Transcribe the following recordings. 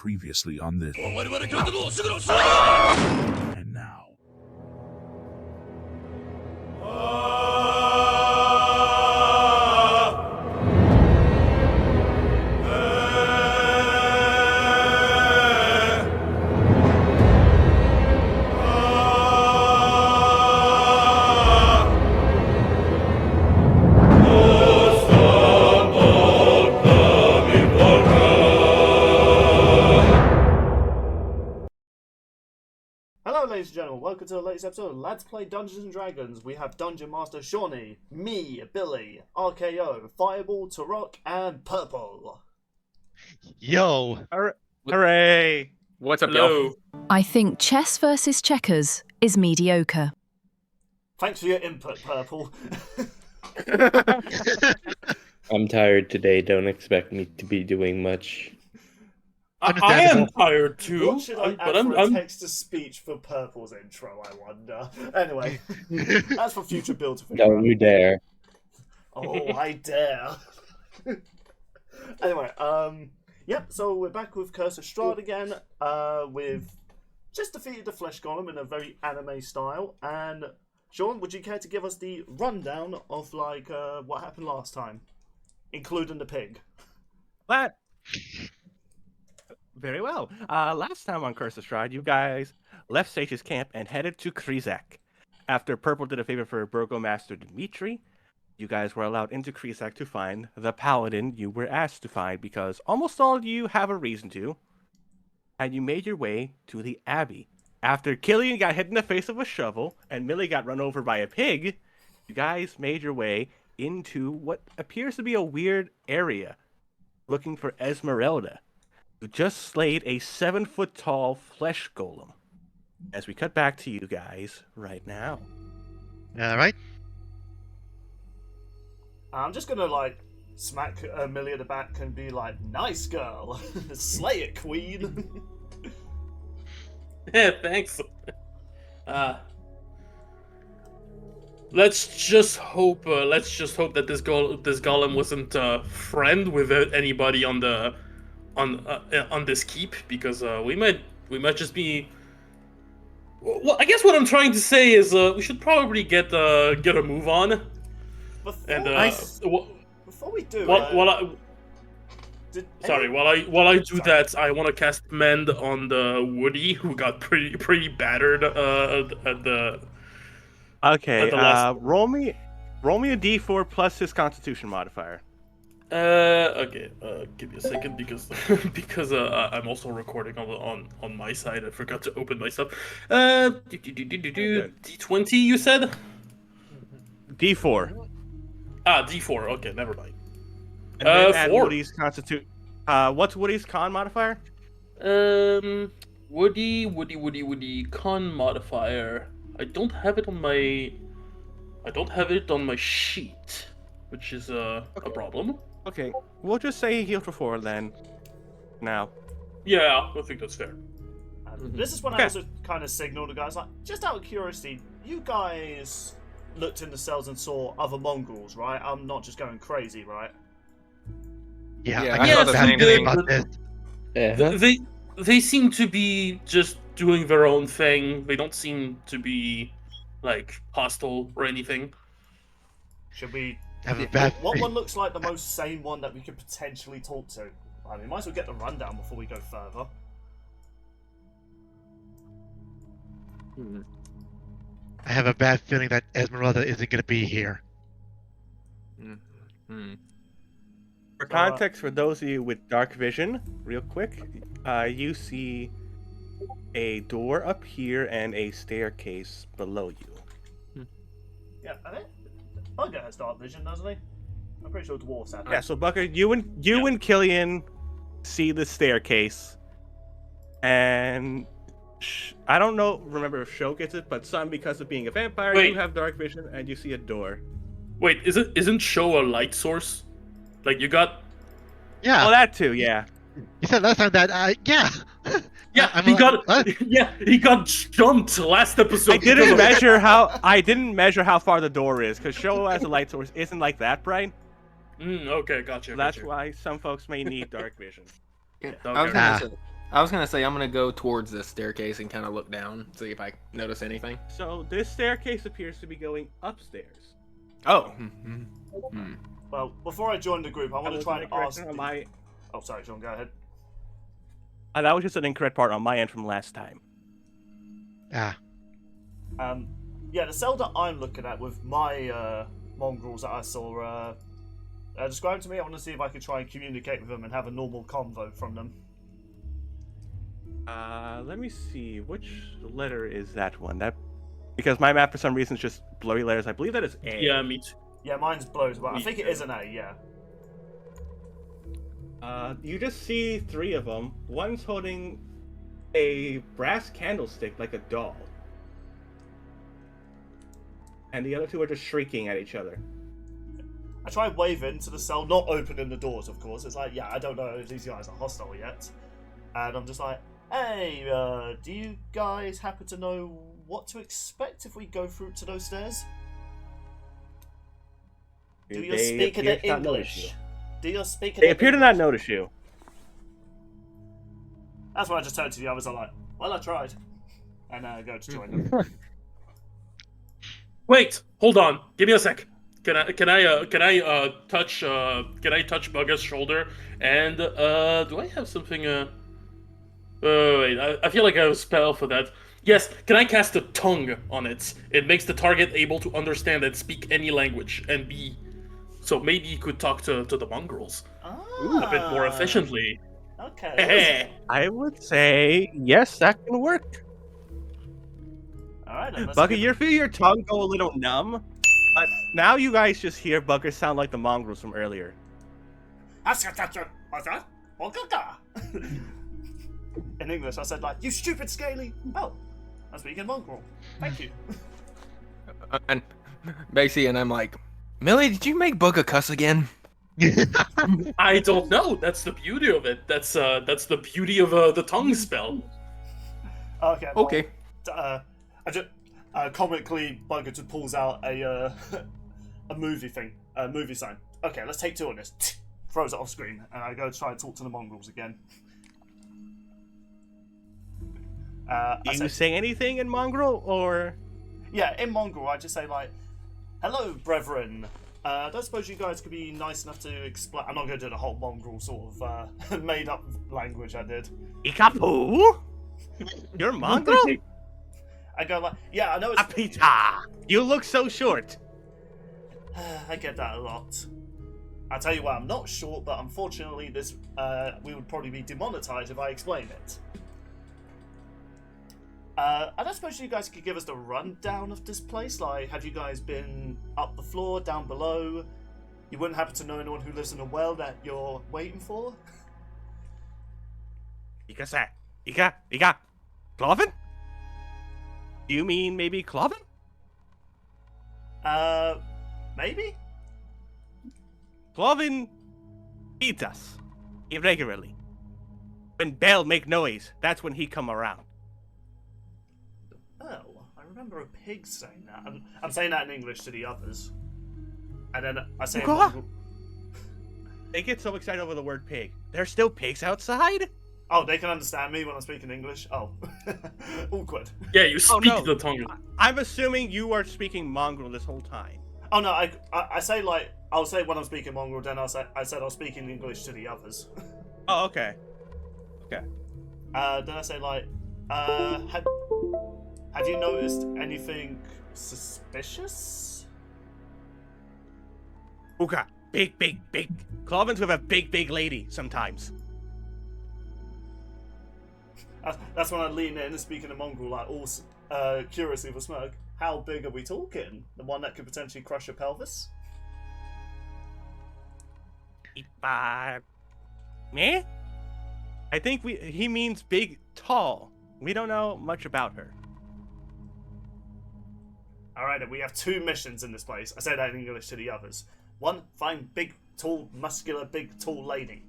previously on this. And now. Ladies and gentlemen, welcome to the latest episode of Let's Play Dungeons and Dragons. We have Dungeon Master Shawnee, me, Billy, RKO, Fireball, Taurock, and Purple. Yo! Hooray! What's up, Hello. y'all? I think chess versus checkers is mediocre. Thanks for your input, Purple. I'm tired today. Don't expect me to be doing much. I am tired too. What should I add for a text-to-speech for Purple's intro, I wonder? Anyway, that's for future build to figure out. Don't you dare. Oh, I dare. Anyway, yep, so we're back with Curse of Strahd again, with just defeated the Flesh Golem in a very anime style, and Sean, would you care to give us the rundown of, like, what happened last time? Including the pig. What? Very well. Last time on Curse of Strahd, you guys left Sage's camp and headed to Krizak. After Purple did a favor for Burgomaster Dimitri, you guys were allowed into Krizak to find the paladin you were asked to find, because almost all of you have a reason to. And you made your way to the Abbey. After Killian got hit in the face with a shovel and Millie got run over by a pig, you guys made your way into what appears to be a weird area, looking for Esmeralda, who just slayed a 7-foot-tall flesh golem. As we cut back to you guys right now. Alright. I'm just gonna, like, smack Millie at the back and be like, nice girl! Slay it, queen! Yeah, thanks. Let's just hope that this golem wasn't a friend with anybody on this keep, because we might just be. Well, I guess what I'm trying to say is we should probably get a move on. Before we do, while I do that, I want to cast Mend on the Woody, who got pretty battered at the. Okay, at the last... roll me a d4 plus his Constitution modifier. Okay. Give me a second because I'm also recording on my side. I forgot to open my stuff. D20, you said? D4. D4. Okay, never mind. And then add 4. Woody's Constitution. What's Woody's Con modifier? Woody Con modifier. I don't have it on my sheet, which is a problem. Okay, we'll just say he healed for 4 then. Now. Yeah, I think that's fair. This is when I also kind of signaled the guys, like, just out of curiosity, you guys looked in the cells and saw other Mongols, right? I'm not just going crazy, right? Yeah, I saw the same thing. About this. Yeah. They seem to be just doing their own thing. They don't seem to be, like, hostile or anything. Should we... What one looks like the most sane one that we could potentially talk to? I mean, might as well get the rundown before we go further. I have a bad feeling that Esmeralda isn't going to be here. For context, for those of you with dark vision, real quick, you see a door up here and a staircase below you. Yeah, I think Bugger has dark vision, doesn't he? I'm pretty sure dwarves have. Yeah, so Bugger, you and Killian see the staircase, and I don't remember if Sho gets it, but Sun, because of being a vampire, you have dark vision and you see a door. Wait, isn't Sho a light source? Like, you got... Yeah. Oh, that too, yeah. You said last time that, yeah. Yeah, he got jumped last episode. I didn't measure how far the door is, because Sho as a light source isn't like that bright. Okay, gotcha. So that's why some folks may need dark vision. Okay. I was gonna say I'm gonna go towards this staircase and kind of look down, see if I notice anything. So this staircase appears to be going upstairs. Oh. Well, before I join the group, I want to try and ask. On my... Oh, sorry, Sean. Go ahead. that was just an incorrect part on my end from last time. Ah, Yeah, the cell that I'm looking at with my mongrels that I saw described to me. I want to see if I can try and communicate with them and have a normal convo from them. Let me see. Which letter is that one? Because my map for some reason is just blurry letters. I believe that is A. Yeah, me too. Yeah, mine's blows, but I Me think it too. is an A. Yeah. You just see 3 of them. One's holding a brass candlestick like a doll. And the other 2 are just shrieking at each other. I try waving to the cell, not opening the doors, of course. It's like, yeah, I don't know if these guys are hostile yet. And I'm just like, hey, do you guys happen to know what to expect if we go through to those stairs? Do you speak in English? Do you speak in They appear to not notice you. That's why I just turned to the others. I'm like, well, I tried. And go to join them. Wait, hold on. Give me a sec. Can I touch Bugger's shoulder? And do I have something? Wait, I feel like I have a spell for that. Yes, can I cast a tongue on it? It makes the target able to understand and speak any language, and be so maybe you could talk to the mongrels a bit more efficiently. Okay. I would say yes, that can work. All right. Then, Bugger, you feel your tongue go a little numb, but now you guys just hear Bugger sound like the mongrels from earlier. In English, I said like, "You stupid scaly." Oh, I'm speaking mongrel. Thank you. And basically, and I'm like, Millie, did you make Bugger cuss again? I don't know. That's the beauty of it. That's the beauty of the tongue spell. Okay. Well, Okay. I just comically Bugger just pulls out a movie thing, a movie sign. Okay, let's take 2 on this. Throws it off screen, and I go try and talk to the mongrels again. Do you say anything in mongrel, or? Yeah, in mongrel, I just say like, "Hello, brethren. I don't suppose you guys could be nice enough to explain." I'm not going to do the whole mongrel sort of made-up language I did. Ikapu? You're mongrel? I go like, "Yeah, I know it's." Apita! You look so short. I get that a lot. I tell you what, I'm not short, but unfortunately, this we would probably be demonetized if I explain it. I don't suppose you guys could give us the rundown of this place. Like, have you guys been up the floor, down below? You wouldn't happen to know anyone who lives in a well that you're waiting for? Ika, Cloven? Do you mean maybe Cloven? Maybe? Cloven feeds us irregularly. When Bell make noise, that's when he come around. Oh, I remember a pig saying that. I'm saying that in English to the others. And then I say... They get so excited over the word pig. There's still pigs outside? Oh, they can understand me when I'm speaking English? Oh. Awkward. Yeah, you speak no. the tongue. I'm assuming you are speaking mongrel this whole time. Oh no, I say like, I'll say when I'm speaking mongrel, then I said I'll speak in English to the others. Oh, okay. Okay. Then I say like, have you noticed anything suspicious? Uka, big. Clovens with a big lady sometimes. That's when I lean in and speak in a mongrel, like all curiously with a smirk. How big are we talking? The one that could potentially crush your pelvis? Me? I think he means big, tall. We don't know much about her. Alright, then we have 2 missions in this place. I say that in English to the others. 1, find big, tall, muscular, big, tall lady.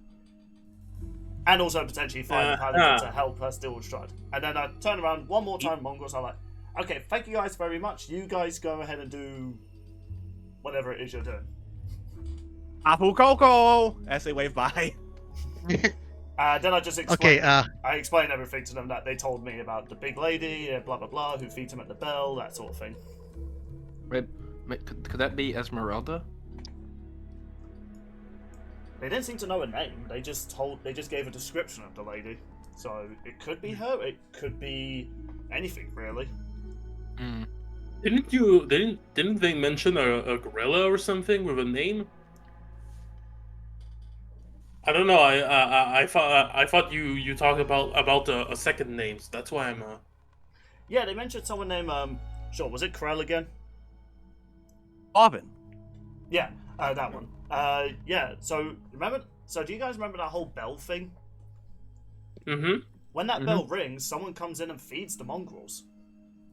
And also potentially find a paladin to help us deal with Strahd. And then I turn around one more time, mongrels. I'm like, okay, thank you guys very much. You guys go ahead and do whatever it is you're doing. Apu Coco! As they wave by. Then I just explained. Okay, I explained everything to them that they told me about the big lady, blah blah blah, who feeds him at the bell, that sort of thing. Wait, could that be Esmeralda? They didn't seem to know her name. They just gave a description of the lady. So it could be her. It could be anything really. Mm. Didn't they mention a gorilla or something with a name? I don't know. I thought you talked about a second name. So that's why I'm. Yeah, they mentioned someone named Sure, was it Krell again? Bobbin. Yeah, that one. Yeah. So remember? So do you guys remember that whole bell thing? Mm-hmm. When that bell rings, someone comes in and feeds the mongrels.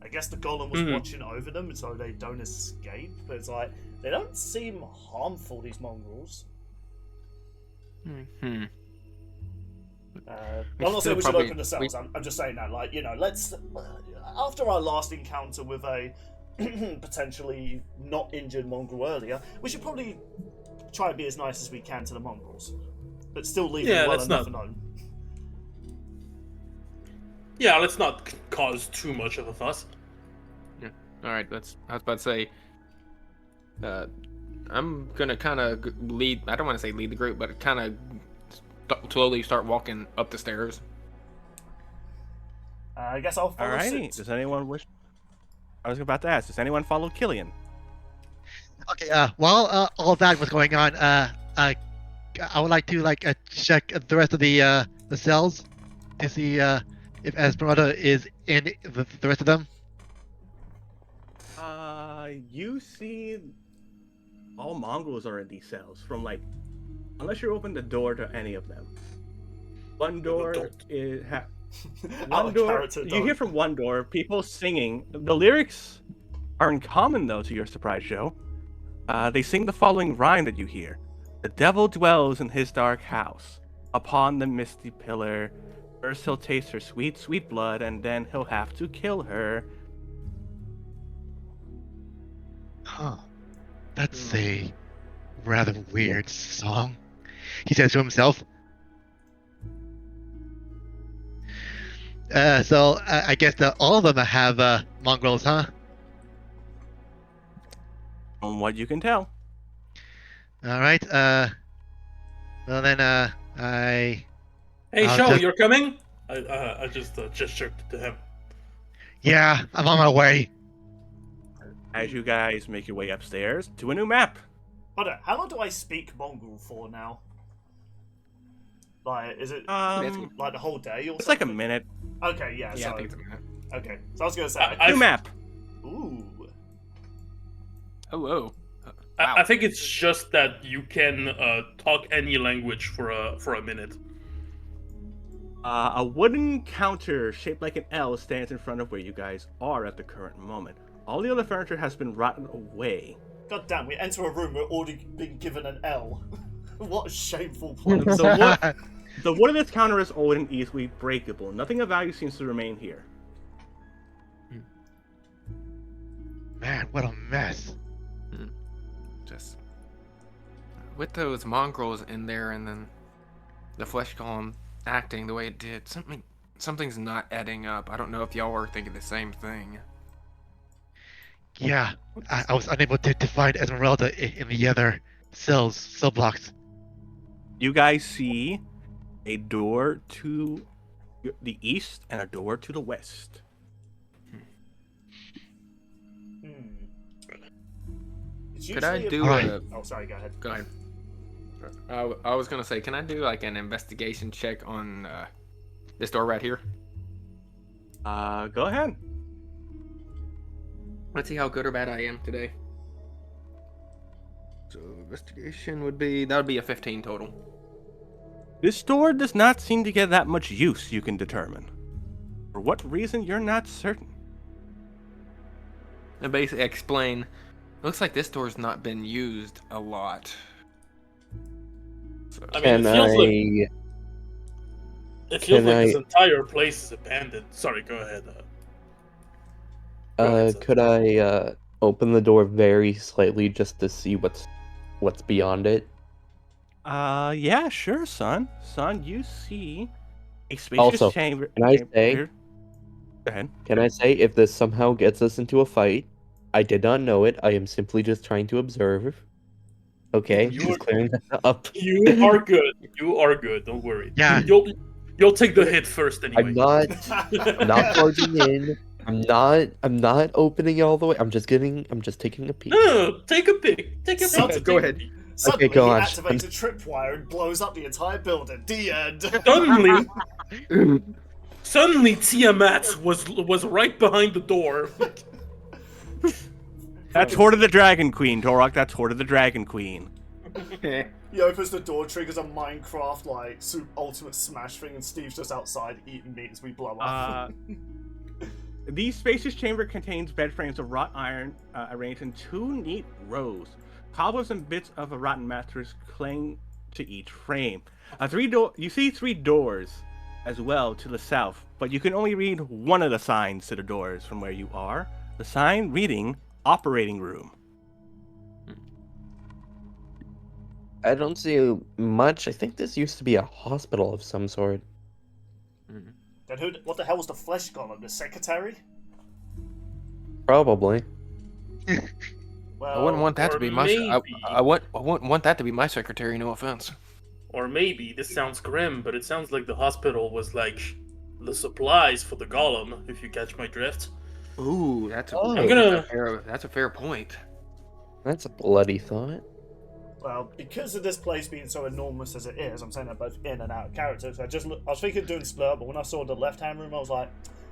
I guess the golem was watching over them so they don't escape. But it's like they don't seem harmful. These mongrels. Hmm. I'm not saying we should open the cells. I'm just saying that, like, you know, let's after our last encounter with a potentially not injured mongrel earlier, we should probably try and be as nice as we can to the mongrels, but still leave them well enough alone. Yeah, let's not cause too much of a fuss. Yeah. All right. I was about to say. I'm gonna kind of lead. I don't want to say lead the group, but kind of slowly start walking up the stairs. I guess I'll follow Alrighty. suit. Does anyone wish? I was about to ask. Does anyone follow Killian? okay. While all that was going on, I would like to check the rest of the cells to see if Esmeralda is in the rest of them. You see, all mongrels are in these cells. From unless you open the door to any of them. One door is one door. You hear from one door people singing. The lyrics are uncommon though, to your surprise, Joe. They sing the following rhyme that you hear: "The devil dwells in his dark house, upon the misty pillar. First he'll taste her sweet, sweet blood, and then he'll have to kill her." Huh. That's a rather weird song, he says to himself. So I guess that all of them have mongrels, huh? From what you can tell. All right. Well then, Hey, I'll Show, just- you're coming? I just gestured to him. Yeah, I'm on my way. As you guys make your way upstairs to a new map. Hold on, how long do I speak Mongol for now? Like, is it like the whole day or It's something? like a minute. Okay, yeah, Yeah, so... I think it's a minute. Okay, so I was gonna say... New map. Ooh. Oh. I think it's just that you can talk any language for a minute. A wooden counter shaped like an L stands in front of where you guys are at the current moment. All the other furniture has been rotten away. God damn, we enter a room, we're already being given an L. What a shameful place. The wood of this counter is old and easily breakable. Nothing of value seems to remain here. Man, what a mess. Just with those mongrels in there, and then the flesh golem acting the way it did, something's not adding up. I don't know if y'all were thinking the same thing. Yeah, I was unable to find Esmeralda in the other cell blocks. You guys see a door to the east and a door to the west. Could I do Oh, sorry, go ahead. Go ahead. I was gonna say, can I do like an investigation check on this door right here? Go ahead. Let's see how good or bad I am today. So investigation would be a 15 total. This door does not seem to get that much use, you can determine. For what reason, you're not certain. And basically explain, looks like this door's not been used a lot. So, I mean, it feels like this entire place is abandoned. Sorry, go ahead. Could I open the door very slightly just to see what's beyond it? Yeah, sure, son. Son, you see a spacious Also, chamber. can I chamber say- here. Go ahead. Can I say, if this somehow gets us into a fight, I did not know it. I am simply just trying to observe. Okay, You just are- clearing that up. You are good. You are good. Don't worry. Yeah. You'll take the hit first anyway. I'm not barging in. I'm not opening it all the way. I'm just taking a peek. No, take a pic. Take a Son- pic. Go ahead. Suddenly, go he on. activates a tripwire and blows up the entire building. The end. Suddenly, Tiamat was right behind the door. That's Horde of the Dragon Queen, Taurock. That's Horde of the Dragon Queen. He opens the door, triggers a Minecraft like ultimate smash thing, and Steve's just outside eating meat as we blow up. The spacious chamber contains bed frames of wrought iron arranged in 2 neat rows. Cobwebs and bits of a rotten mattress cling to each frame. You see 3 doors as well to the south, but you can only read one of the signs to the doors from where you are. The sign reading operating room. I don't see much. I think this used to be a hospital of some sort. Then what the hell was the flesh golem? The secretary? Probably. Well, I wouldn't want that to or be my. maybe- I wouldn't want that to be my secretary. No offense. Or maybe this sounds grim, but it sounds like the hospital was like the supplies for the golem. If you catch my drift. Ooh, that's a, Oh. that's a fair point. That's a bloody thought. Well, because of this place being so enormous as it is, I'm saying that both in and out of character. So I was thinking of doing Splur, but when I saw the left-hand room, I was like,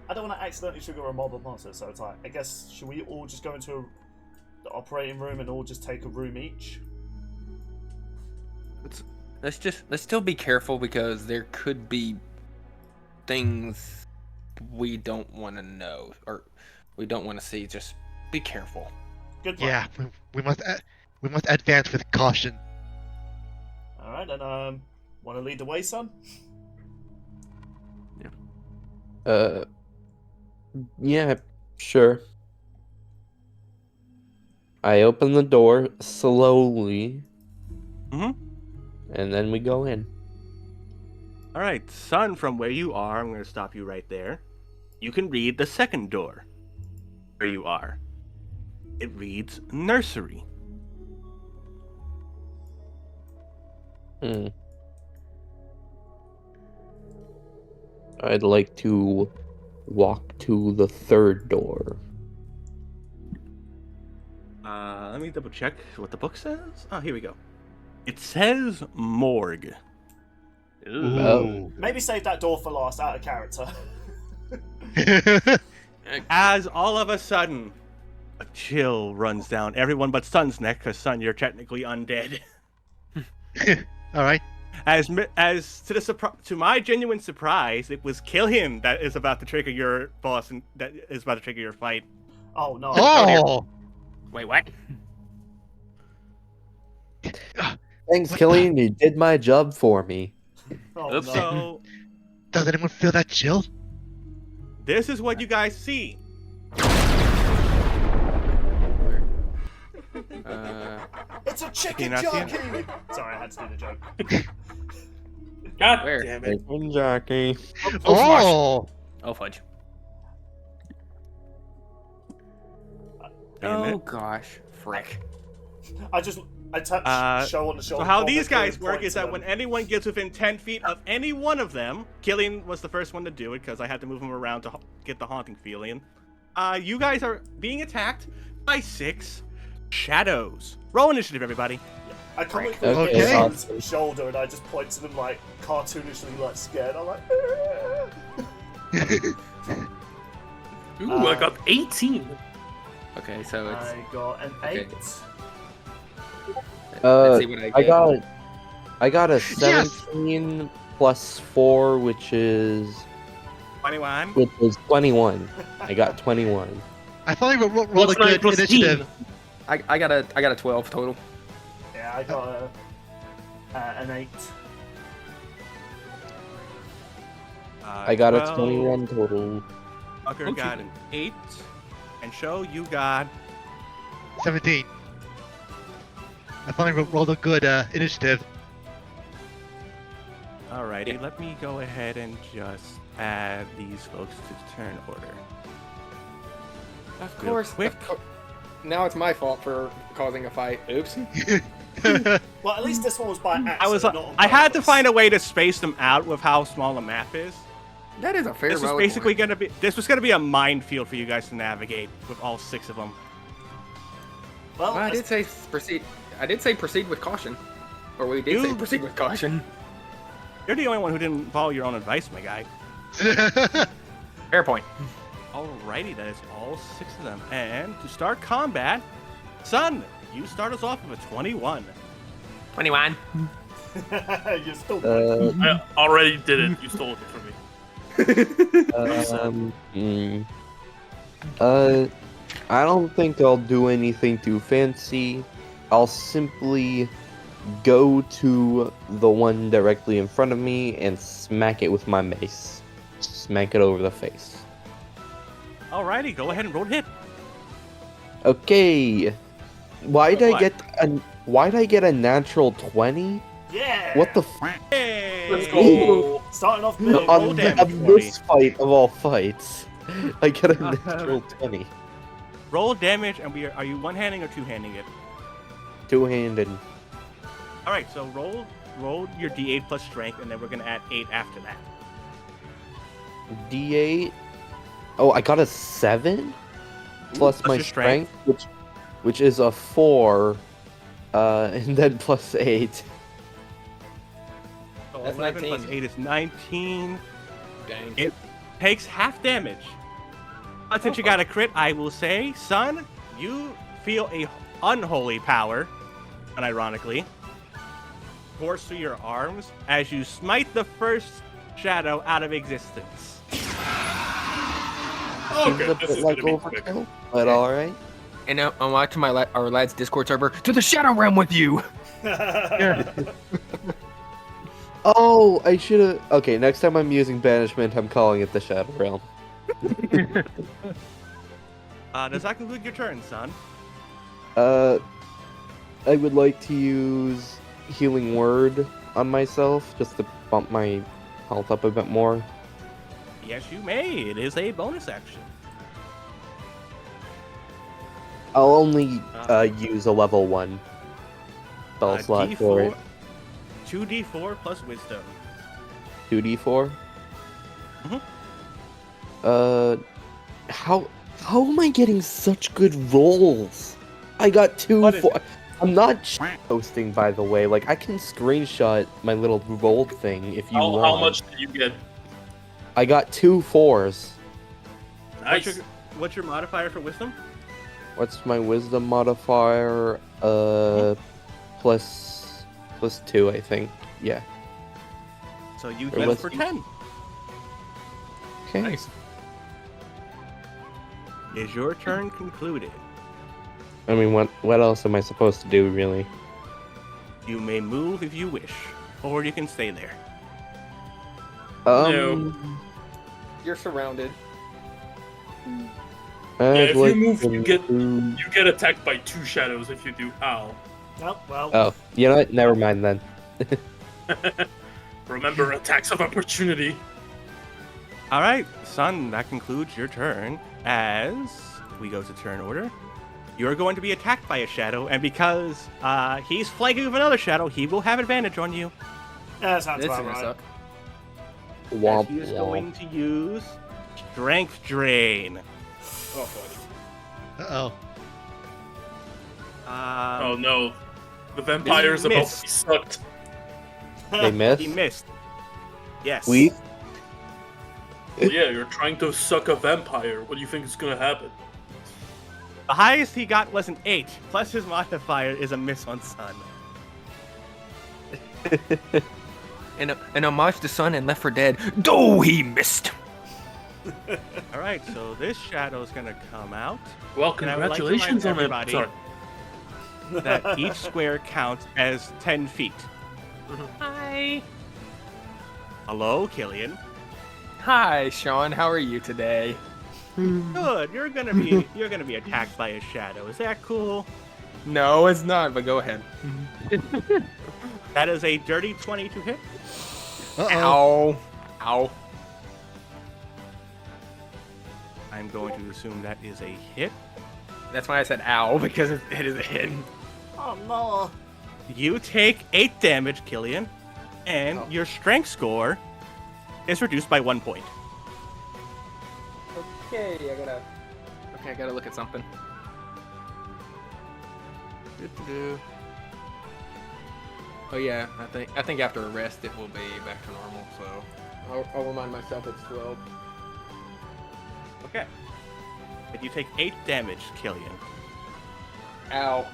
I don't want to accidentally trigger a mob of monsters. So it's like, I guess, should we all just go into the operating room and all just take a room each? Let's still be careful because there could be things we don't want to know or we don't want to see. Just be careful. Good plan. Yeah, we must advance with caution. All right, then. Want to lead the way, son? Yeah, sure. I open the door slowly. And then we go in. All right, son, from where you are, I'm going to stop you right there. You can read the second door where you are. It reads nursery. I'd like to walk to the third door. Let me double check what the book says. Oh, here we go. It says morgue. Oh. Maybe save that door for last, out of character. As all of a sudden, a chill runs down everyone but Son's neck, because Son, you're technically undead. All right. As to my genuine surprise, it was kill him that is about to trigger your boss and that is about to trigger your fight. Oh no! Oh. Wait, what? Thanks, Killian. You did my job for me. Oh, Oops. no. So Does anyone feel that chill? this is what you guys see. It's a chicken not see jockey. Sorry, I had to do the joke. God Where? damn it! Chicken jockey. Oh. Oh fudge. Damn it. Oh gosh, frick. I touch show on the shoulder. So how for these the guys good work point is to that them. when anyone gets within 10 feet of any one of them, Killian was the first one to do it because I had to move him around to get the haunting feeling. You guys are being attacked by 6 shadows. Roll initiative, everybody. I come Frick. with Okay. his shoulder and I just point to them like cartoonishly, like scared. I'm like, Ooh, I got 18. Okay, so it's. I got an Okay. 8. Let's see what I get. I got a 17 plus 4, which is 21. 21. I got 21. I finally rolled a Plus 9 good plus initiative. 10. I got a 12 total. Yeah, I got an 8. I got a 12. 21 total. Tucker got an 8. And Show, you got 17. I finally rolled a good initiative. Alrighty, let me go ahead and just add these folks to turn order. Of Real course. quick. Now it's my fault for causing a fight. Oops. Well, at least this one was by accident. I had to find a way to space them out with how small the map is. That is a fair. This was valid basically point. gonna be a minefield for you guys to navigate with all 6 of them. Well, Well, I did say proceed. I did say proceed with caution, or we did say You- proceed with caution. You're the only one who didn't follow your own advice, my guy. Fair point. Alrighty, that is all 6 of them. And to start combat, Sun, you start us off with a 21. 21. You're still I already did it. You stole it from me. I don't think I'll do anything too fancy. I'll simply go to the one directly in front of me and smack it with my mace. Smack it over the face. Alrighty, go ahead and roll to hit. Okay. Why'd What? I get a natural 20? yeah. What the Hey! Let's go. Starting off big. roll damage on for this fight of all fights? I get a natural 20. Roll damage, and are you one-handing or two-handing it? Two-handed. Alright, so roll your d8 plus strength, and then we're gonna add 8 after that. D8. Oh, I got a 7? Plus my your strength, which is a 4. And then plus 8. So That's 11 plus 19. 8 is 19. Dang. It takes half damage. But since you got a crit, I will say, Son, you feel a unholy power, unironically, course through your arms as you smite the first shadow out of existence. Okay, Seems a this bit is like gonna be quick. overkill, but alright. And I'm watching our lad's Discord server. To the Shadow Realm with you. Oh, I should have. Okay, next time I'm using banishment, I'm calling it the Shadow Realm. Does that conclude your turn, Son? I would like to use Healing Word on myself just to bump my health up a bit more. Yes, you may. It is a bonus action. I'll only use a level 1 spell slot for it. 2d4 plus wisdom. 2d4. Mhm. How am I getting such good rolls? I got 2 What is 4. I'm not posting, by the way. Like, I can screenshot my little roll thing if you want. How much did you get? I got 2 4s. Nice. What's your modifier for wisdom? What's my wisdom modifier? Plus 2, I think. Yeah. So you Or hit let's for see. 10. Okay. Nice. Is your turn concluded? I mean, what else am I supposed to do, really? You may move if you wish, or you can stay there. No. You're surrounded. I'd if you like move, to you get- move- You get attacked by 2 shadows if you do. Ow. Oh, well. Oh, you know what? Never mind then. Remember attacks of opportunity. All right, Son, that concludes your turn. As we go to turn order, you're going to be attacked by a shadow, and because he's flanking with another shadow, he will have advantage on you. Yeah, that sounds This is about gonna right. suck. As Womp he is womp. going to use Strength Drain. Oh, fuck. Uh-oh. Oh, no. The vampire's about to be sucked. They missed. He missed. Yes. We Well, yeah, you're trying to suck a vampire. What do you think is gonna happen? The highest he got was an 8, plus his modifier is a miss on Sun. An homage to Sun and Left 4 Dead. Oh, he missed. All right, so this shadow is going to come out. Well, And I would like to congratulations on remind it. everybody- Sorry. That each square counts as 10 feet. Hi. Hello, Killian. Hi, Sean. How are you today? Good. You're gonna be attacked by a shadow. Is that cool? No, it's not. But go ahead. That is a dirty 20 to hit. Ow. Ow. I'm going to assume that is a hit. That's why I said ow, because it is a hit. Oh no! You take 8 damage, Killian, and your strength score is reduced by 1 point. Okay, I gotta look at something. Oh yeah, I think after a rest it will be back to normal. So I'll remind myself it's 12. Okay. But you take 8 damage, Killian. Ow.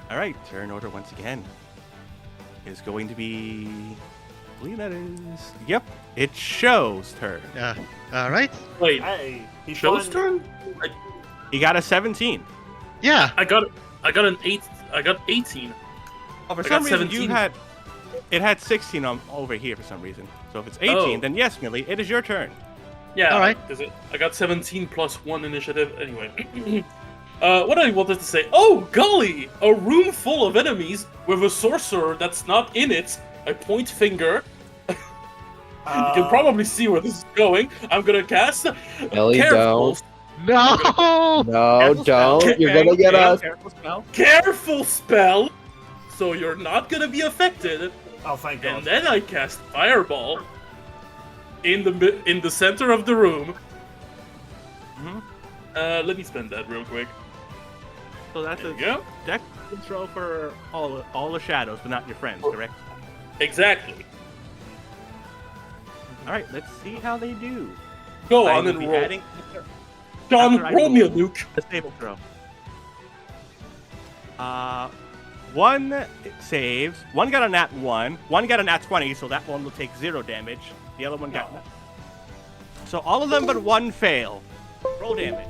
All right, turn order once again. Is going to be. I believe that is. Yep, it's Show's turn. All right. Wait, Hey, he Show's finally- turn? He got a 17. Yeah. I got an 8. I got 18. Oh, for I some got reason 17. it had 16 on over here for some reason. So if it's 18, Oh. then yes, Millie, it is your turn. Yeah. All right. I got 17 plus 1 initiative. Anyway. What I wanted to say. Oh, golly! A room full of enemies with a sorcerer that's not in it. I point finger. You can probably see where this is going. I'm gonna cast. Ellie, Careful, No. No, Careful spell. don't. You're gonna get us. Careful spell. careful spell, so you're not gonna be affected. Oh, thank God. And then I cast Fireball in the center of the room. Mhm. Let me spend that real quick. So that's There a you go. deck control for all the shadows, but not your friends, correct? Exactly. All right, let's see how they do. Go I on will and be roll. adding John, after I roll me a roll. nuke. a saving throw. One saves. One got a nat 1. One got a nat 20, so that one will take 0 damage. The other one got. So all of them but one fail. Roll damage.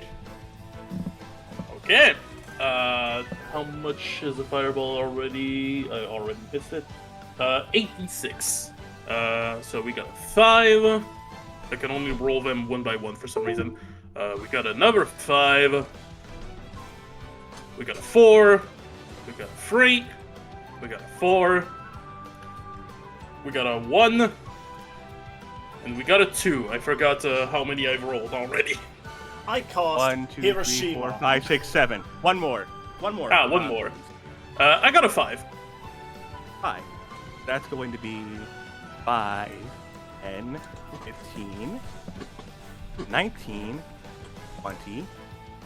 Okay. How much is the fireball already? I already missed it. 86. So we got a 5. I can only roll them one by one for some reason. We got another 5. We got a 4. We got a 3. We got a 4. We got a 1. And we got a 2. I forgot how many I've rolled already. I cast 1, 2, 3, Hiroshima. 4, 5, 6, 7. One more. One more. Ah, one more. I got a 5. 5. That's going to be 5, 10, 15, 19, 20,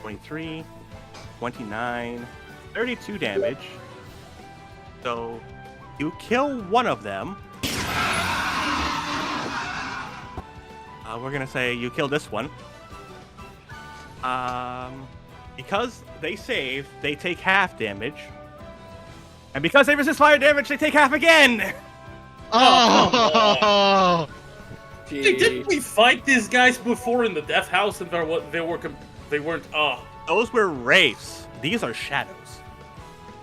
23, 29, 32 damage. So you kill one of them. We're going to say you kill this one. Because they save, they take half damage. And because they resist fire damage, they take half again! Oh. Hey, didn't we fight these guys before in the death house and they weren't Those were wraiths. These are shadows.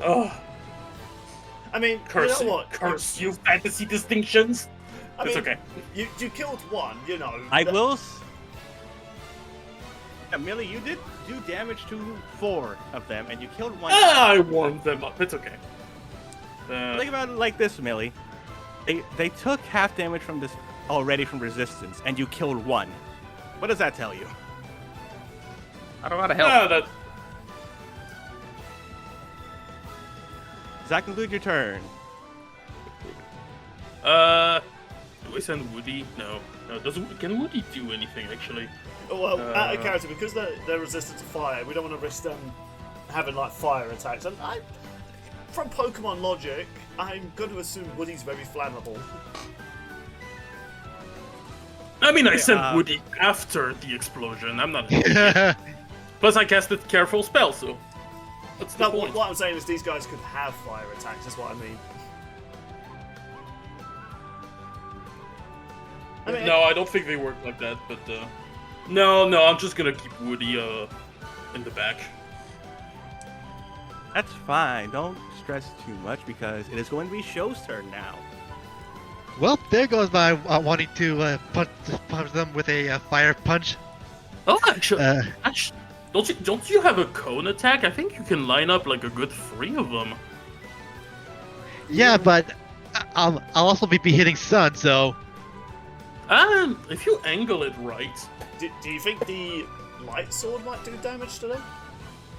I mean, curse you know what? curse you fantasy distinctions. I It's mean, okay. You killed one, you know. I that- will. Yeah, Millie, you did do damage to 4 of them, and you killed one. I warmed them up. It's okay. Think about it like this, Millie. They took half damage from this already from resistance, and you killed one. What does that tell you? I don't know how to help. That Does that conclude your turn? do we send Woody? No. Can Woody do anything actually? Well, out of character, because they're resistant to fire, we don't want to risk them having like fire attacks. And from Pokemon logic, I'm going to assume Woody's very flammable. I mean, I sent uh, Woody after the explosion. I'm not. Plus, I casted careful spell, so what's the No, point? what I'm saying is these guys could have fire attacks. That's what I mean. I mean, No, I don't think they work like that. But no, I'm just gonna keep Woody in the back. That's fine. Don't stress too much because it is going to be Show's turn now. Well, there goes my wanting to punch them with a fire punch. Oh, actually, Uh, don't you have a cone attack? I think you can line up like a good 3 of them. Yeah, but I'll also be hitting Sun, so If you angle it right, Do you think the light sword might do damage to them?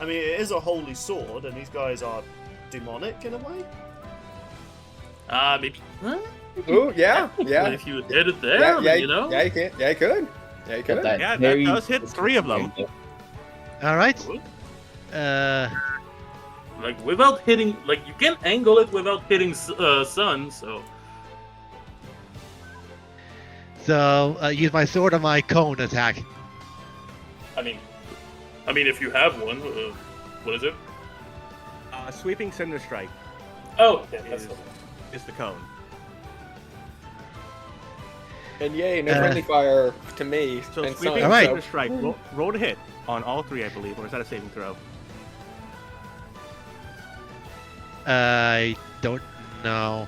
I mean, it is a holy sword, and these guys are demonic in a way. maybe. Ooh, yeah, But yeah. if you hit it there, Yeah, you know. yeah, you can. Yeah, you could. Yeah, you could. Yeah, that does hit 3 of them. all right. Like without hitting, like you can angle it without hitting Sun. So Use my sword on my cone attack. I mean, if you have one, what is it? Sweeping Cinder Strike Oh, yeah, that's is the cone. And yay, no friendly fire to me. So and Sweeping Sun, All right. Cinder Strike, roll to hit on all 3, I believe, or is that a saving throw? I don't know.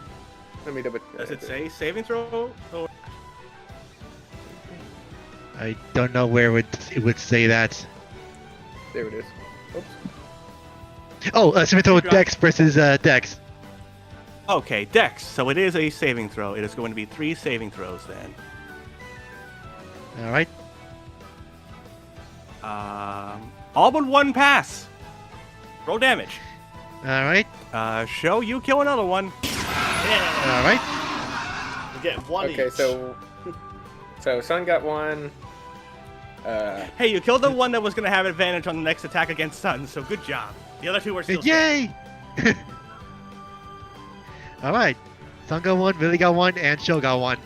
Let me double. Does it say saving throw? Or... I don't know where it would say that. There it is. Oops. Oh, saving throw Dex versus Dex. Okay, Dex. So it is a saving throw. It is going to be 3 saving throws then. All right. All but 1 pass. Roll damage. All right. Show you kill another one. All right. We get one Okay, each. so Sun got one. Hey, you killed the one that was going to have advantage on the next attack against Sun, so good job. The other 2 are still standing. Yay! All right. Sun got 1, Billy got 1, and Show got 1.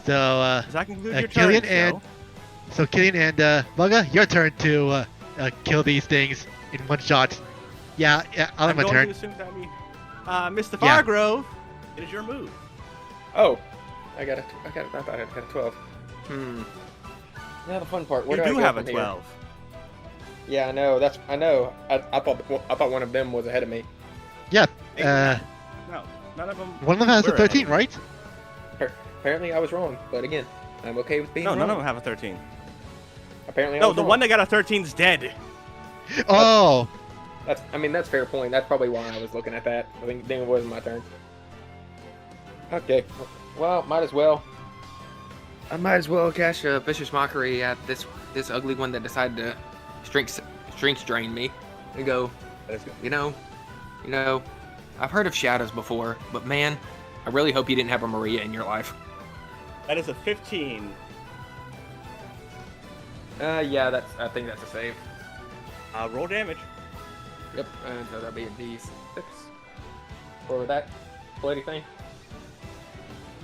So, Does that conclude your turn, Killian and Joe? Killian and Bugga, your turn to kill these things in one shot. Yeah, I'll have I'm my going turn. to assume that means, Mr. Yeah. Fargrove, it is your move. Oh, I got it. I thought I had a 12. Now the fun part. Where You do I do go have a from here? 12. Yeah, I know. I know. I thought one of them was ahead of me. Yeah, No, none of them. one of them has a were ahead of 13, you. right? Apparently, I was wrong. But again, I'm okay with being No, wrong. none of them have a 13. Apparently, I No, was the wrong. one that got a 13's dead. Oh, That's fair point. That's probably why I was looking at that. I think it wasn't my turn. Okay. Well, might as well. I might as well cash a vicious mockery at this ugly one that decided to strength drain me. And go, you know, I've heard of shadows before, but man, I really hope you didn't have a Maria in your life. That is a 15. Yeah, I think that's a save. Roll damage. Yep, and so that'll be a D6. For that bloody thing.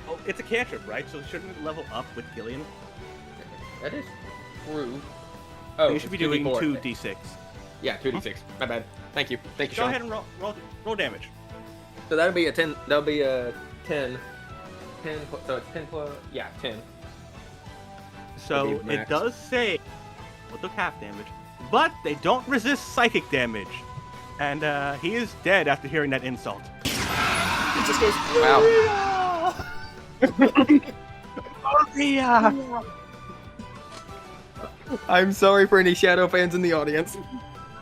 Oh, it's a cantrip, right? So shouldn't it level up with Killian? That is true. So Oh, you should be it's doing 2d4. 2d6. Yeah, 2d6. My bad. Thank you. Thank you, Go Sean. ahead and roll damage. So that'll be a 10. That'll be a 10. 10. So it's 10 plus. Yeah, 10. So That'd be it max. does say we'll took half damage, but they don't resist psychic damage, and he is dead after hearing that insult. It just goes. Wow. Maria! I'm sorry for any Shadow fans in the audience.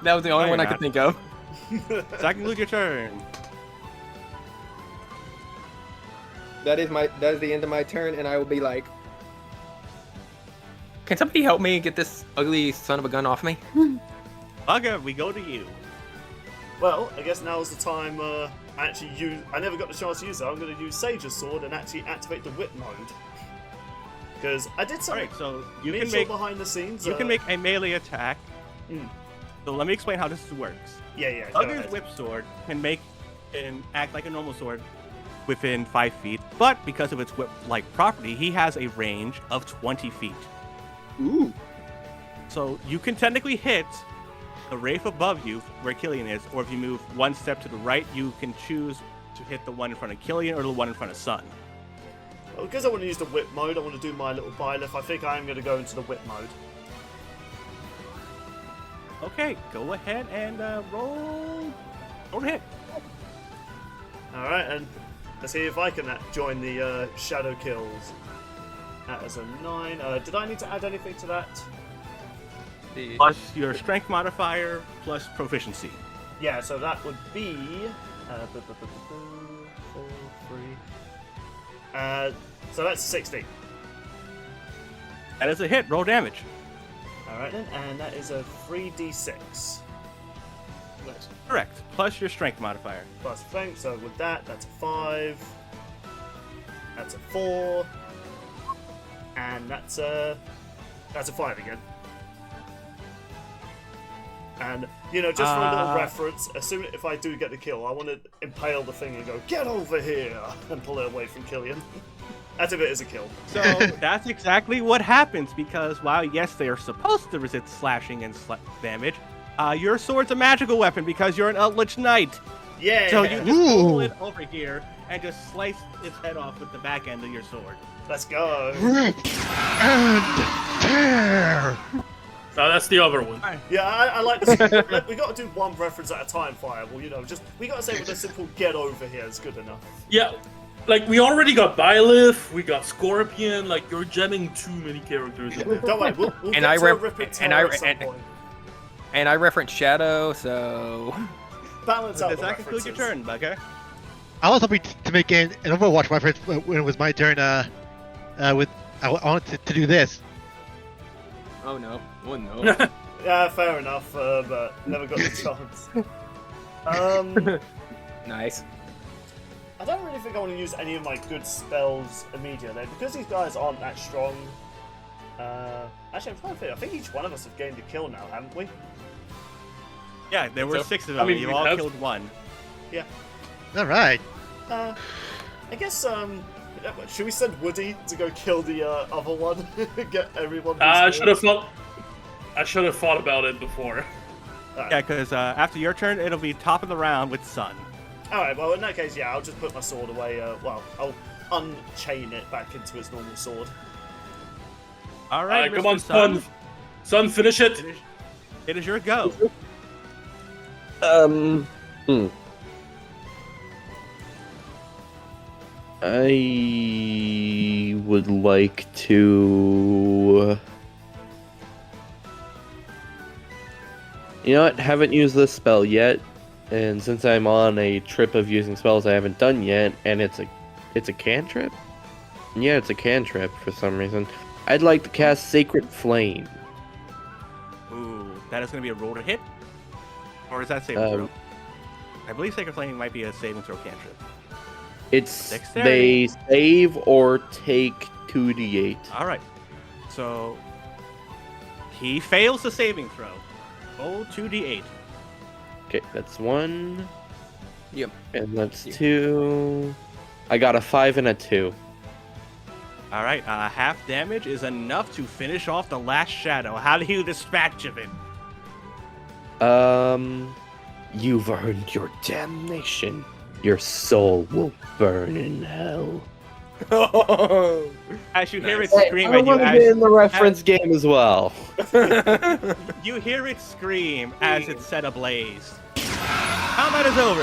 That was the only No, one I you're could think of. So that concludes your turn. That is the end of my turn, and I will be like, can somebody help me get this ugly son of a gun off me? Bugger, we go to you. Well, I guess now's the time. Actually, I never got the chance to use it. I'm going to use Sage's sword and actually activate the whip mode. Because I did something. Alright, so you Make can sure make behind the scenes. you can make a melee attack. Mm. So let me explain how this works. Yeah. Go Bugger's ahead. whip sword can act like a normal sword within 5 feet, but because of its whip-like property, he has a range of 20 feet. Ooh. So you can technically hit the wraith above you, where Killian is, or if you move one step to the right, you can choose to hit the one in front of Killian or the one in front of Sun. Well, because I want to use the whip mode, I want to do my little byleth. I think I am going to go into the whip mode. Okay, go ahead and roll to hit. Alright, and let's see if I can join the shadow kills. That is a 9. Did I need to add anything to that? Plus your strength modifier, plus proficiency. Yeah, so that would be 4, 3. So that's 60. That is a hit. Roll damage. All right then, and that is a 3d6 Correct. Plus your strength modifier. plus strength. So with that, that's a 5. That's a 4, and that's a 5 again. And just for a little reference, if I do get the kill, I want to impale the thing and go, "Get over here!" and pull it away from Killian. That's if it is a kill. So that's exactly what happens, because while yes, they are supposed to resist slashing and damage, your sword's a magical weapon because you're an Eldritch Knight. Yeah. So you just pull it over here and just slice its head off with the back end of your sword. Let's go. Rip and tear. No, that's the other one. Yeah, I like this. We got to do one reference at a time, Fireball. We got to say with a simple "get over here" is good enough. Yeah, like we already got Byleth, we got Scorpion. Like you're jamming too many characters in there. Don't worry, we'll And get I to rep- a rip and and tear I- at some and- point. And I referenced Shadow, so Balance out Does the that conclude your references. turn, Bugger? I was hoping to make an Overwatch reference when it was my turn. I wanted to do this. oh no. Yeah, fair enough, but never got the chance. Nice. I don't really think I want to use any of my good spells immediately because these guys aren't that strong. Actually, I'm trying to think. I think each one of us have gained a kill now, haven't we? Yeah, there were So, 6 of I them. mean, You we all have- killed 1. Yeah. All right. I guess. Should we send Woody to go kill the other one? Get everyone. I should have thought about it before. Yeah, because after your turn, it'll be top of the round with Sun. Alright, well, in that case, yeah, I'll just put my sword away. I'll unchain it back into its normal sword. All right, Come Mr. on, Sun. Son, finish it. It is your go. I would like to. You know what? Haven't used this spell yet, and since I'm on a trip of using spells I haven't done yet, and it's a cantrip. Yeah, it's a cantrip for some reason. I'd like to cast Sacred Flame. Ooh, that is going to be a roll to hit? Or is that saving throw? I believe Sacred Flame might be a saving throw cantrip. It's Dexterity. they save or take 2d8. Alright. So, he fails the saving throw. Roll 2d8. Okay, that's 1. Yep. And that's Yep. 2. I got a 5 and a 2. Alright, half damage is enough to finish off the last shadow. How do you dispatch of it? You've earned your damnation. Your soul will burn in hell. As you hear it Hey, scream I at you, want to be in the reference game as well. you hear it scream as it's set ablaze. Combat is over.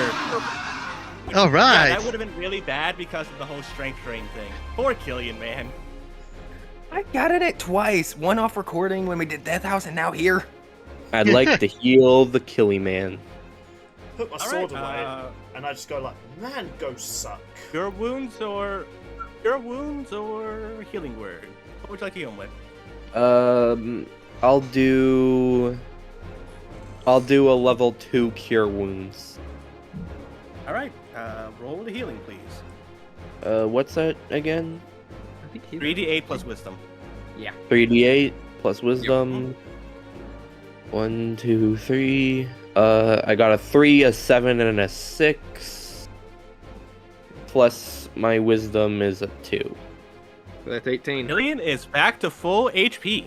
All right. Yeah, that would have been really bad because of the whole strength drain thing. Poor Killian, man. I got it twice. One off recording when we did Death House, and now here. I'd like to heal the Killy Man. Put my All sword right, away, and I just go like, "Man, go suck." Cure wounds or healing word? What would you like to heal him with? I'll do a level 2 cure wounds. All right, roll the healing, please. What's that again? 3d8 plus wisdom. 3d8 plus wisdom. 1, 2, 3. I got a 3, a 7, and a 6. Plus my wisdom is a 2. So that's 18. Killian is back to full HP.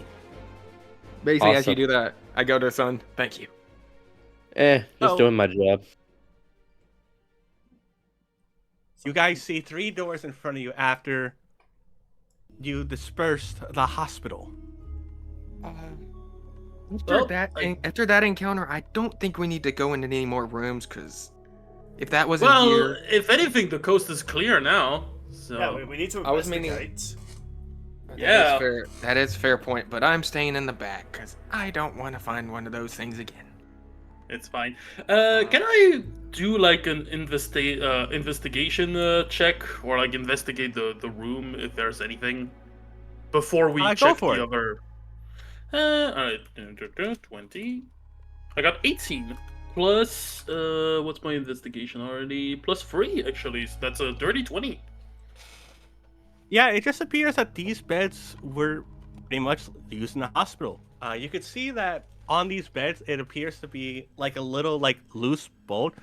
Basically, as Awesome. you do that, I go to Son. Thank you. Just Oh. doing my job. You guys see 3 doors in front of you after you dispersed the hospital. After that encounter, I don't think we need to go into any more rooms, because if that wasn't Well, here... if anything, the coast is clear now. So Yeah, we need to I was meaning- investigate. Yeah. That is fair point, but I'm staying in the back, because I don't want to find one of those things again. It's fine. Can I do like an investigation check, or like investigate the room if there's anything before we Go check for the it. other? Alright, 20. I got 18 plus what's my investigation already? Plus 3 actually. So that's a dirty 20. Yeah, it just appears that these beds were pretty much used in the hospital. You could see that on these beds, it appears to be like a little like loose bolt,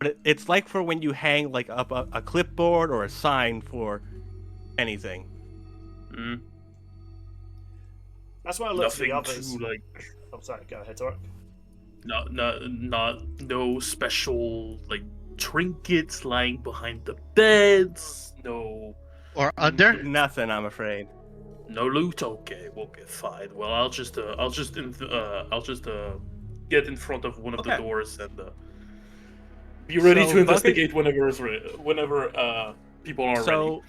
but it's like for when you hang like up a clipboard or a sign for anything. Mm. That's why I looked at the Nothing others. too like Oh, sorry. Go ahead, Taurock. no special like trinkets lying behind the beds. No. Or under? Nothing, I'm afraid. No loot. Okay, fine. Well, I'll just get in front of one of the Okay. doors and be ready So, to investigate whenever people are ready. So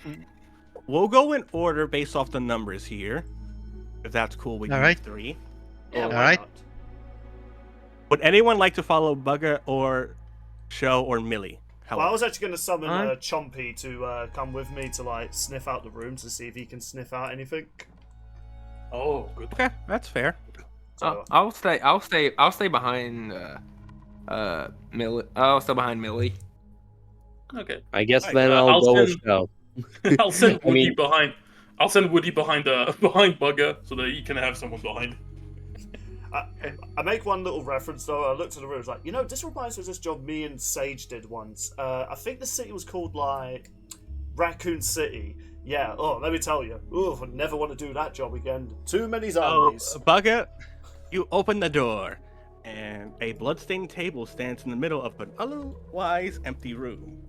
we'll go in order based off the numbers here, if that's cool with All you right. three. Yeah, All why right. not? Would anyone like to follow Bugger or Show or Millie? Well, I was actually going to summon Alright. Chompy to come with me to like sniff out the room to see if he can sniff out anything. Oh, good. Okay, that's fair. So, I'll stay behind. Millie. I'll stay behind Millie. Okay. I guess Right, then I'll I'll go with send- Show. I'll send I Woody mean- behind. I'll send Woody behind behind Bugger so that he can have someone behind. I make one little reference though. I looked at the room, I was like, you know, this reminds me of this job me and Sage did once. I think the city was called like Raccoon City. Yeah. Oh, let me tell you. Ooh, I never want to do that job again. Too many So, zombies. Bugger, you open the door, and a bloodstained table stands in the middle of an otherwise empty room.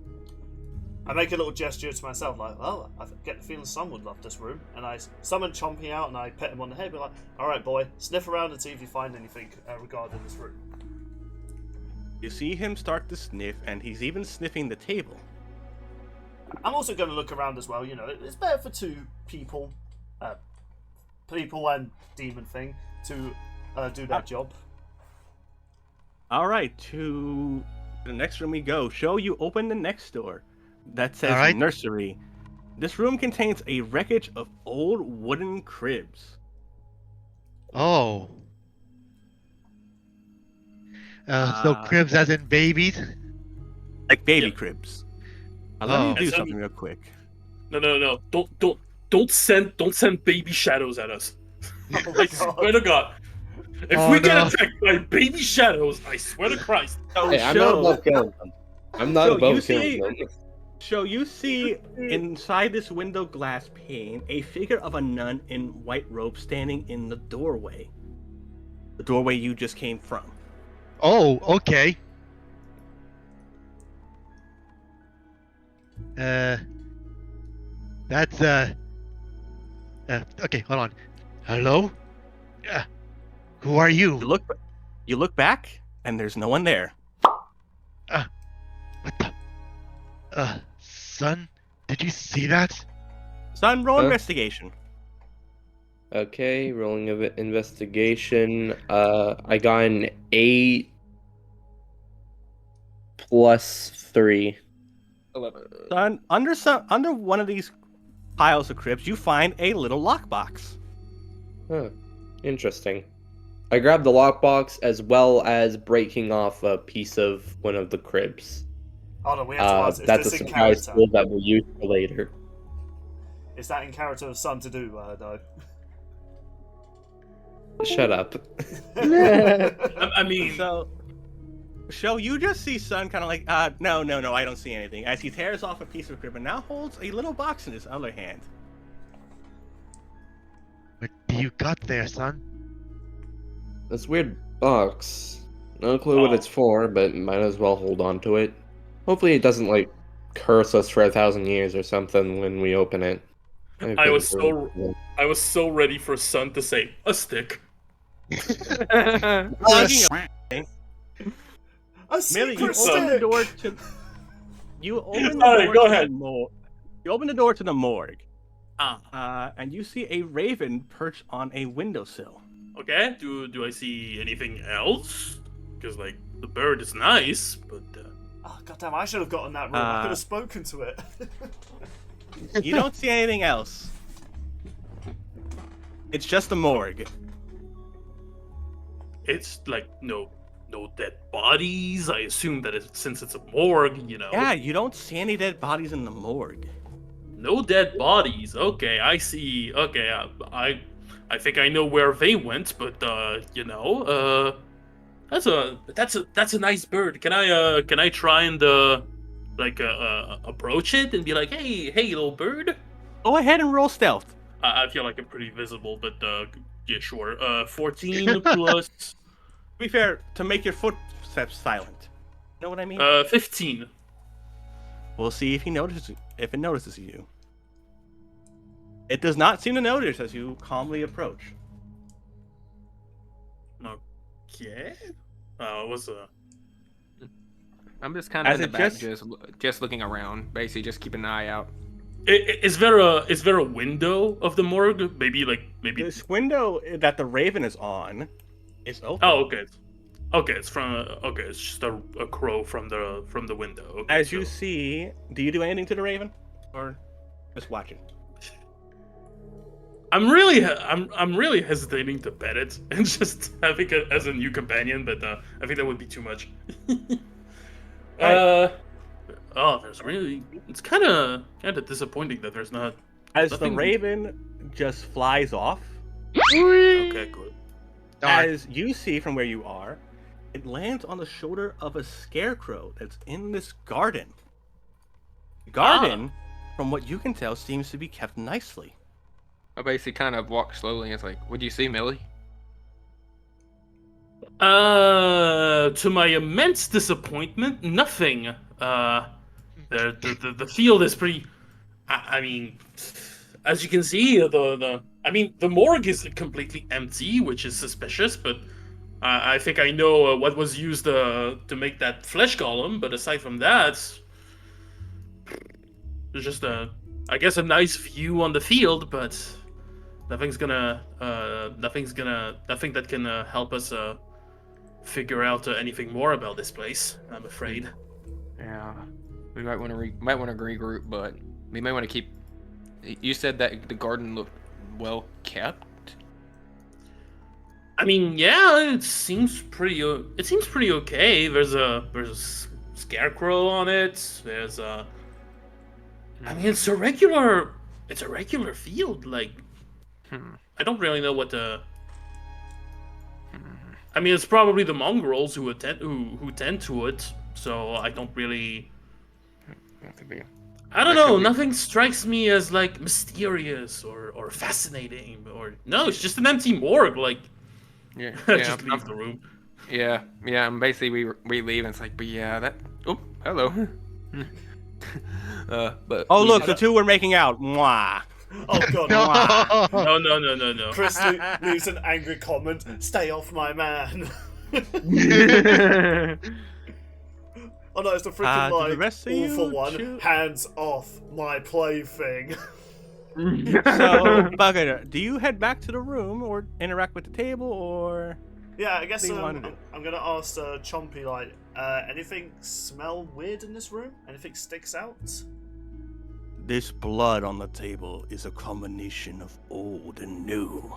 I make a little gesture to myself, like, oh, I get the feeling someone would love this room. And I summon Chompy out and I pet him on the head, be like, all right, boy, sniff around and see if you find anything regarding this room. You see him start to sniff, and he's even sniffing the table. I'm also going to look around as well. You know, it's better for two people, people and demon thing, to do that job. All right, to the next room we go. Show you open the next door. That says All right. nursery. This room contains a wreckage of old wooden cribs. Oh. So cribs as in babies? Like baby Yep. cribs. Let me Oh. do Yes, something real quick. No. Don't send baby shadows at us. Oh I my swear to God. If Oh, we get no. attacked by baby shadows, I swear to Christ. So Hey, I'm not show, above killing them. I'm not So you above see- killing them. show you see inside this window glass pane a figure of a nun in white robe standing in the doorway. The doorway you just came from. Oh, okay. That's okay, hold on. Hello? Who are you? You look back, and there's no one there. What the? Son? Did you see that? Son, roll Huh? investigation. Okay, rolling of investigation. I got an 8 plus 3. 11. Son, under one of these piles of crypts, you find a little lockbox. Huh. Interesting. I grabbed the lockbox as well as breaking off a piece of one of the cribs. Hold on, we have to ask, is That's a this in surprise character? tool that we'll use for later. Is that in character of Son to do, though? Shut up. I mean, So, you just see Son kind of like, no, I don't see anything. As he tears off a piece of crib and now holds a little box in his other hand. What do you got there, son? This weird box. No clue what Oh. it's for, but might as well hold on to it. Hopefully it doesn't, like, curse us for 1,000 years or something when we open it. I was so ready for Sun to say a stick. Speaking of, A Millie, you secret open the stick! door to. You open the Alright, door go to ahead. the morgue. You open the door to the morgue, Ah, and you see a raven perched on a windowsill. okay. Do I see anything else? Because like the bird is nice, but Oh goddamn! I should have gotten that room. I could have spoken to it. You don't see anything else. It's just a morgue. it's like no dead bodies. I assume that since it's a morgue, you know. Yeah, you don't see any dead bodies in the morgue. No dead bodies. Okay, I see. Okay, I think I know where they went, but you know, that's a nice bird. Can I try and approach it and be like, hey little bird? Go ahead and roll stealth. I feel like I'm pretty visible, but yeah, sure. 14 plus. To be fair, to make your footsteps silent. You know what I mean? 15. We'll see if it notices you. It does not seem to notice as you calmly approach. Okay. It was a. I'm just kind of As in the it back, just looking around, basically just keeping an eye out. Is there a window of the morgue? Maybe. This window that the Raven is on is open. Oh, okay. Okay, it's it's just a crow from the window. Okay, As you see, do you do anything to the Raven, or just watch it? I'm really hesitating to pet it and just having it as a new companion, but I think that would be too much. There's really. It's kind of disappointing that there's not. As nothing... the Raven just flies off. Okay, good. As you see from where you are, it lands on the shoulder of a scarecrow that's in this garden. The garden, from what you can tell, seems to be kept nicely. I basically kind of walk slowly and it's like, what'd you see, Millie? To my immense disappointment, nothing. The field is pretty. I mean, as you can see, the morgue is completely empty, which is suspicious. But I think I know what was used to make that flesh golem. But aside from that, there's just I guess a nice view on the field, but nothing that can help us figure out anything more about this place, I'm afraid. Yeah, we might want to regroup, but we may want to keep. You said that the garden looked well kept. I mean, yeah, it seems pretty okay. There's a scarecrow on it. There's a. I mean, it's a regular field. Like, I don't really know what the. I mean, it's probably the mongrels who tend to it. So I don't really. I don't know. Nothing strikes me as like mysterious or fascinating. Or no, it's just an empty morgue. Like, yeah, just leave the room. Yeah. And basically we leave and it's like, but yeah, that. Oh, hello. But. Oh look, the two were making out. Mwah. Oh god. No. Chris leaves an angry comment. Stay off my man. Oh no, it's the freaking all for one. Hands off my plaything. So, Bugger, do you head back to the room or interact with the table, or? Yeah, I guess I'm gonna ask Chompy, like, anything smell weird in this room? Anything sticks out? This blood on the table is a combination of old and new.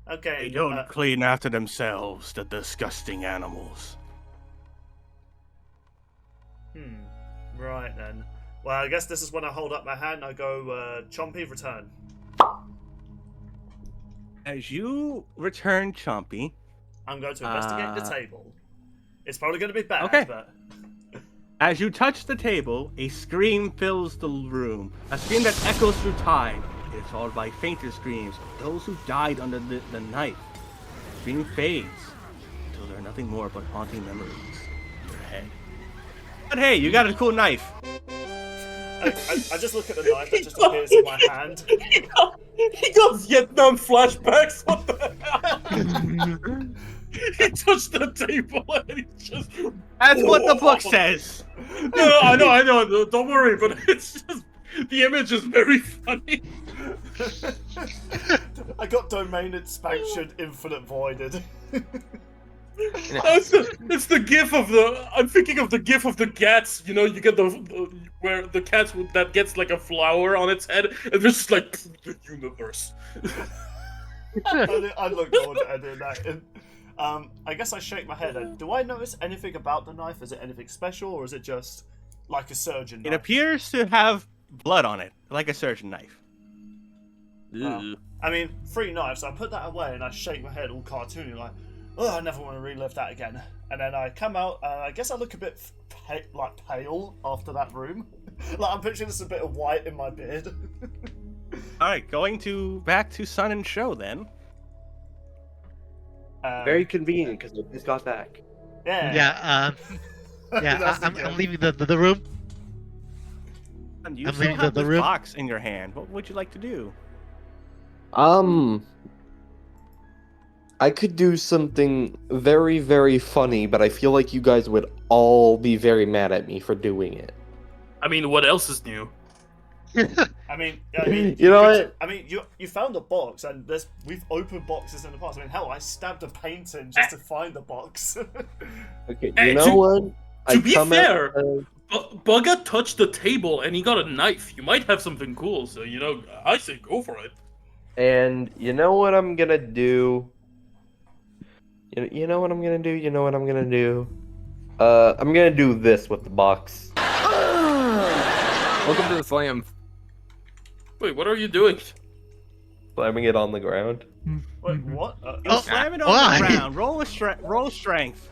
Okay. They don't clean after themselves, the disgusting animals. Right then. Well, I guess this is when I hold up my hand and I go, Chompy, return. As you return, Chompy, I'm going to investigate the table. It's probably going to be bad, Okay. but... As you touch the table, a scream fills the room. A scream that echoes through time. It is followed by fainter screams of those who died under the knife. The scream fades until there are nothing more but haunting memories in your head. But hey, you got a cool knife. I just look at the knife that just appears in my hand. He got Vietnam flashbacks. What the hell? He touched the table and he just. That's what the book says. No, I know. Don't worry, but it's just the image is very funny. I got domain expansion infinite voided. It's the gif of the. I'm thinking of the gif of the cats. You know, you get the where the cat that gets like a flower on its head, and it's just like the universe. I look forward to editing that in. I guess I shake my head. Do I notice anything about the knife? Is it anything special, or is it just like a surgeon knife? It appears to have blood on it, like a surgeon knife. I mean, 3 knives. So I put that away and I shake my head all cartoony, like, oh, I never want to relive that again. And then I come out, and I guess I look a bit pale after that room. Like I'm picturing just a bit of white in my beard. All right, going back to Sun and Show then. Very convenient because I just got back. Yeah. Yeah, That's the I'm leaving the room. And you I'm still leaving have the this room. box in your hand. What would you like to do? I could do something very, very funny, but I feel like you guys would all be very mad at me for doing it. I mean, what else is new? I mean, You know what? I mean, you found a box, and we've opened boxes in the past. I mean, hell, I stabbed a painting just to find the box. Okay, Hey, you know what? To be come fair, at- Bugga touched the table and he got a knife. You might have something cool, so you know, I say go for it. and you know what I'm gonna do? You know what I'm gonna do? You know what I'm gonna do? I'm gonna do this with the box. Welcome to the slam. Wait, what are you doing? Slamming it on the ground. Wait, what? You slam it on why? the ground. Roll strength.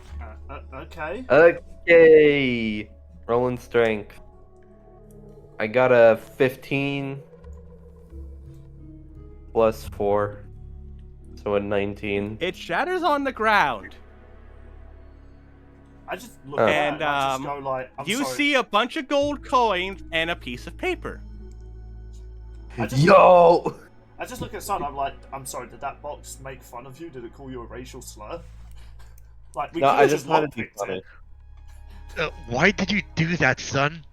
Okay. Okay. Rolling strength. I got a 15 plus 4. So a 19. It shatters on the ground. I just look at And, that and I just go like, I'm You sorry. see a bunch of gold coins and a piece of paper. I just, Yo! I just look at Sun. I'm like, I'm sorry. Did that box make fun of you? Did it call you a racial slur? Like we No, could I have just just wanted to be lockpicked funny. it. Why did you do that, son?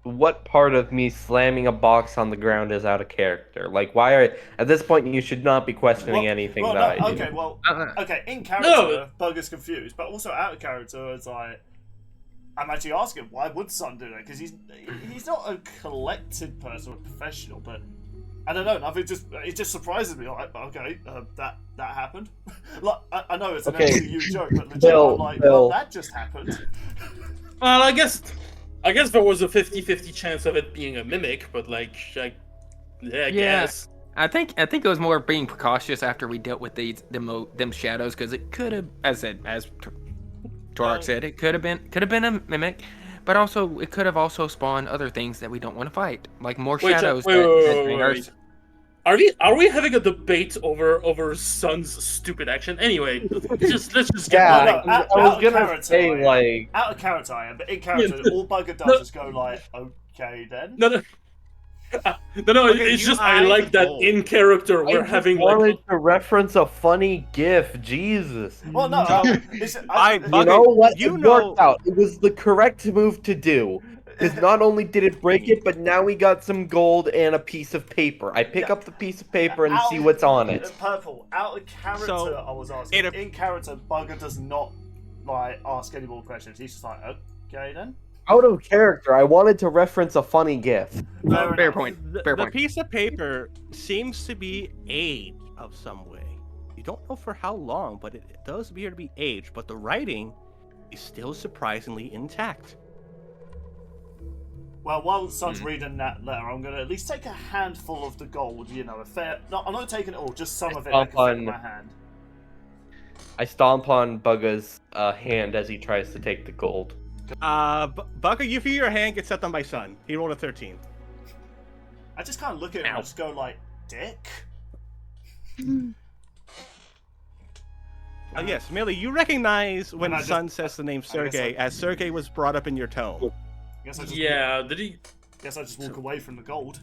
What part of me slamming a box on the ground is out of character? Like, why are... At this point, you should not be questioning Well- anything well, that no, I do. okay, well, okay. In No. character, Bugger's confused, but also out of character, it's like I'm actually asking, why would Sun do that? Because he's not a collected person or professional, but I don't know. Nothing it just surprises me. Like, okay, that happened. Like, I know it's an Okay. MCU joke, but legit, Bill, I'm like, Bill. well, that just happened. Well, I guess there was a 50-50 chance of it being a mimic, but like, I guess. I think it was more being precautious after we dealt with them shadows, because it could have, as Taurock said, it could have been a mimic, but also it could have also spawned other things that we don't want to fight, like more Wait, shadows. wait, that wait, bring wait, our- wait. Are we having a debate over Sun's stupid action? Anyway, let's just get Yeah, going. no, I out was of gonna character, say, I am. like... Out of character, I am, but in character, all Bugger does is go like, okay then. No, Okay, it's you just I eyed like that gold. in character we're I having just wanted like to reference a funny GIF. Jesus. Well, no, I- You know what? you It know- worked out. It was the correct move to do. Because not only did it break it, but now we got some gold and a piece of paper. I pick Yeah. up the piece of paper and Out- see what's on it. Purple, out of character, So, I was asking. it- In character, Bugger does not like ask any more questions. He's just like, okay then. Out of character, I wanted to reference a funny GIF. Fair Fair enough. point. The Fair point. piece of paper seems to be aged of some way. You don't know for how long, but it does appear to be aged. But the writing is still surprisingly intact. Well, while Sun's reading that letter, I'm gonna at least take a handful of the gold. You know, a fair. No, I'm not taking it all. Just some of it I can fit in my hand. I stomp on Bugga's hand as he tries to take the gold. Bucker, you feel your hand get stepped on by Sun. He rolled a 13. I just kind of look at him and I just go like, dick. Yes, Millie, you recognize when And I just- Sun says the name Sergey, as Sergey was brought up in your tone. Guess I just yeah. Did he? Guess I just walk away from the gold.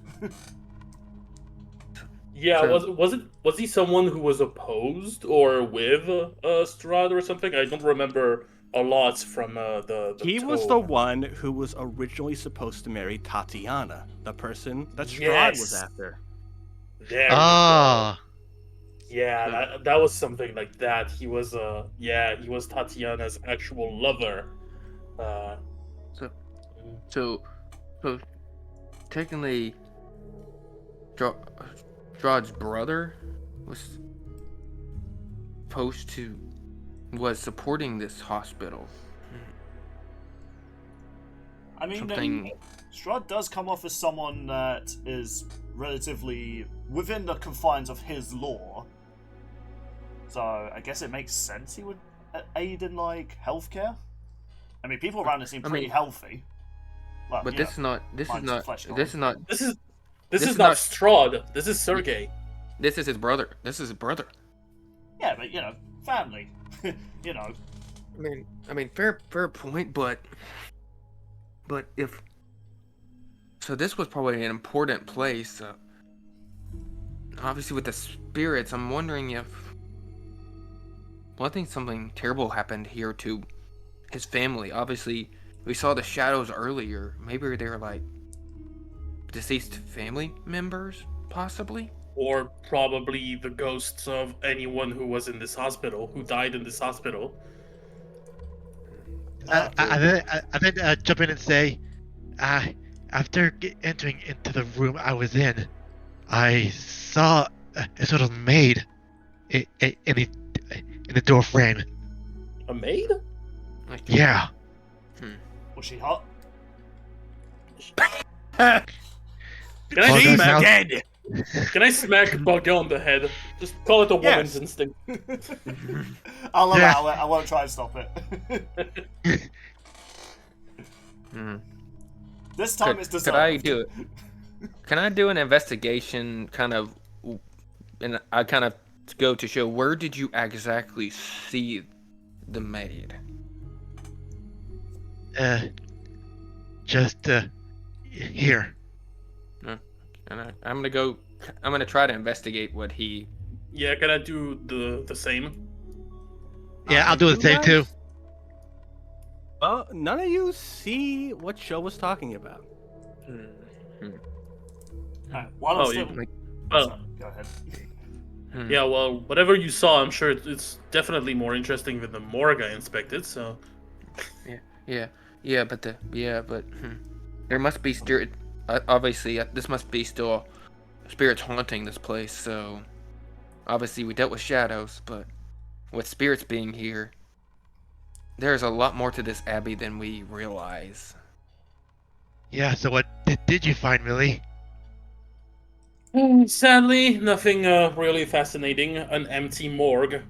Yeah, Sure. was he someone who was opposed or with Strahd or something? I don't remember a lot from the He was the tome. one who was originally supposed to marry Tatiana, the person that Strahd Yes. was after. There you Ah. go. Yeah, that was something like that. He was he was Tatiana's actual lover. Uh, So technically, Strahd's brother was supporting this hospital. I mean, Something. Strahd does come off as someone that is relatively within the confines of his law. So I guess it makes sense he would aid in like healthcare. I mean, people around him seem pretty healthy. Well, But this is not. This is not. This This is is not not- Strahd. This is Sergey. This is his brother. Yeah, but family. I mean, fair point, but if so, this was probably an important place. Obviously, with the spirits, I'm wondering if I think something terrible happened here to his family. Obviously, we saw the shadows earlier. Maybe they're like deceased family members, possibly. Or probably the ghosts of anyone who was in this hospital, who died in this hospital. I then jump in and say, after entering into the room I was in, I saw a sort of maid in the door frame. A maid? Yeah. Was she hot? Can Oh, I that's smack? now- Dead. Can I smack Bugger on the head? Just call it a woman's Yes. instinct. I'll allow Yeah. it. I won't try and stop it. This time it's deserved. Could I do it? Can I do an investigation kind of, and I kind of go to show where did you exactly see the maid? Just here. And I'm gonna try to investigate what he. Yeah, can I do the same? Yeah, I'll do the same too. Well, none of you see what Sho was talking about. Alright, while I'm Oh, still... Well, Go ahead. yeah, well, whatever you saw, I'm sure it's definitely more interesting than the morgue I inspected, so... But there must be spirit. Obviously, this must be still spirits haunting this place. So, obviously, we dealt with shadows, but with spirits being here, there's a lot more to this abbey than we realize. Yeah, so what did you find, Millie? Sadly, nothing really fascinating. An empty morgue.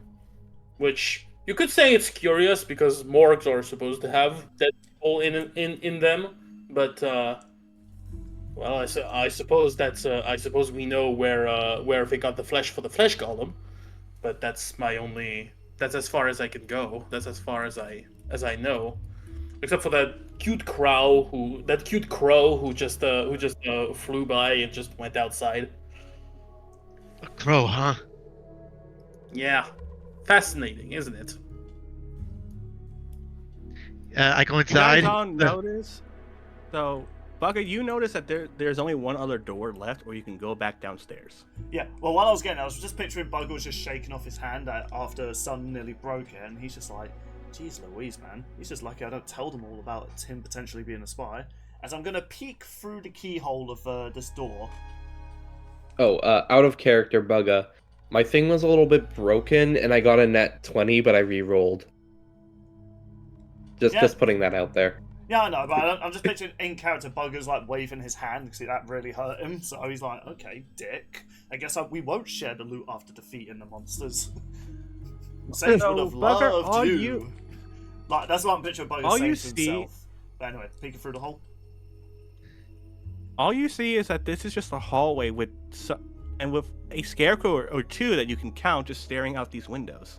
Which, you could say it's curious, because morgues are supposed to have dead people in them, but, well, I suppose that's, I suppose we know where they got the flesh for the flesh golem, but that's as far as I can go. That's as far as I know. Except for that cute crow who just flew by and just went outside. A crow, huh? Yeah, fascinating, isn't it? I go You inside. guys all notice? So, Bugger, you notice that there's only one other door left, or you can go back downstairs. Yeah, well, while I was just picturing Bugger was just shaking off his hand after Sun nearly broke it, and he's just like, geez Louise, man. He's just lucky I don't tell them all about him potentially being a spy. As I'm going to peek through the keyhole of this door. Oh, out of character, Bugga. My thing was a little bit broken, and I got a net 20, but I re-rolled. Just putting that out there. Yeah, I know, but I'm just picturing in character Bugger's like waving his hand because that really hurt him. So he's like, okay, dick. I guess we won't share the loot after defeating the monsters. Sage would have Bugger, loved all you. Like, that's what I'm picturing Bugger all saying you to see- himself. But anyway, peeking through the hole. All you see is that this is just a hallway with a scarecrow or two that you can count just staring out these windows.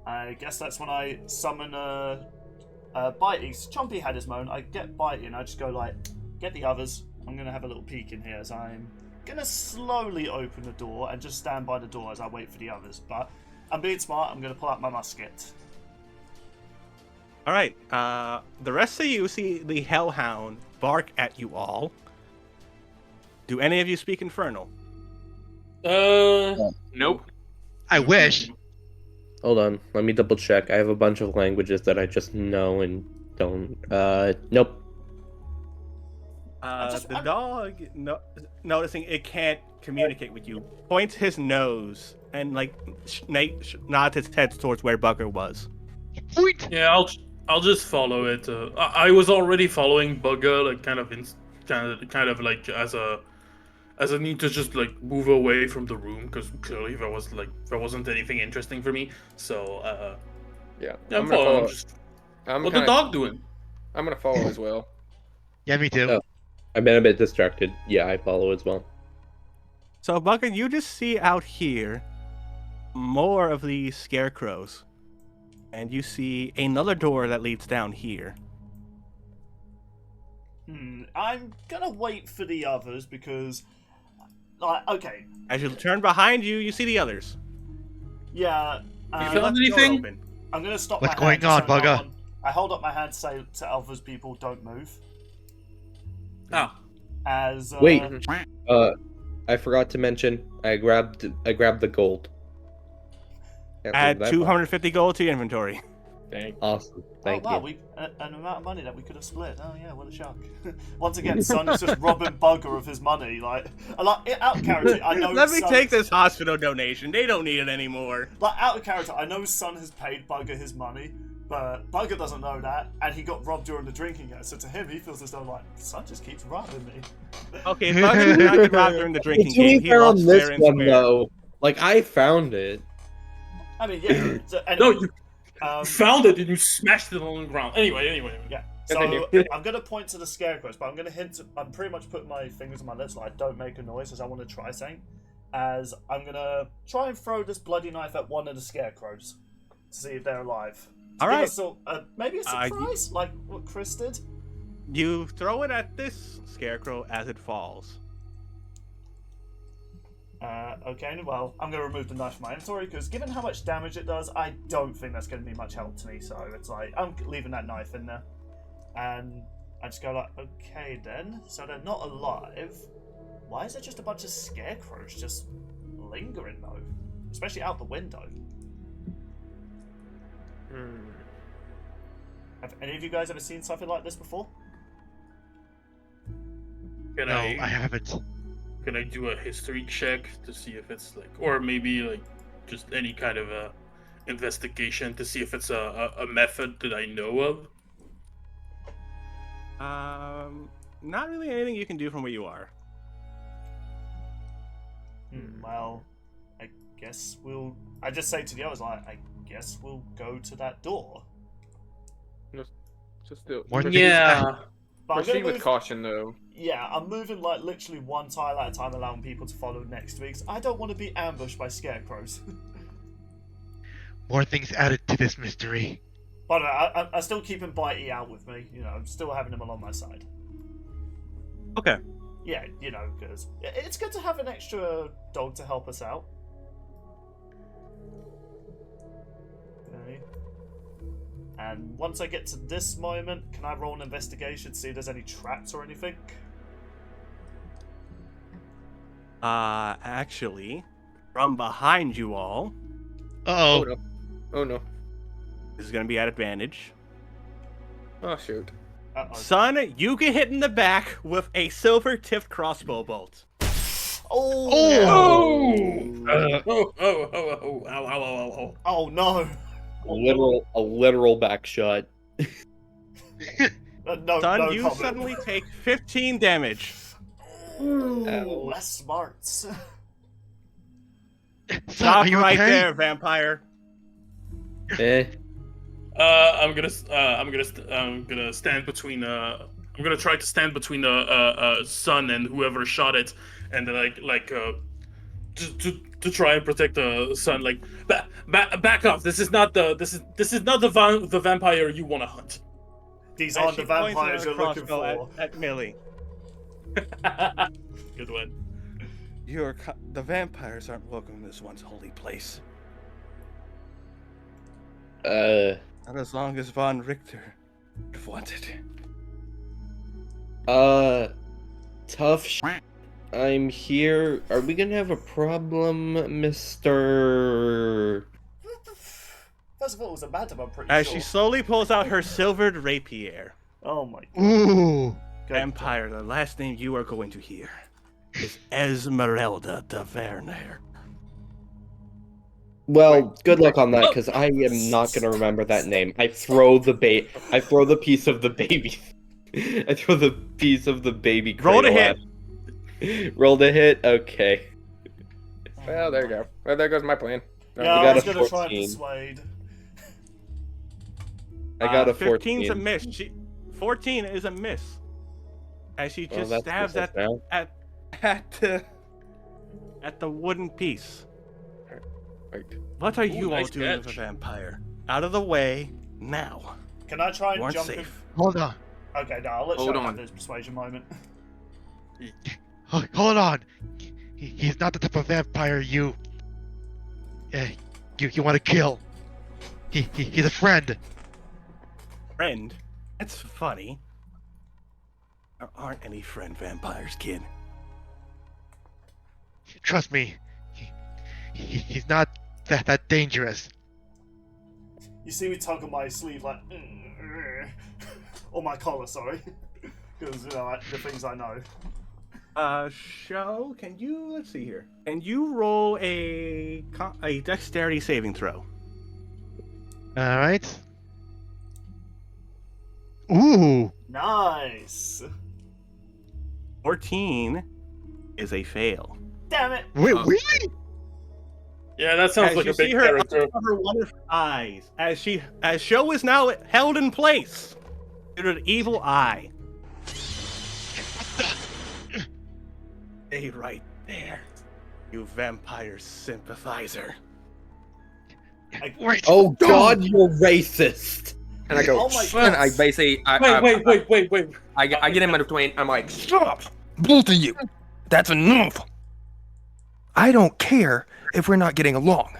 I guess that's when I summon Bitey. Chompy had his moan. I get Bitey and I just go like, get the others. I'm going to have a little peek in here as I'm going to slowly open the door and just stand by the door as I wait for the others. But I'm being smart. I'm going to pull out my musket. All right. The rest of you see the Hellhound bark at you all. Do any of you speak Infernal? Nope. I wish. Hold on, let me double check. I have a bunch of languages that I just know and don't. Nope. The dog, noticing it can't communicate with you, points his nose and like nods his head towards where Bugger was. Point. Yeah, I'll just follow it. I was already following Bugger, like kind of like as a need to just like move away from the room because clearly there wasn't anything interesting for me. So Yeah, I'm following. What the dog doing? I'm gonna follow as well. Yeah, me too. Oh. I've been a bit distracted. Yeah, I follow as well. So Bugger, you just see out here more of these scarecrows, and you see another door that leads down here. I'm gonna wait for the others because, like, okay. As you turn behind you, you see the others. Yeah. You found anything? I'm gonna stop. What's my hand going on, to say no Bugger? one- I hold up my hand to say to others people don't move. Oh. As Wait. I forgot to mention. I grabbed the gold. Can't Add leave that 250 gold to your inventory. Dang. Awesome. Thank wow, you. an amount of money that we could have split. Oh yeah, what a shock. Once again, Son is just robbing Bugger of his money. Like out of character, I know. Let me Son, take this hospital donation. They don't need it anymore. Like out of character, I know Son has paid Bugger his money, but Bugger doesn't know that, and he got robbed during the drinking game. So to him, he feels as though like Son just keeps robbing me. Okay, Bugger did not get robbed during the drinking To be game. He fair lost on this fair and one square. though, like I found it. I mean, yeah. So, No, anyway, you found it and you smashed it on the ground. Anyway. Yeah. So Continue. I'm gonna point to the scarecrows, but I'm gonna hint. I'm pretty much putting my fingers on my lips like don't make a noise, as I want to try something. As I'm gonna try and throw this bloody knife at one of the scarecrows to see if they're alive. All right. Maybe a surprise, like what Chris did. You throw it at this scarecrow as it falls. Okay, well, I'm going to remove the knife from my inventory because given how much damage it does, I don't think that's going to be much help to me. So it's like, I'm leaving that knife in there. And I just go like, okay then. So they're not alive. Why is there just a bunch of scarecrows just lingering though? Especially out the window. Have any of you guys ever seen something like this before? Can No, I I haven't. Can I do a history check to see if it's like, or maybe like just any kind of a investigation to see if it's a method that I know of? Not really anything you can do from where you are. Well, I guess I just say to the others, like, I guess we'll go to that door. Just do More things- Yeah. But I'm proceed gonna with move, caution, though. yeah, I'm moving like literally one tile at a time, allowing people to follow next week. I don't want to be ambushed by scarecrows. More things added to this mystery. But I still keeping Bitey out with me. You know, I'm still having him along my side. Okay. Yeah, you know, because it's good to have an extra dog to help us out. Okay. And once I get to this moment, can I roll an investigation to see if there's any traps or anything? Actually, from behind you all, Uh-oh. Oh no. Oh no. this is going to be at advantage. Oh shoot. Uh-oh. Son, you get hit in the back with a silver-tipped crossbow bolt. Oh! Ow. Oh no! A literal back shot. No, Son, no you comment. suddenly take 15 damage. Ooh, that's smart. Son, Stop are you right okay? there, vampire. I'm gonna stand between I'm gonna try to stand between the son and whoever shot it, and to try and protect the son. Like back off. This is not the vampire you want to hunt. These As aren't she the points vampires her you're looking crossbow for. at Millie. Good one. The vampires aren't welcome in this once holy place. Not as long as Von Richter would have wanted. Tough I'm here. Are we gonna have a problem, Mr. First of all, it was a madam, I'm pretty As sure. she slowly pulls out her silvered rapier. Oh my god. Ooh. Good Vampire, the last name you are going to hear is Esmeralda de Werner. Well, good luck on that, because I am not gonna remember that name. I throw the piece of the baby. I throw the piece of the baby. Roll to cradle hit. Roll to hit. Okay. Well, there you go. Well, there goes my plan. Yeah, I I got was a going to try and 14. persuade. I got a 15's 14. a miss. 14 is a miss. As she Well, just that's stabs business now. at the wooden piece. Wait. What are you all nice doing with a catch. vampire? Out of the way now. Can I try You and aren't jump safe. Hold on. in? Okay, no, I'll let Hold Sean have on. this persuasion moment. Hold on. He's not the type of vampire you want to kill. He's a friend. Friend? That's funny. There aren't any friend vampires, kid. Trust me. He's not that dangerous. You see me tug on my sleeve like... or my collar, sorry. Because, you know, like, the things I know. Show, can you, let's see here. Can you roll a dexterity saving throw? Alright. Ooh. Nice! 14 is a fail. Damn it! Wait, Oh. really? Yeah, that sounds As like you a big see her character. up her wonderful eyes, as Show is now held in place. Due to an evil eye. Stay right there, you vampire sympathizer. Wait. Oh God, you're racist. And I go, Oh my and I God. basically, Wait. I get him in between. I'm like, stop, both of you. That's enough. I don't care if we're not getting along.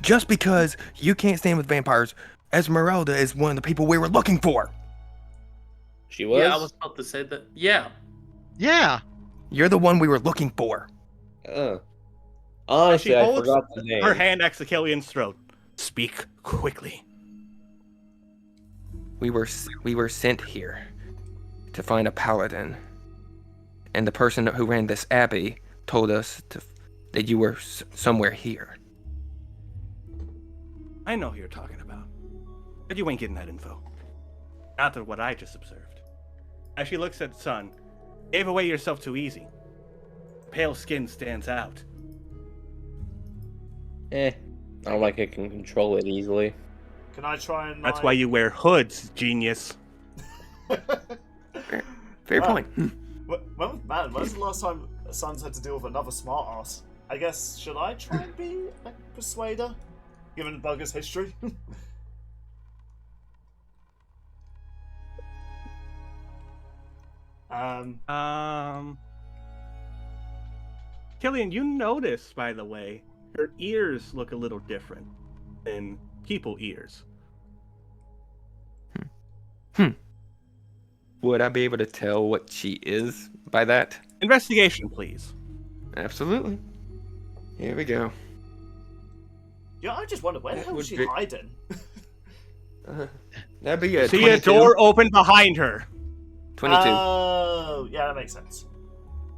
Just because you can't stand with vampires, Esmeralda is one of the people we were looking for. She was. Yeah, I was about to say that. Yeah. Yeah. You're the one we were looking for. Honestly, She I holds forgot the name. her hand next to Killian's throat. Speak quickly. We were sent here to find a paladin, and the person who ran this abbey told us that you were somewhere here. I know who you're talking about, but you ain't getting that info. Not that what I just observed. As she looks at Sun, gave away yourself too easy. Pale skin stands out. I don't like I can control it easily. Can I try and... That's like... why you wear hoods, genius. Fair Wow. point. When's the last time Sun's had to deal with another smart ass? I guess, should I try and be a persuader? Given Bugger's history? Killian, you notice, by the way, her ears look a little different than people ears. Would I be able to tell what she is by that? Investigation, please. Absolutely. Here we go. Yeah, I just wonder, where the That hell would is she be- hiding? That'd be a See 22. a door open behind her. 22. Oh, yeah, that makes sense.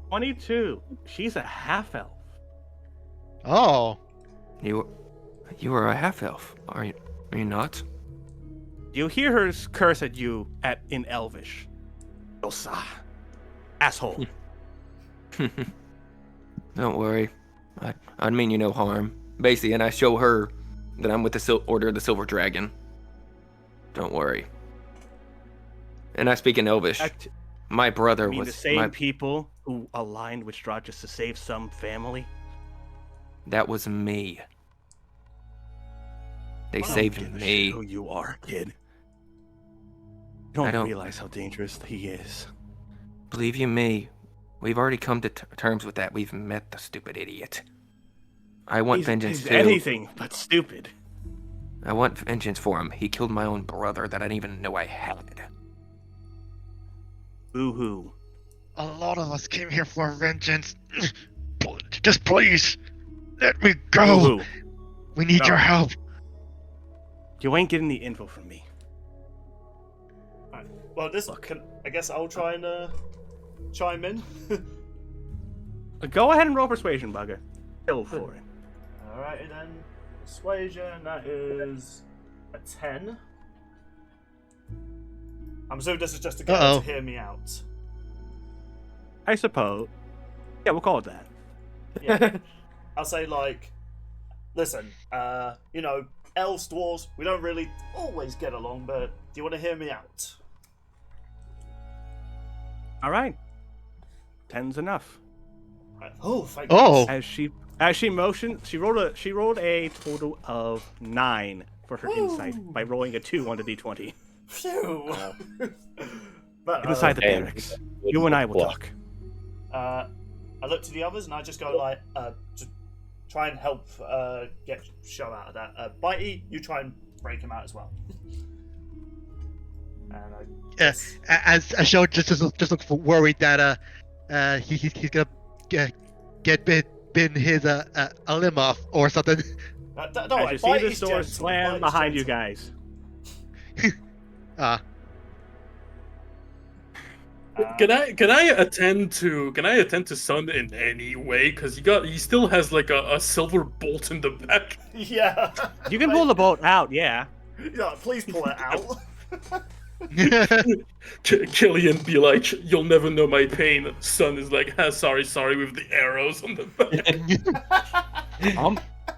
22. She's a half elf. Oh. You are a half elf, are you not? You hear her curse at you in Elvish. Yosa. Asshole. Don't worry. I'd mean you no harm. Basically, and I show her that I'm with the Order of the Silver Dragon. Don't worry. And I speak in Elvish. My brother I mean, was the same people who aligned with Strahd just to save some family. That was me. They I don't saved give a me. shit who you are, kid. You don't, I don't- realize how dangerous he is. Believe you me, we've already come to terms with that. We've met the stupid idiot. I want vengeance he's too. anything but stupid. I want vengeance for him. He killed my own brother that I didn't even know I had. Boo-hoo. A lot of us came here for vengeance. Just please, let me go. Woo-hoo. We need No. your help. You ain't getting the info from me. Alright. Well, I guess I'll try and chime in. Go ahead and roll persuasion, bugger. Go for it. Alrighty then. Persuasion, that is a 10. I'm assuming this is just to get her Uh-oh. to hear me out. I suppose. Yeah, we'll call it that. Yeah. I'll say, like, listen, you know, elves, dwarves, we don't really always get along, but do you want to hear me out? All right. 10's enough. Right. Oh, thank Oh. As she motioned, she rolled a total of 9 for her insight by rolling a 2 on the d20. Phew. But, Inside the Damn. barracks. You and I will talk. I look to the others and I just go like, just try and help get Show out of that. Bitey, you try and break him out as well. And As Show just looks worried that he's gonna get bitten his a limb off or something. don't As worry, you see the Bitey's door gentle, slam Bitey's behind you gentle. guys. Can I attend to Sun in any way? Because he still has like a silver bolt in the back. Yeah. You can pull the bolt out, yeah. Yeah, please pull it out. Killian be like, "You'll never know my pain." Sun is like, sorry, with the arrows on the back.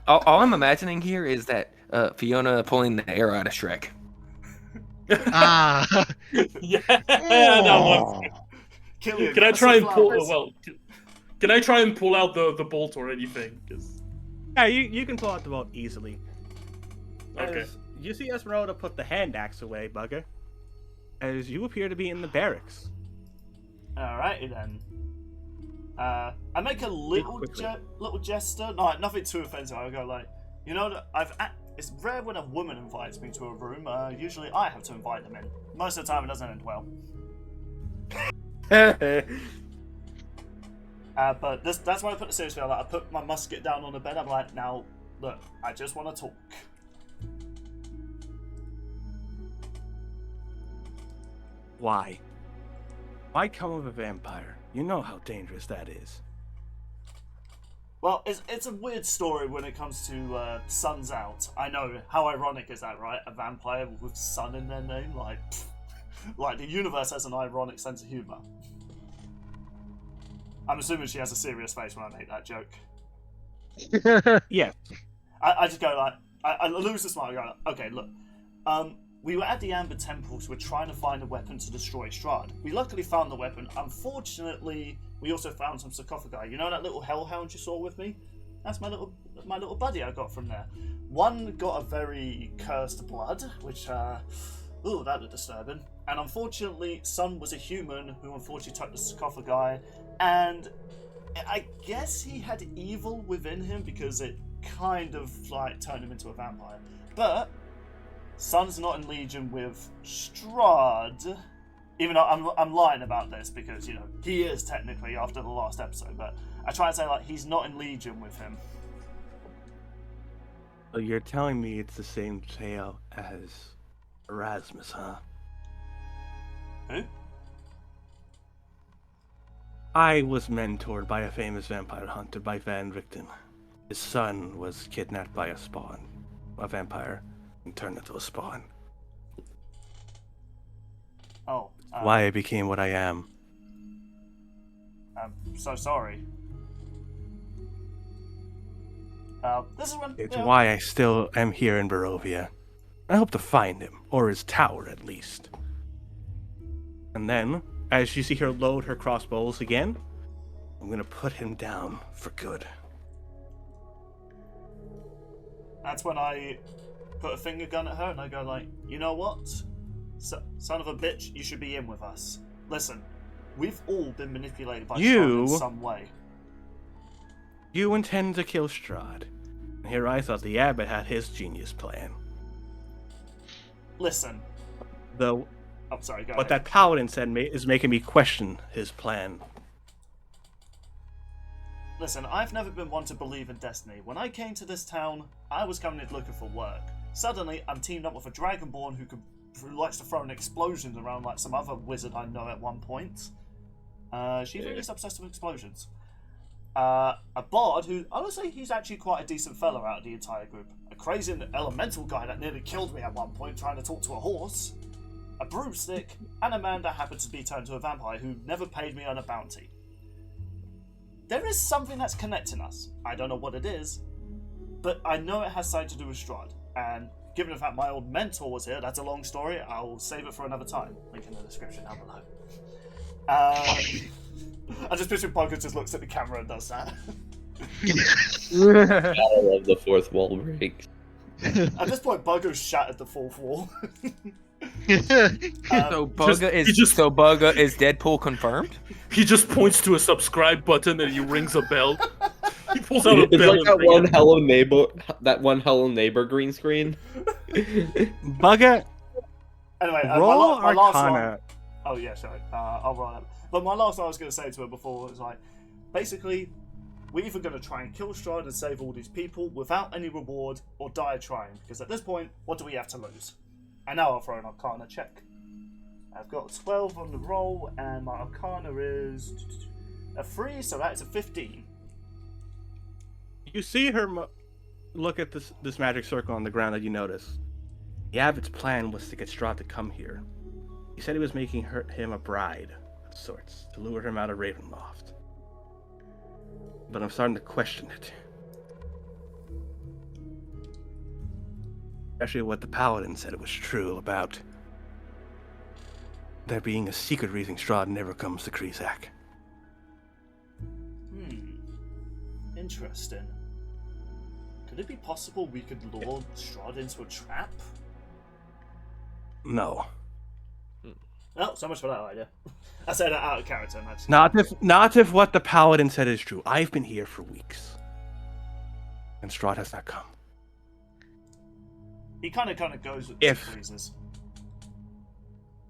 All I'm imagining here is that Fiona pulling the arrow out of Shrek. Yeah, that one. Killian, Can I get us try some and pull? flowers. Well, can I try and pull out the bolt or anything? 'Cause- Yeah, you can pull out the bolt easily. Okay. As you see Esmeralda put the hand axe away, bugger. As you appear to be in the barracks. Alrighty then. I make a little quickly. little gesture. No, nothing too offensive. I go like, you know, that it's rare when a woman invites me to a room. Usually I have to invite them in. Most of the time it doesn't end well. But that's why I put the serious feel. Like, I put my musket down on the bed. I'm like, now look, I just want to talk. Why? Why come with a vampire? You know how dangerous that is. Well, it's a weird story when it comes to Suns Out. I know, how ironic is that, right? A vampire with sun in their name, like the universe has an ironic sense of humor. I'm assuming she has a serious face when I make that joke. Yeah. I just go like, I lose the smile. I go, okay, look, we were at the Amber Temples. We're trying to find a weapon to destroy Strahd. We luckily found the weapon. Unfortunately, we also found some sarcophagi. You know that little hellhound you saw with me? That's my little buddy I got from there. One got a very cursed blood, which that was disturbing. And unfortunately, Sun was a human who unfortunately took the sarcophagi, and I guess he had evil within him because it kind of like turned him into a vampire. But Sun's not in legion with Strahd, even though I'm lying about this because, you know, he is technically after the last episode, but I try and say like he's not in legion with him. So you're telling me it's the same tale as Erasmus, huh? Who? I was mentored by a famous vampire hunter by Van Richten. His son was kidnapped by a vampire, and turned into a spawn. Oh. Why I became what I am. I'm so sorry. This is when... It's you know, why I still am here in Barovia. I hope to find him, or his tower at least. And then, as you see her load her crossbows again, I'm gonna put him down for good. That's when I put a finger gun at her and I go like, you know what? Son of a bitch, you should be in with us. Listen, we've all been manipulated by Strahd in some way. You intend to kill Strahd. And here I thought the abbot had his genius plan. Listen. Though, Oh, sorry, go What ahead. that paladin said is making me question his plan. Listen, I've never been one to believe in destiny. When I came to this town, I was coming in looking for work. Suddenly, I'm teamed up with a dragonborn who likes to throw in explosions around like some other wizard I know at one point. She's really obsessed with explosions. A bard who, honestly, he's actually quite a decent fellow out of the entire group. A crazy elemental guy that nearly killed me at one point trying to talk to a horse. A broomstick, and a man that happened to be turned to a vampire who never paid me on a bounty. There is something that's connecting us. I don't know what it is, but I know it has something to do with Strahd. And given the fact my old mentor was here, that's a long story. I'll save it for another time. Link in the description down below. I just picture Bugger just looks at the camera and does that. I love the fourth wall break. At this point, Bugger's shattered the fourth wall. So Bugger is Deadpool confirmed? He just points to a subscribe button and he rings a bell. He pulls out a It's bell like and that rings one it. Hello Neighbor green screen. Bugger, Anyway, roll my last one. Arcana. Oh yeah, sorry. I'll roll that. But my last one I was going to say to her before was like, basically, we're either going to try and kill Strahd and save all these people without any reward, or die trying. Because at this point, what do we have to lose? And now I'll throw an Arcana check. I've got 12 on the roll, and my Arcana is a 3, so that's a 15. You see her look at this magic circle on the ground that you notice. The Abbot's plan was to get Strahd to come here. He said he was making him a bride of sorts to lure him out of Ravenloft. But I'm starting to question it. Especially what the Paladin said it was true about there being a secret reason Strahd never comes to Krizak. Interesting. Could it be possible we could lure Strahd into a trap? No. Oh, so much for that idea. I said that out of character. And that's Not if what the Paladin said is true. I've been here for weeks. And Strahd has not come. He kind of goes with If- the freezes.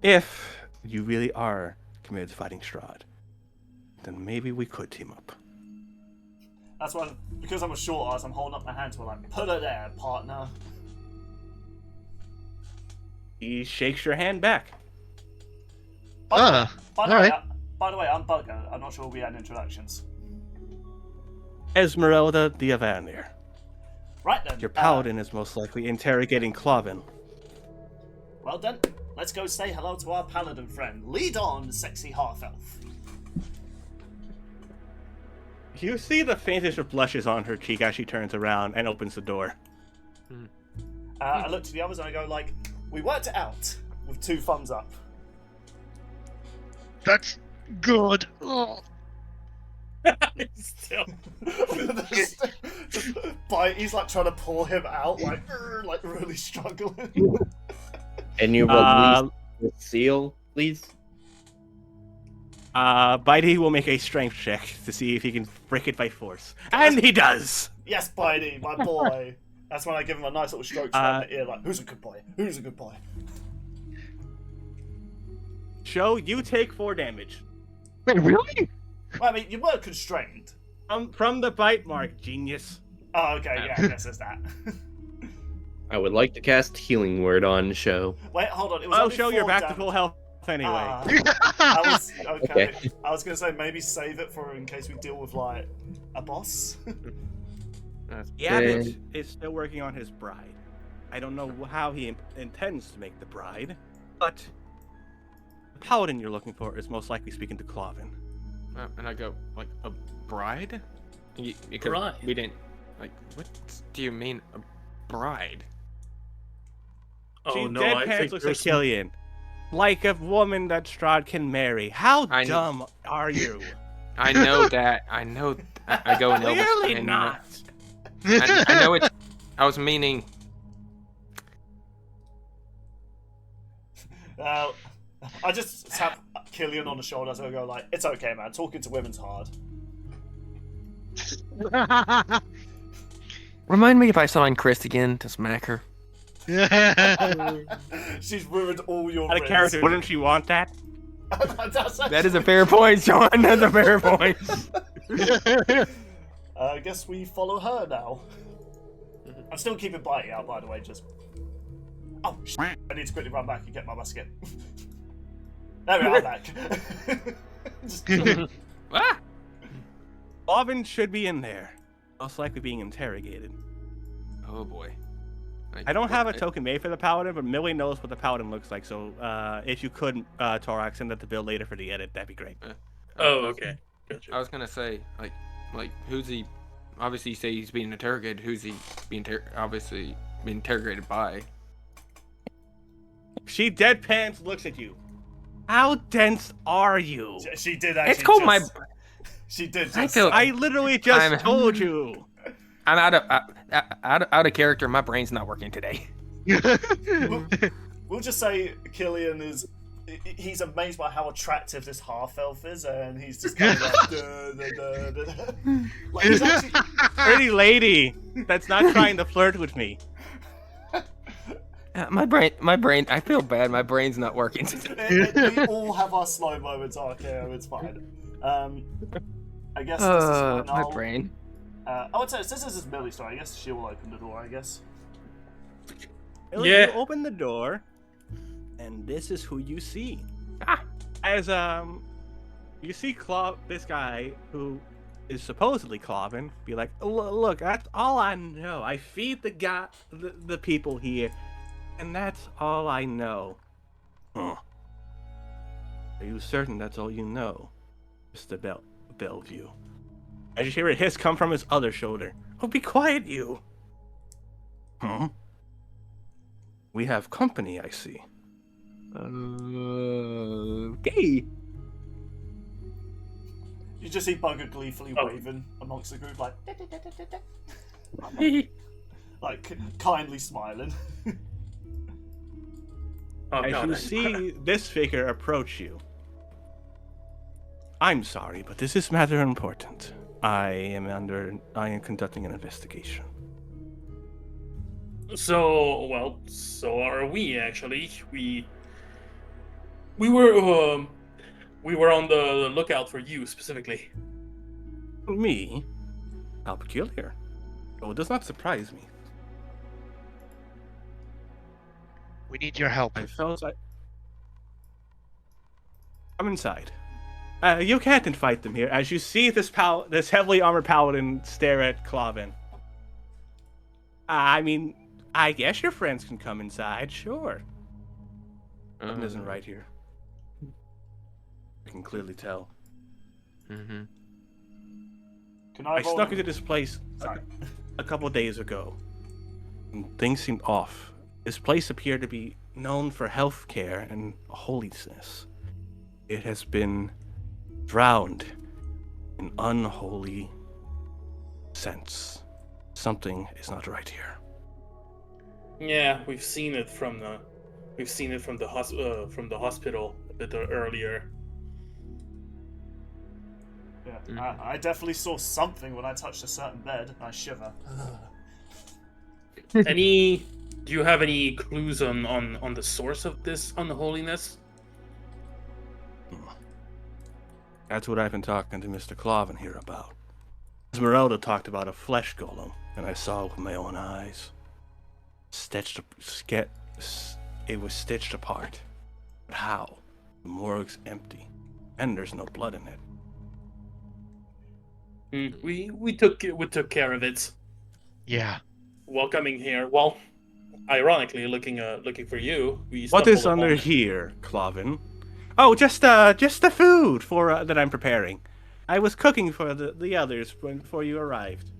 If you really are committed to fighting Strahd, then maybe we could team up. That's why, because I'm a short ass, I'm holding up my hand to her like, put her there, partner. He shakes your hand back. By the way, alright. by the way, I'm Bugger. I'm not sure we had introductions. Esmeralda the Avanir. Right then. Your paladin is most likely interrogating Clavin. Well done. Let's go say hello to our paladin friend. Lead on, sexy half-elf. You see the faintest of blushes on her cheek as she turns around and opens the door. I look to the others and I go like, we worked it out with 2 thumbs up. That's good. Oh. Still. But he's like trying to pull him out, like really struggling. And you release the seal, please? Bitey will make a strength check to see if he can break it by force. And he does! Yes, Bitey, my boy. That's when I give him a nice little stroke to the ear, like, who's a good boy? Who's a good boy? Show, you take 4 damage. Wait, really? Well, I mean, you were constrained. From the bite mark, genius. Oh, okay, yeah, I guess there's that. I would like to cast Healing Word on Show. Wait, hold on. It was Oh, only Show, you're 4 back to damage. full health anyway. I was okay. Okay. I was gonna say maybe save it for in case we deal with like a boss. The Abbot is still working on his bride. I don't know how he intends to make the bride, but the paladin you're looking for is most likely speaking to Clavin. And I go, like, a bride? Because Bride? we didn't, like, what do you mean, a bride? Oh She no, dead I pants think looks there's like Killian. Like a woman that Strahd can marry. How I kn- dumb are you? I know that, I know, I go in Elvis. Clearly and, not. I know it, I was meaning, I just tap Killian on the shoulder as I go like, it's okay, man. Talking to women's hard. Remind me if I sign Chris again to smack her. She's ruined all your Out of riz. character, wouldn't you want that? That is a fair point, Sean. That's a fair point. I guess we follow her now. I'm still keeping Bitey out, by the way, just... Oh, I need to quickly run back and get my musket. There we are, I'm back. Just... Ah! Bobbin should be in there. Most likely being interrogated. Oh boy. I don't have a token made for the Paladin, but Millie knows what the Paladin looks like, so if you could, Taurock, send that to Bill later for the edit, that'd be great. Oh, okay. Gotcha. I was gonna say, like, who's he? Obviously, you say he's being interrogated. Who's he being obviously being interrogated by? She deadpans looks at you. How dense are you? She did actually It's called just... my. She did just... I feel. I literally just told you. I'm out of character. My brain's not working today. We'll just say Killian is... He's amazed by how attractive this half-elf is, and he's just kind of like... duh, duh, duh, duh, duh. Like, he's actually... Pretty lady that's not trying to flirt with me. My brain. I feel bad. My brain's not working today. We all have our slow moments, RKO, it's fine. I guess this is when My brain. I would say this is Millie's story. I guess she will open the door, I guess. Millie, Yeah. You open the door, and this is who you see. Ah. As you see this guy who is supposedly Cloven be like, look, that's all I know. I feed the people here, and that's all I know. Huh. Are you certain that's all you know, Mr. Bellevue? As you hear a hiss come from his other shoulder. Oh, be quiet, you. Huh? We have company, I see. Okay. You just see Bugger gleefully waving amongst the group, like... like, kindly smiling. Oh, As God. you see this figure approach you. I'm sorry, but this is rather important. I am conducting an investigation. So are we actually. We were on the lookout for you specifically. Me? How peculiar. Oh, it does not surprise me. We need your help. I felt I'm inside. You can't fight them here. As you see this heavily armored paladin stare at Cloven. I mean, I guess your friends can come inside, sure. Something isn't right here. I can clearly tell. Mm-hmm. Can I roll snuck them? into this place a couple days ago, and things seemed off. This place appeared to be known for healthcare and holiness. It has been drowned in unholy sense. Something is not right here. Yeah, we've seen it from the hospital a bit earlier. Yeah, I definitely saw something when I touched a certain bed. I shiver. Do you have any clues on the source of this unholiness? That's what I've been talking to Mr. Cloven here about. Esmeralda talked about a flesh golem, and I saw it with my own eyes. It was stitched apart. But how? The morgue's empty, and there's no blood in it. We took care of it. Yeah. While coming here, well, ironically, looking for you, we. What is stumbled under upon- here, Cloven? Oh, just the food for that I'm preparing. I was cooking for the others before you arrived.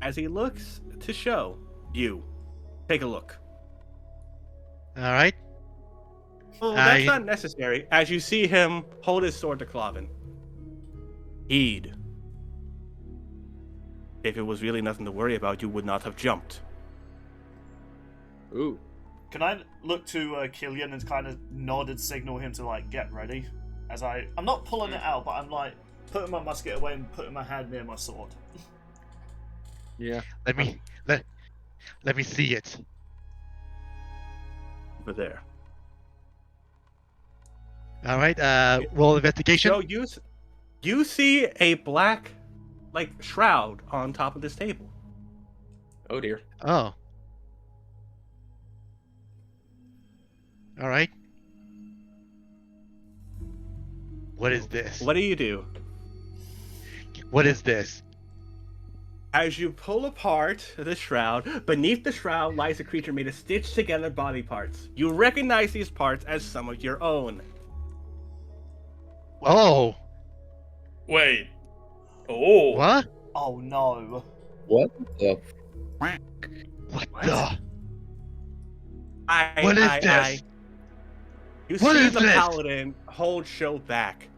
As he looks to show you, take a look. All right. Oh, that's not necessary. As you see him hold his sword to Cloven. Heed. If it was really nothing to worry about, you would not have jumped. Ooh. Can I look to Killian and kind of nod and signal him to like get ready? As I'm not pulling it out, but I'm like putting my musket away and putting my hand near my sword. Yeah. Let Let me see it. Over there. All right. Roll investigation. So you see a black, like, shroud on top of this table. Oh dear. Oh. All right. What is this? What do you do? What is this? As you pull apart the shroud, beneath the shroud lies a creature made of stitched together body parts. You recognize these parts as some of your own. Oh. Wait. Oh. What? Oh no. What the? What the? What What is is this? You What see is the this? paladin hold Sho back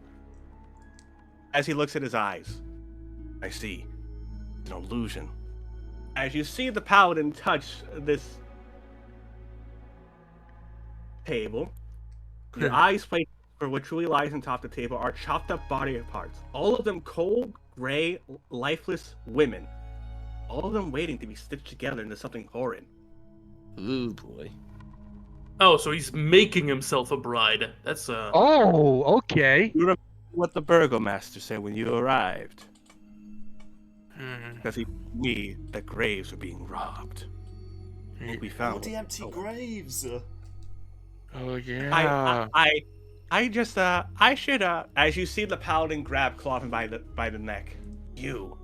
as he looks at his eyes. I see. It's an illusion. As you see the paladin touch this table, your eyes placed for what truly lies on top of the table are chopped up body parts. All of them cold, gray, lifeless women. All of them waiting to be stitched together into something horrid. Ooh boy. Oh, so he's making himself a bride. That's Oh, okay. You remember what the burgomaster said when you arrived? Because he told me that graves were being robbed. We found All the empty graves. Oh yeah. I just I should as you see the paladin grab Cloven by the neck. You.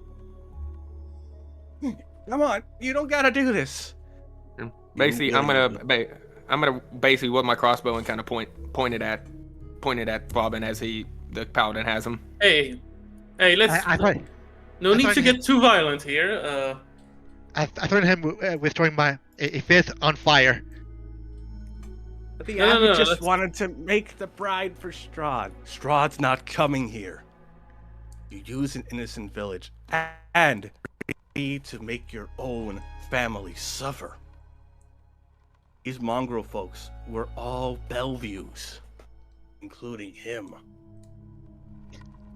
Come on, you don't gotta do this. Basically, I'm gonna basically whip my crossbow and kind of point it at Robin as the paladin has him. hey, let's. No need to get too violent here. I threatened him with throwing a fist on fire. The No, abbot just that's- wanted to make the bride for Strahd. Strahd's not coming here. You use an innocent village and need to make your own family suffer. These mongrel folks were all Bellevues, including him.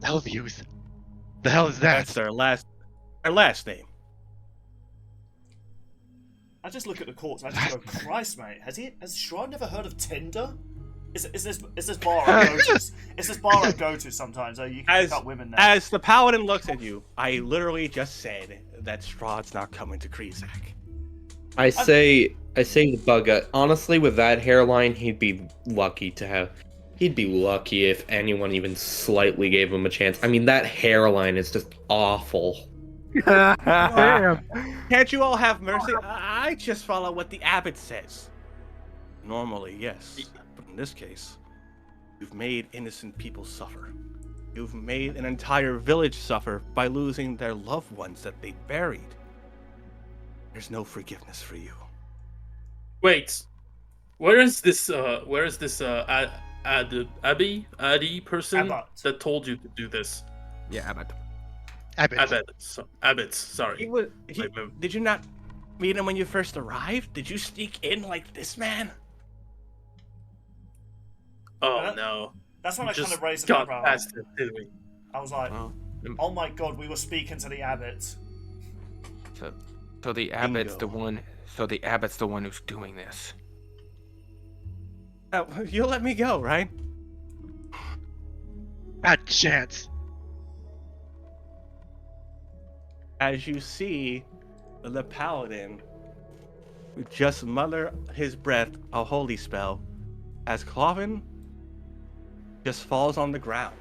Bellevues? The hell is that? That's their last name. I just look at the corpse and I just go, Christ, mate, has Strahd never heard of Tinder? Is this bar I go to? Is this bar I go to sometimes? You can pick up women there. As the paladin looks at you, I literally just said that Strahd's not coming to Krezak. I say the bugger. Honestly, with that hairline, he'd be lucky if anyone even slightly gave him a chance. I mean, that hairline is just awful. Damn. Can't you all have mercy? I just follow what the abbot says. Normally, yes. But in this case, you've made innocent people suffer. You've made an entire village suffer by losing their loved ones that they buried. There's no forgiveness for you. Wait, where is this Addy person Abbot. that told you to do this? Yeah, Abbott. Abbott. Sorry. Did you not meet him when you first arrived? Did you sneak in like this man? Oh no. That's when I Just kind of raised an got eyebrow. past it, didn't we? I was like, oh my god, we were speaking to the abbot. So the abbot's the one. So the abbot's the one who's doing this. You'll let me go, right? Bad chance. As you see, the paladin just mutter his breath a holy spell as Cloven just falls on the ground.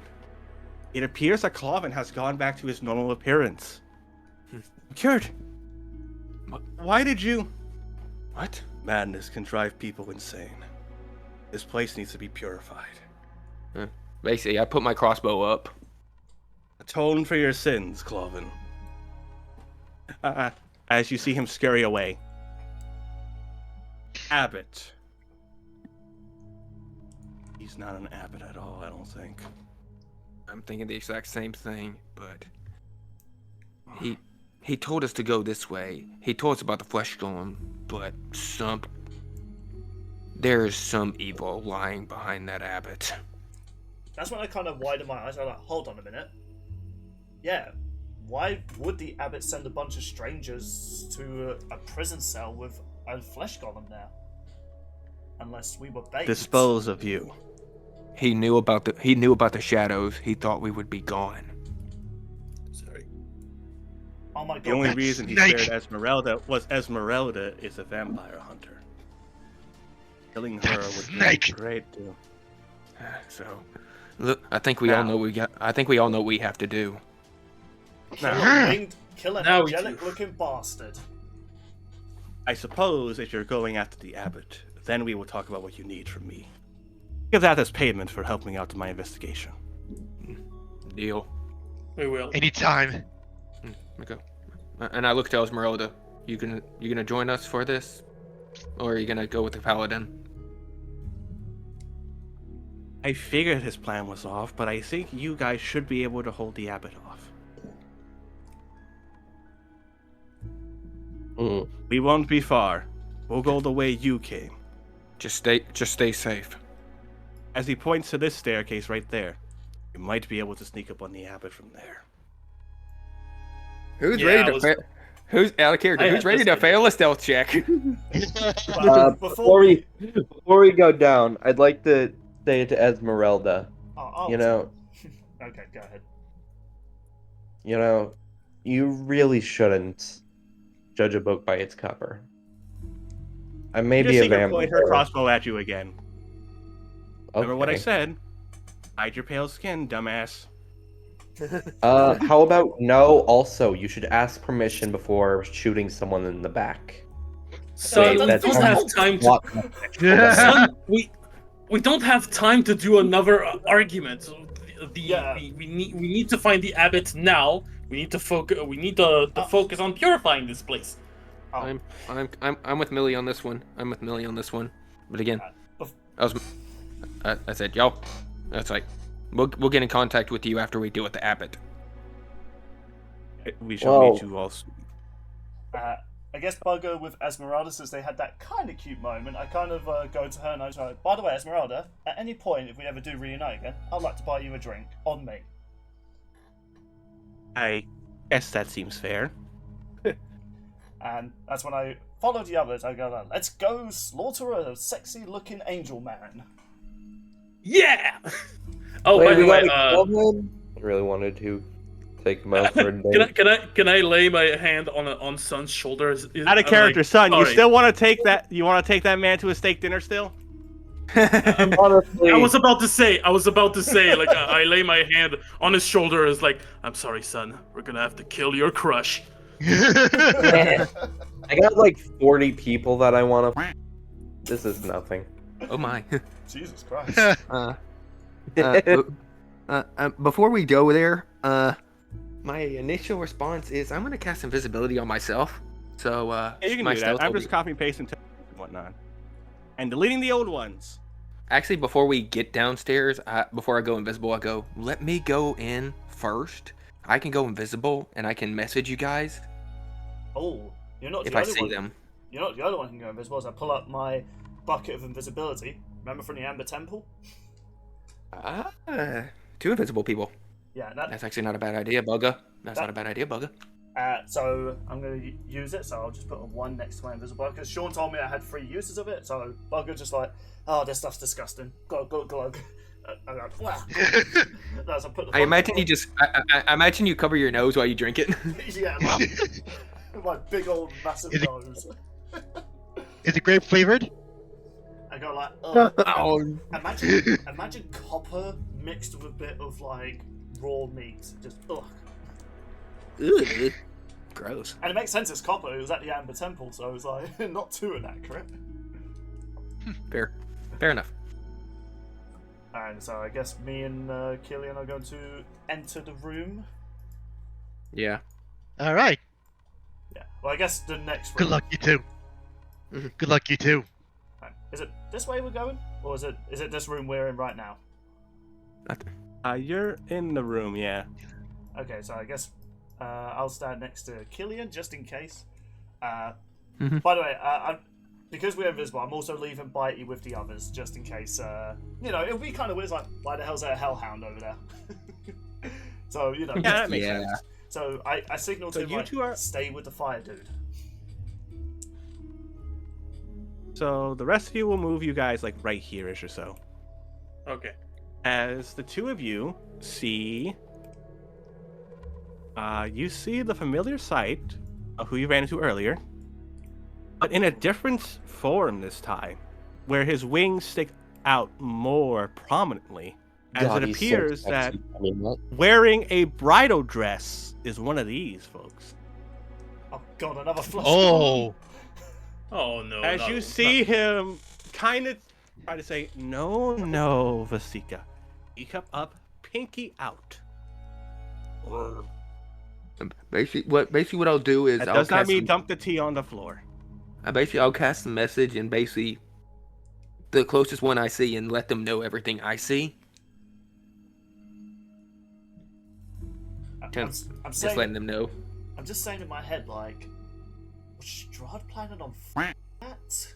It appears that Cloven has gone back to his normal appearance. Cured. Why did you? What? Madness can drive people insane. This place needs to be purified. Basically, I put my crossbow up. Atone for your sins, Cloven. As you see him scurry away. Abbot. He's not an abbot at all, I don't think. I'm thinking the exact same thing, but he told us to go this way. He told us about the flesh golem, but there is some evil lying behind that abbot. That's when I kind of widen my eyes. I'm like, hold on a minute. Yeah, why would the abbot send a bunch of strangers to a prison cell with a flesh golem there? Unless we were bait. Dispose of you. He knew about the shadows. He thought we would be gone. Sorry. Oh my god. The only that reason he snake. spared Esmeralda was Esmeralda is a vampire hunter. Killing her That would snake. be great too. So, look, I think we all know what we have to do. Kill an Now we angelic do. looking bastard. I suppose if you're going after the abbot, then we will talk about what you need from me. Give that as payment for helping out in my investigation. Deal. We will. Anytime. Okay. And I look to Esmeralda. You gonna join us for this, or are you gonna go with the paladin? I figured his plan was off, but I think you guys should be able to hold the abbot off. Mm. We won't be far. We'll go the way you came. Just stay safe. As he points to this staircase right there, you might be able to sneak up on the abbot from there. Who's Yeah, ready I to was- fail? Who's out of character? I Who's had ready this to fail a stealth check? Before Before we go down, I'd like to say to Esmeralda, Oh, you know, Okay, go ahead. you really shouldn't judge a book by its cover. I may You be just a see her point her vampire. crossbow at you again. Remember what I Okay. said? Hide your pale skin, dumbass. How about no? Also, you should ask permission before shooting someone in the back. Son, Wait, we that don't sounds have time to. What- Son, we don't have time to do another argument. Yeah. We need to find the abbot now. We need to focus. We need to focus on purifying this place. Oh, I'm with Millie on this one. But again, bef- I said, y'all. That's like, we'll get in contact with you after we deal with the abbot. We shall Whoa. meet you all soon. I guess Bugger with Esmeralda, since they had that kind of cute moment, I kind of go to her and I was like, by the way, Esmeralda, at any point, if we ever do reunite again, I'd like to buy you a drink. On me. I guess that seems fair. And that's when I follow the others. I go, let's go slaughter a sexy-looking angel man. Yeah. Oh, Wait, by the we way, gotta kill him? I really wanted to take him out for a day. can I lay my hand on Son's shoulder? Out of character, son. You sorry. still want to take that? You want to take that man to a steak dinner still? Honestly, I was about to say, like, I lay my hand on his shoulder as like, I'm sorry, son, we're gonna have to kill your crush. I got like 40 people that I want to. This is nothing. Oh my. Jesus Christ. Before we go there, my initial response is I'm gonna cast invisibility on myself. So Yeah, you can my do that. stealth I'm will just be- copying, pasting, and whatnot, and deleting the old ones. Actually, before we get downstairs, before I go invisible, I go, let me go in first. I can go invisible and I can message you guys Oh, you're not if the I only see one. them. You're not the only one who can go invisible. As I pull up my bucket of invisibility. Remember from the Amber Temple? Two invisible people. Yeah, That's actually not a bad idea, Bugger. That's not a bad idea, Bugger. So I'm going to use it, so I'll just put a 1 next to my invisible because Sean told me I had 3 uses of it, so Bugger just like, oh, this stuff's disgusting. Glug, glug, glug. I go, wow. As I put the I imagine bucket you just. I imagine you cover your nose while you drink it. on- Yeah, my big old massive Is it- nose. Is it grape flavored? I go like, Oh. imagine copper mixed with a bit of like raw meat. Just, ugh. Ugh. Gross. And it makes sense, it's copper. It was at the Amber Temple, so it was like, not too inaccurate. Fair enough. And so I guess me and Killian are going to enter the room. Yeah. All right. Yeah. Well, I guess the next room. Good luck, you two. Good luck, you two. Right. Is it this way we're going, or is it this room we're in right now? You're in the room, yeah. Okay, so I guess I'll stand next to Killian just in case. Mhm. By the way, because we're invisible, I'm also leaving Bitey with the others just in case. It'll be kind of weird. Like, why the hell's there a hellhound over there? So Yeah, that makes Yeah. sense. So I signaled So to him, you like, two are- stay with the fire dude. So the rest of you will move you guys like right here-ish or so. Okay. As the two of you see the familiar sight of who you ran into earlier, but in a different form this time, where his wings stick out more prominently, as God, it he's so appears that sexy. I mean, what? wearing a bridal dress is one of these folks. Oh god, another flush. Oh, Oh no. As no, you no. see him kind of try to say, no, Vasika. Teacup up, pinky out. Basically, what I'll do is That I'll does not cast mean some- dump the tea on the floor. I'll cast a message and basically the closest one I see and let them know everything I see. I'm Just saying, letting them know. I'm just saying in my head, like, was Strahd planning on that?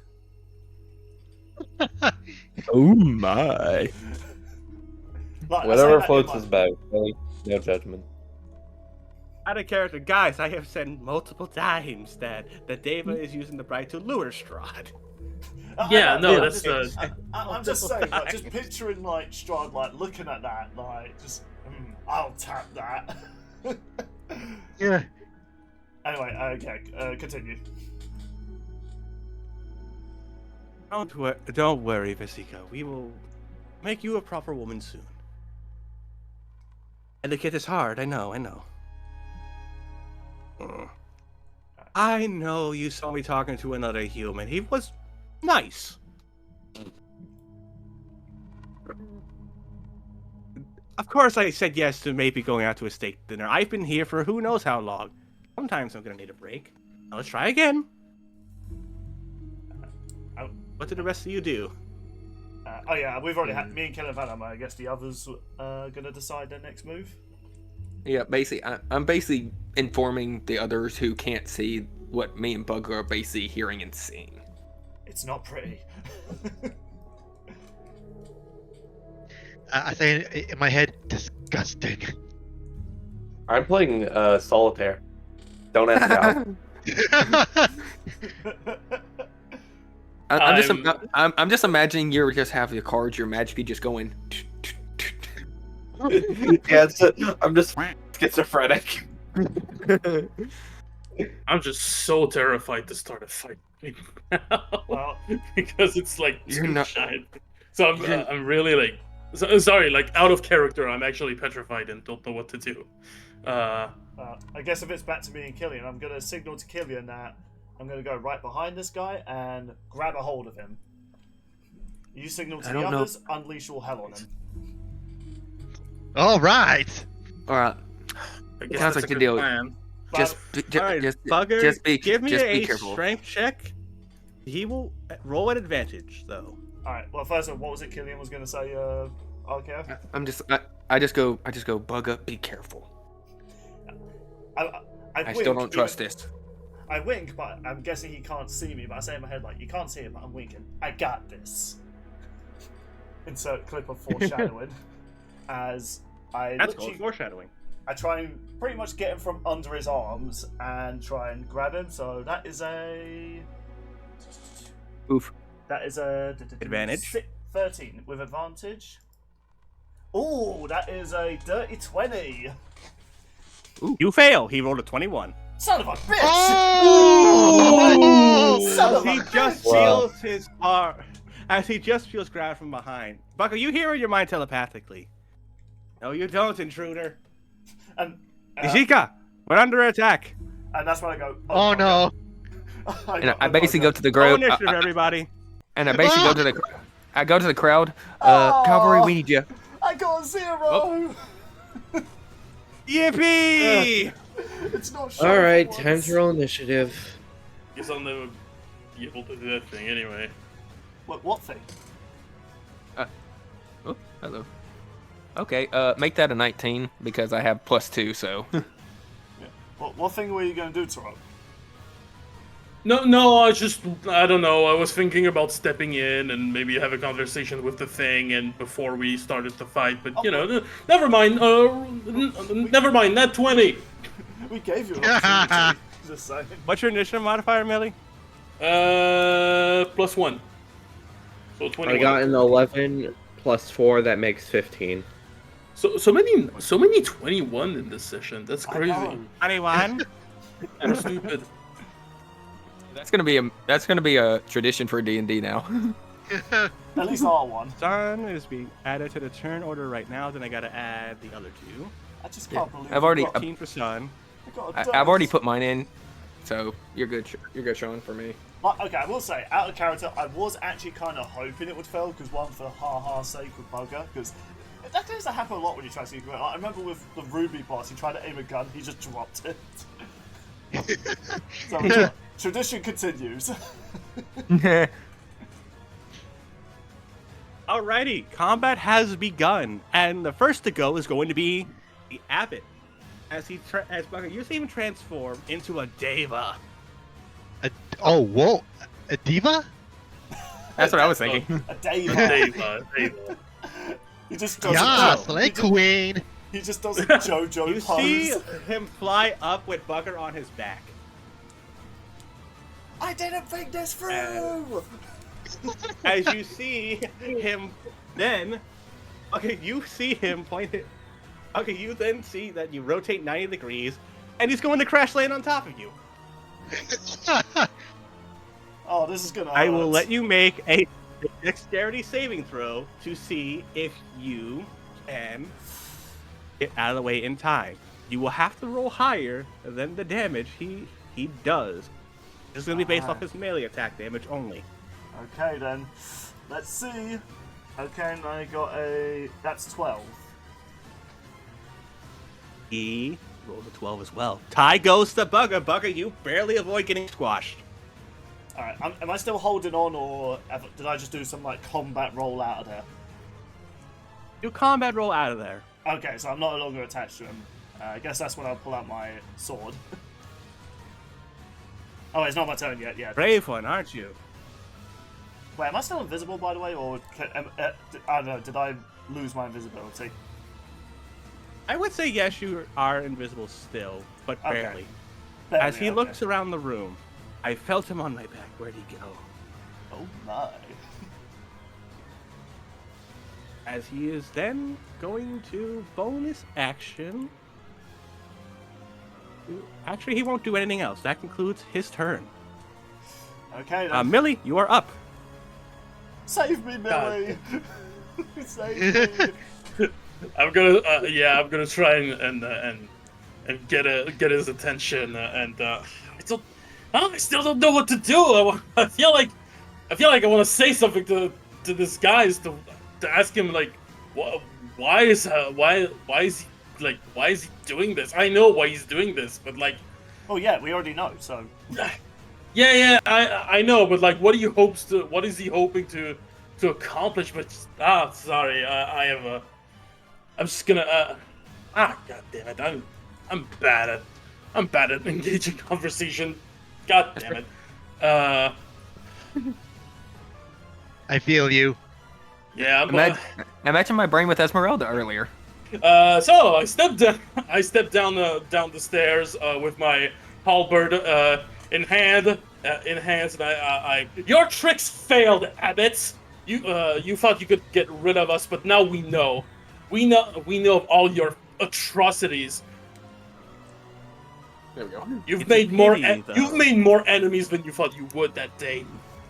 Oh my. Like, I say Whatever that in floats my- his boat. Really, no judgment. Out of character, guys, I have said multiple times that Deva is using the bride to lure Strahd. Yeah, I- no, I'm that's just- the. I'm just saying, like, just picturing like Strahd like looking at that, like, just I'll tap that. yeah. Anyway, okay, continue. Don't worry, Vasika. We will make you a proper woman soon. And the kid is hard, I know. I know you saw me talking to another human. He was nice. Of course I said yes to maybe going out to a steak dinner. I've been here for who knows how long. Sometimes I'm gonna need a break. Now let's try again. What did the rest of you do? Oh yeah, we've already had me and Kellen had them. I guess the others gonna decide their next move. Yeah, basically, I'm basically informing the others who can't see what me and Bugger are basically hearing and seeing. It's not pretty. I say in my head, disgusting. I'm playing solitaire. Don't ask out. I'm just imagining you just have your cards, your magically just going. Yeah, I'm just schizophrenic. I'm just so terrified to start a fight right now Well, because it's like You're too not- shy. So I'm really like sorry, like out of character. I'm actually petrified and don't know what to do. I guess if it's back to me and Killian, I'm gonna signal to Killian that I'm gonna go right behind this guy and grab a hold of him. You signal to I the don't know. others, unleash all hell on him. All right. All right, I guess Sounds that's like a the good deal. plan. just Alright, Bugger, just be give me just a be careful. strength check. He will roll at advantage, though. Alright, well, first of all, what was it Killian was gonna say, RKF? I just go bug up. Be careful. I still don't trust this. I wink, but I'm guessing he can't see me. But I say in my head, like, you can't see it, but I'm winking. I got this. Insert clip of foreshadowing. As I That's literally- called foreshadowing. I try and pretty much get him from under his arms and try and grab him. So that is a. Oof. That is a. Advantage? 13 with advantage. Ooh, that is a dirty 20. You fail. He rolled a 21. Son of a bitch! Oh! Son As of a he just bitch! Wow. feels his arm, as he just feels grabbed from behind. Bucko, you hear in your mind telepathically. No, you don't, intruder. And, Izika, we're under attack. and that's when I go. Oh no. And I basically go to the Roll group. initiative, everybody. And I basically go to the. I go to the crowd. Cavalry, we need you. I got a 0. Yippee! It's not sure. Alright, time to roll initiative. Guess I'll never be able to do that thing anyway. What thing? Oh, hello. Okay, make that a 19 because I have +2, so. What thing were you going to do, Taurock? No, I don't know. I was thinking about stepping in and maybe have a conversation with the thing and before we started the fight, but you know, never mind. Never mind. That 20. We gave you an opportunity. Just saying. What's your initiative modifier, Millie? +1. So 21. I got an 11 plus 4, that makes 15. So many 21 in this session. That's crazy. 21. I'm stupid. That's gonna be a tradition for D&D now. At least R1. Sun is being added to the turn order right now. Then I gotta add the other two. I just can't believe I've already 15 for Sun. I've already put mine in, so you're good. You're good, Sean, for me. Okay, I will say, out of character, I was actually kind of hoping it would fail, because one, for ha-ha sake with Bugger, because that tends to happen a lot when you try to see like, I remember with the Ruby boss, he tried to aim a gun, he just dropped it. So, tradition continues. Alrighty, combat has begun, and the first to go is going to be the Abbot, as Bugger, you see him transform into a Deva. Whoa, a diva? That's what I was thinking. A Deva. Deva. He just does Slay Queen. He just does a JoJo You pose. see him fly up with Bugger on his back. I didn't think this through! As you see him then... Okay, you see him point it... Okay, you then see that you rotate 90 degrees, and he's going to crash land on top of you. Oh, this is gonna hurt. I will let you make a dexterity saving throw to see if you can get out of the way in time. You will have to roll higher than the damage he does. This is going to be based off his melee attack damage only. Okay then, let's see. Okay, and I got a... That's 12. He rolled a 12 as well. Tie goes to Bugger. Bugger, you barely avoid getting squashed. Alright, am I still holding on, or did I just do some like combat roll out of there? Do combat roll out of there. Okay, so I'm no longer attached to him. I guess that's when I'll pull out my sword. Oh, it's not my turn yet, yeah. Brave one, aren't you? Wait, am I still invisible, by the way, or... I don't know, did I lose my invisibility? I would say yes, you are invisible still, but Okay. barely. Barely, As he okay. looks around the room, I felt him on my back. Where'd he go? Oh my. As he is then going to bonus action. Actually, he won't do anything else. That concludes his turn. Okay then. Millie, you are up. Save me, Millie! Save me! I'm gonna try and get his attention I still don't know what to do. I feel like I want to say something to this guy to ask him like why is he doing this? I know why he's doing this, but like Oh yeah, we already know, so... Yeah, I know, but like what is he hoping to accomplish? But sorry, I'm just gonna god damn it, I'm bad at engaging conversation. God damn it. I feel you. Yeah, Imagine my brain with Esmeralda earlier. So I stepped down the stairs with my halberd in hand, and I your tricks failed, Abbott. You thought you could get rid of us, but now we know of all your atrocities. There we go. You've It's made a more pity, though. you've made more enemies than you thought you would that day.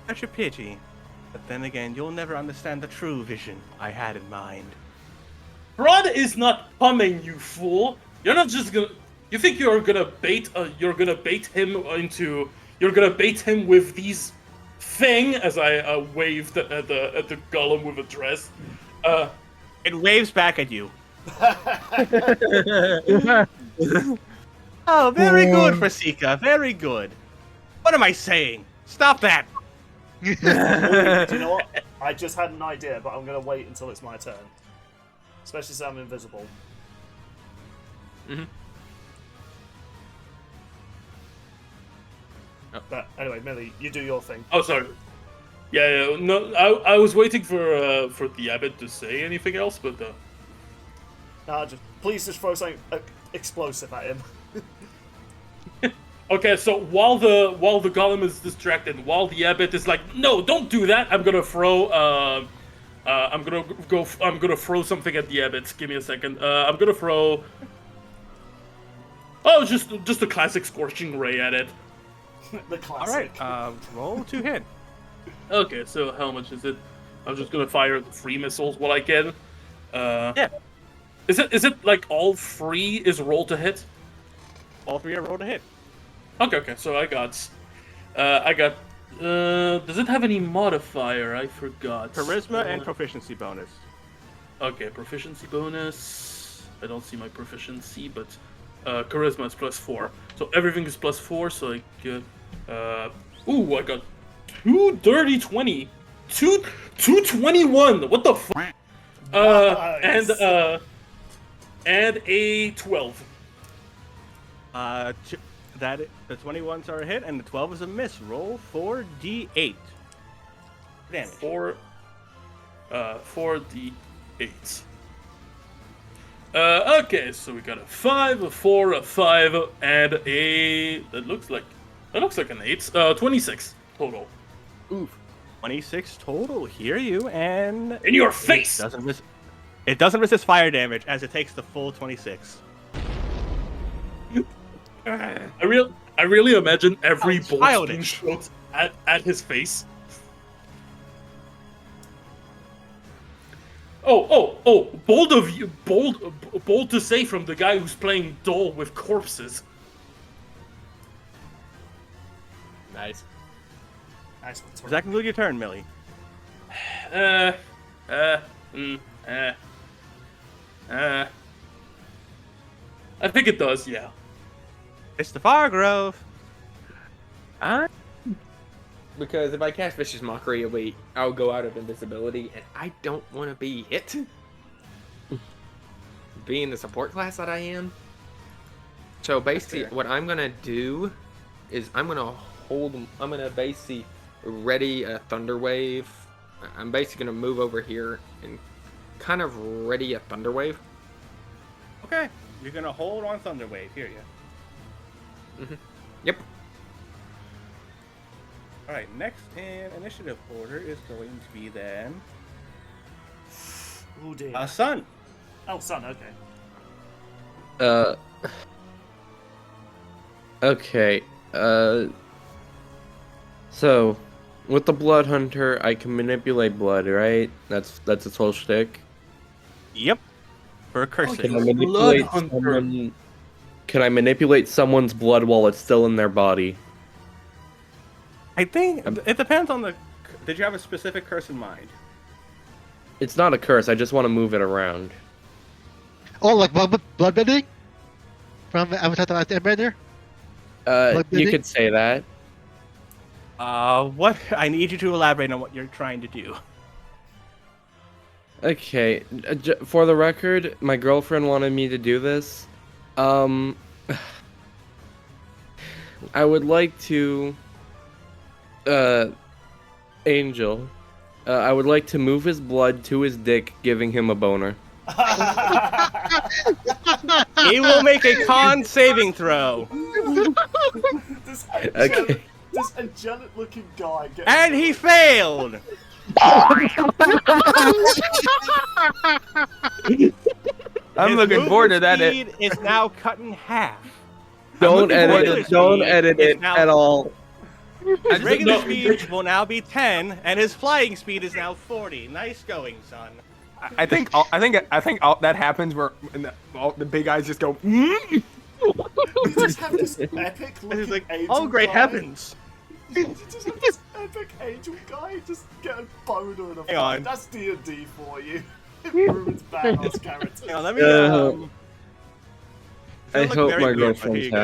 Such a pity. But then again, you'll never understand the true vision I had in mind. Strahd is not coming, you fool. You're not just gonna. You think you're gonna bait him with these thing? As I waved at the golem with a dress. It waves back at you. Oh, very good, Frasika. Very good. What am I saying? Stop that. Do you know what? I just had an idea, but I'm gonna wait until it's my turn. Especially since I'm invisible. Mm-hmm. But anyway, Millie, you do your thing. Oh, sorry. Yeah, no, I was waiting for the abbot to say anything else, but Please just throw something explosive at him. Okay, so while the golem is distracted, while the abbot is like, no, don't do that. I'm gonna throw I'm gonna throw something at the abbot. Give me a second. I'm gonna throw. Oh, just a classic scorching ray at it. The classic. All right, roll to hit. Okay, so how much is it? I'm just gonna fire 3 missiles while I can. Yeah. Is it like all 3 is roll to hit? All 3 are roll to hit. Okay. So I got. Does it have any modifier? I forgot. Charisma and proficiency bonus. Okay, proficiency bonus. I don't see my proficiency, but charisma is +4. So everything is +4. So I get. Ooh, I got 2 dirty 20. 221. What the fuck? Nice. And a 12. The 21s are a hit, and the 12 is a miss. Roll 4d8 damage. 4d8. Okay, so we got a 5, a 4, a 5, and a. That looks like an 8. 26 total. Oof. 26 total. Hear you, and In your face. It doesn't resist fire damage as it takes the full 26. I really imagine every Sounds bolt childish. being shot at his face. Oh! Bold of you, bold to say from the guy who's playing doll with corpses. Nice. Nice one, Does that conclude your turn, Millie? I think it does, yeah. It's the Fargrove. Because if I cast Vicious Mockery, I'll go out of invisibility, and I don't want to be hit. Being the support class that I am. So basically, what I'm gonna do is I'm gonna basically ready a Thunder Wave. I'm basically gonna move over here and kind of ready a Thunder Wave. Okay. You're going to hold on Thunder Wave. Hear you. Yep. All right. Next in initiative order is going to be then Oh dear. Sun. Oh, Sun. Okay. Okay. So, with the Blood Hunter, I can manipulate blood, right? That's its whole shtick. Yep. For cursing. Can I manipulate someone? Can I manipulate someone's blood while it's still in their body? I think it depends on the. Did you have a specific curse in mind? It's not a curse. I just want to move it around. Oh, like bloodbending? From Avatar the Last Airbender? You could say that. What? I need you to elaborate on what you're trying to do. Okay, for the record, my girlfriend wanted me to do this. I would like to, Angel, I would like to move his blood to his dick, giving him a boner. He will make a con saving throw. This angelic looking guy gets. And he failed! I'm His looking forward to movement that. speed is now cut in half. Don't edit forward it. to Don't speed edit is it now- at all. His regular speed will now be 10, and his flying speed is now 40. Nice going, son. I think that happens where all the big eyes just go. You just have this epic He's looking like, angel oh, great guy. heavens. You just have this epic angel guy just get a boner in a Hang on. fight. That's D&D for you. It ruins badass characters. Hang on, let me, I look hope very my good, but here girlfriend's you go.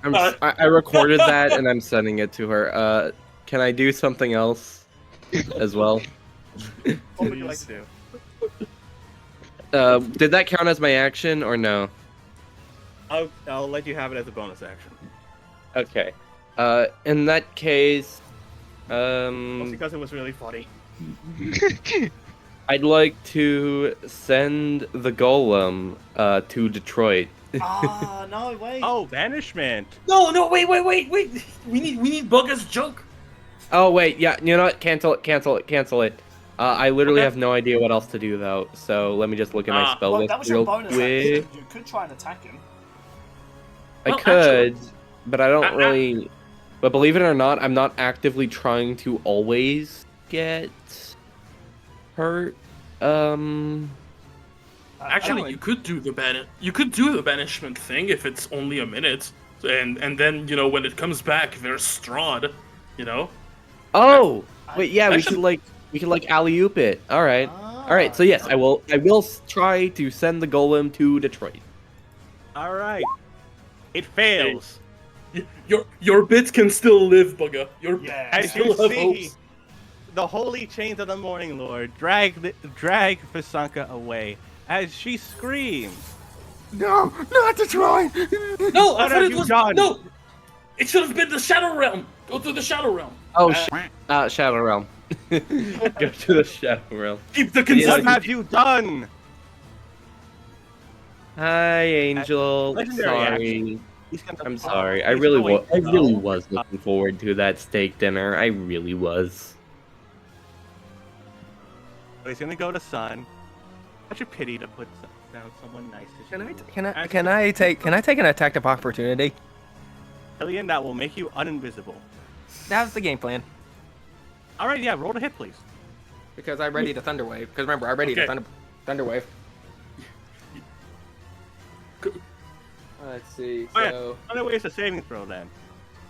happy. I recorded that and I'm sending it to her. Can I do something else as well? What would you like to do? Did that count as my action or no? I'll let you have it as a bonus action. Okay. In that case, Mostly because it was really funny. I'd like to send the golem to Detroit No, wait. Oh, banishment. No, wait. We need Bugger's joke. Oh wait, yeah. You know what? Cancel it. I literally Okay. have no idea what else to do though. So let me just look at my spell Well, list that was your real bonus quick. action. You could try and attack him. I Well, could, actually- but I don't really. But believe it or not, I'm not actively trying to always get hurt. Actually, you could do the banishment thing if it's only a minute, and then when it comes back, there's Strahd. Oh, wait, yeah, we Actually- could like alley-oop it. All right. So yes, I will try to send the golem to Detroit. All right. It fails. Your bits can still live, Bugger. Yeah. As still you have see, hopes. the holy chains of the Morning Lord drag Vasanka away as she screams. No, not Detroit! No, I What thought have it you was done? no. It should have been the Shadow Realm. Go to the Shadow Realm. Oh, Shadow Realm. Go to the Shadow Realm. Keep the What consistency. have you done? Hi, Angel. Legendary Sorry. He's gonna- I'm sorry. I he's really going was. I really to- was looking forward to that steak dinner. I really was. He's gonna go to Sun. Such a pity to put down someone nice. Can I take an attack of opportunity? Alien, that will make you uninvisible. That was the game plan. All right, yeah, roll to hit, please. Because I ready to Thunderwave. Because remember, I ready to Okay. Thunderwave. Let's see. Oh, yeah. Thunderwave is a saving throw then.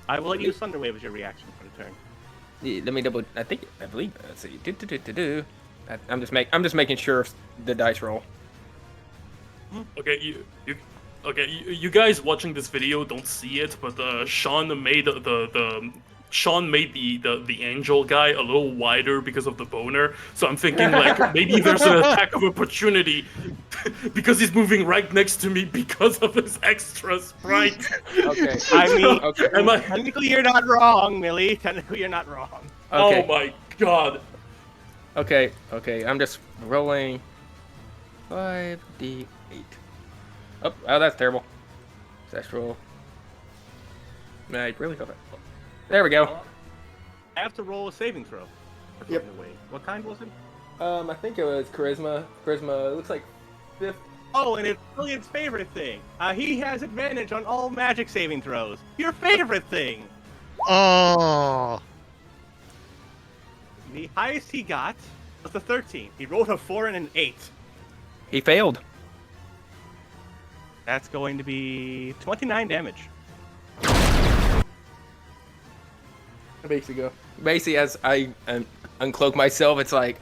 I will let you use Thunderwave as your reaction for the turn. Let me double. I believe. Let's see. I'm just making sure of the dice roll. Okay, you guys watching this video don't see it, but Sean made the angel guy a little wider because of the boner. So I'm thinking like maybe there's an attack of opportunity because he's moving right next to me because of his extra sprite. Okay. I mean, Okay. technically you're not wrong, Millie. Technically you're not wrong. Okay. Oh my god. Okay. I'm just rolling 5d8. Oh, that's terrible. Let's roll. I really hope it. There we go. I have to roll a saving throw. Yep. Wait, what kind was it? I think it was charisma. Charisma. It looks like 5th. Oh, and it's Brilliant's favorite thing. He has advantage on all magic saving throws. Your favorite thing. Oh. The highest he got was the 13. He rolled a 4 and an 8. He failed. That's going to be 29 damage. Basically, as I uncloak myself, it's like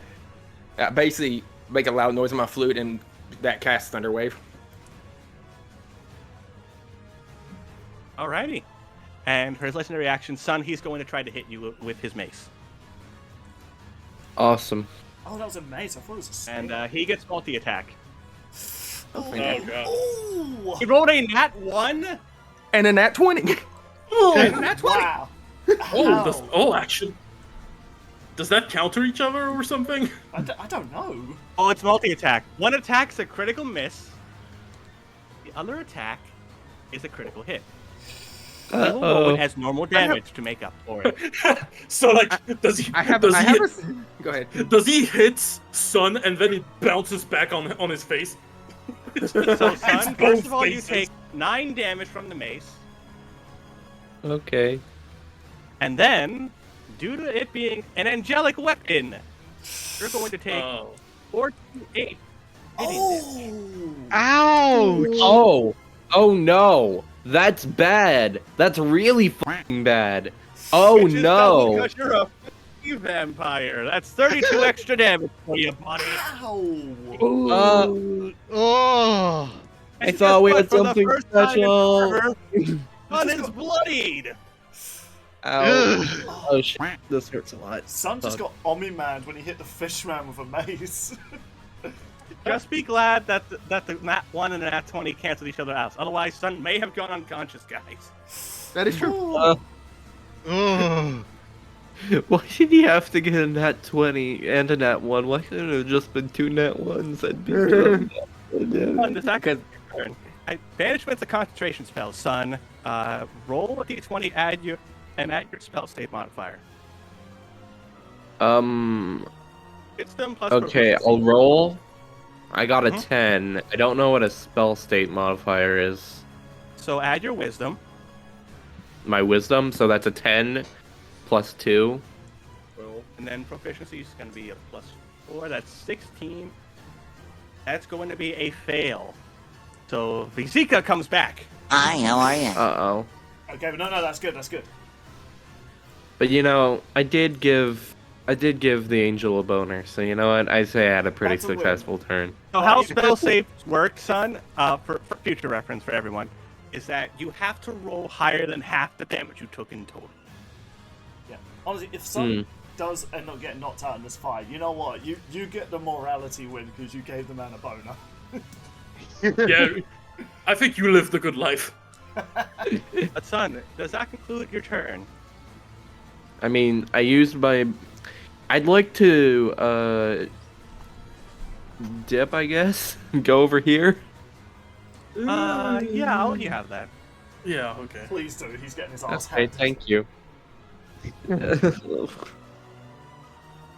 basically make a loud noise on my flute, and that casts Thunderwave. Alrighty. And for his legendary action, Sun, he's going to try to hit you with his mace. Awesome. Oh, that was a mace. I thought it was a stick. And he gets multi-attack. Oh god. Ooh. He rolled a nat 1. And a nat 20. And nat 20. Wow. Actually, does that counter each other or something? I don't know. Oh, it's multi-attack. One attack's a critical miss. The other attack is a critical hit. He will roll it as normal damage to make up for it. So like, does he? Go ahead. Does he hit Sun and then it bounces back on his face? So, Sun, both first of all, you faces. take 9 damage from the mace. Okay. And then, due to it being an angelic weapon, you're going to take 4 to 8. Ouch! Oh no! That's bad. That's really fucking bad. Oh Which is no! Because you're a f***ing vampire. That's 32 extra damage for you, buddy. Ow. Oh. I thought we had For the something first time in special. forever, Sun is bloodied. Ow. Oh shit. This hurts a lot. Sun just got Omni-Man when he hit the fishman with a mace. Just be glad that the nat 1 and the nat 20 cancel each other out. Otherwise, Sun may have gone unconscious, guys. That is true. Oh. Why did he have to get a nat 20 and a nat 1? Why couldn't it have just been 2 nat 1s? That'd be so Sun, this actually turn. Banishment's a concentration spell, son. Roll a d20, add your spell state modifier. Wisdom plus Okay, proficiency. I'll roll. I got a Mhm. 10. I don't know what a spell state modifier is. So add your wisdom. My wisdom, so that's a 10 plus 2. And then proficiency is going to be a +4. That's 16. That's going to be a fail. So Vizika comes back. Hi, how are you? Uh-oh. Okay, but no, that's good. That's good. But you know, I did give the angel a boner, so you know what? I say I had a pretty That's a win. successful turn. So how spell saves work, son, for future reference for everyone, is that you have to roll higher than half the damage you took in total. Yeah. Honestly, if someone does end up getting knocked out in this fight, you know what? You get the morality win because you gave the man a boner. Yeah, I think you lived a good life. But son, does that conclude your turn? I mean, I used my... I'd like to, dip, I guess? Go over here? Yeah, I'll let you have that. Yeah, okay. Please do. He's getting his ass Okay, handed. thank you.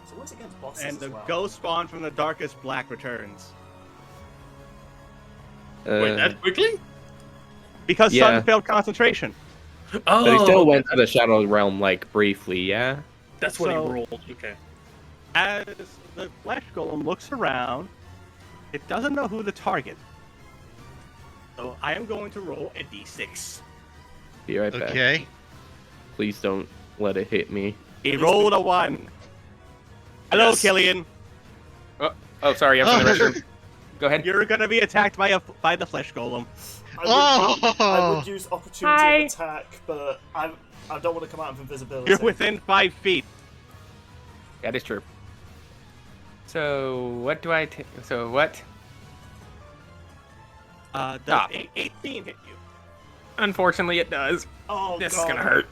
So what's against bosses And as the well? ghost spawn from the darkest black returns. Wait, that quickly? Because Yeah. Sun failed concentration. Oh, But he still went to the Shadow Realm, like, briefly, yeah? that's what So- he rolled. Okay. As the flesh golem looks around, it doesn't know who to target. So I am going to roll a d6. Be right back. Okay. Please don't let it hit me. He rolled a 1. Hello, Yes. Killian. Oh, sorry, I'm from the restroom. Go ahead. You're gonna be attacked by the flesh golem. I would use opportunity of attack, but I don't want to come out of invisibility. You're within 5 feet. That is true. So what do I? So what? Does Stop. a 18 hit you? Unfortunately, it does. Oh, This God. is gonna hurt.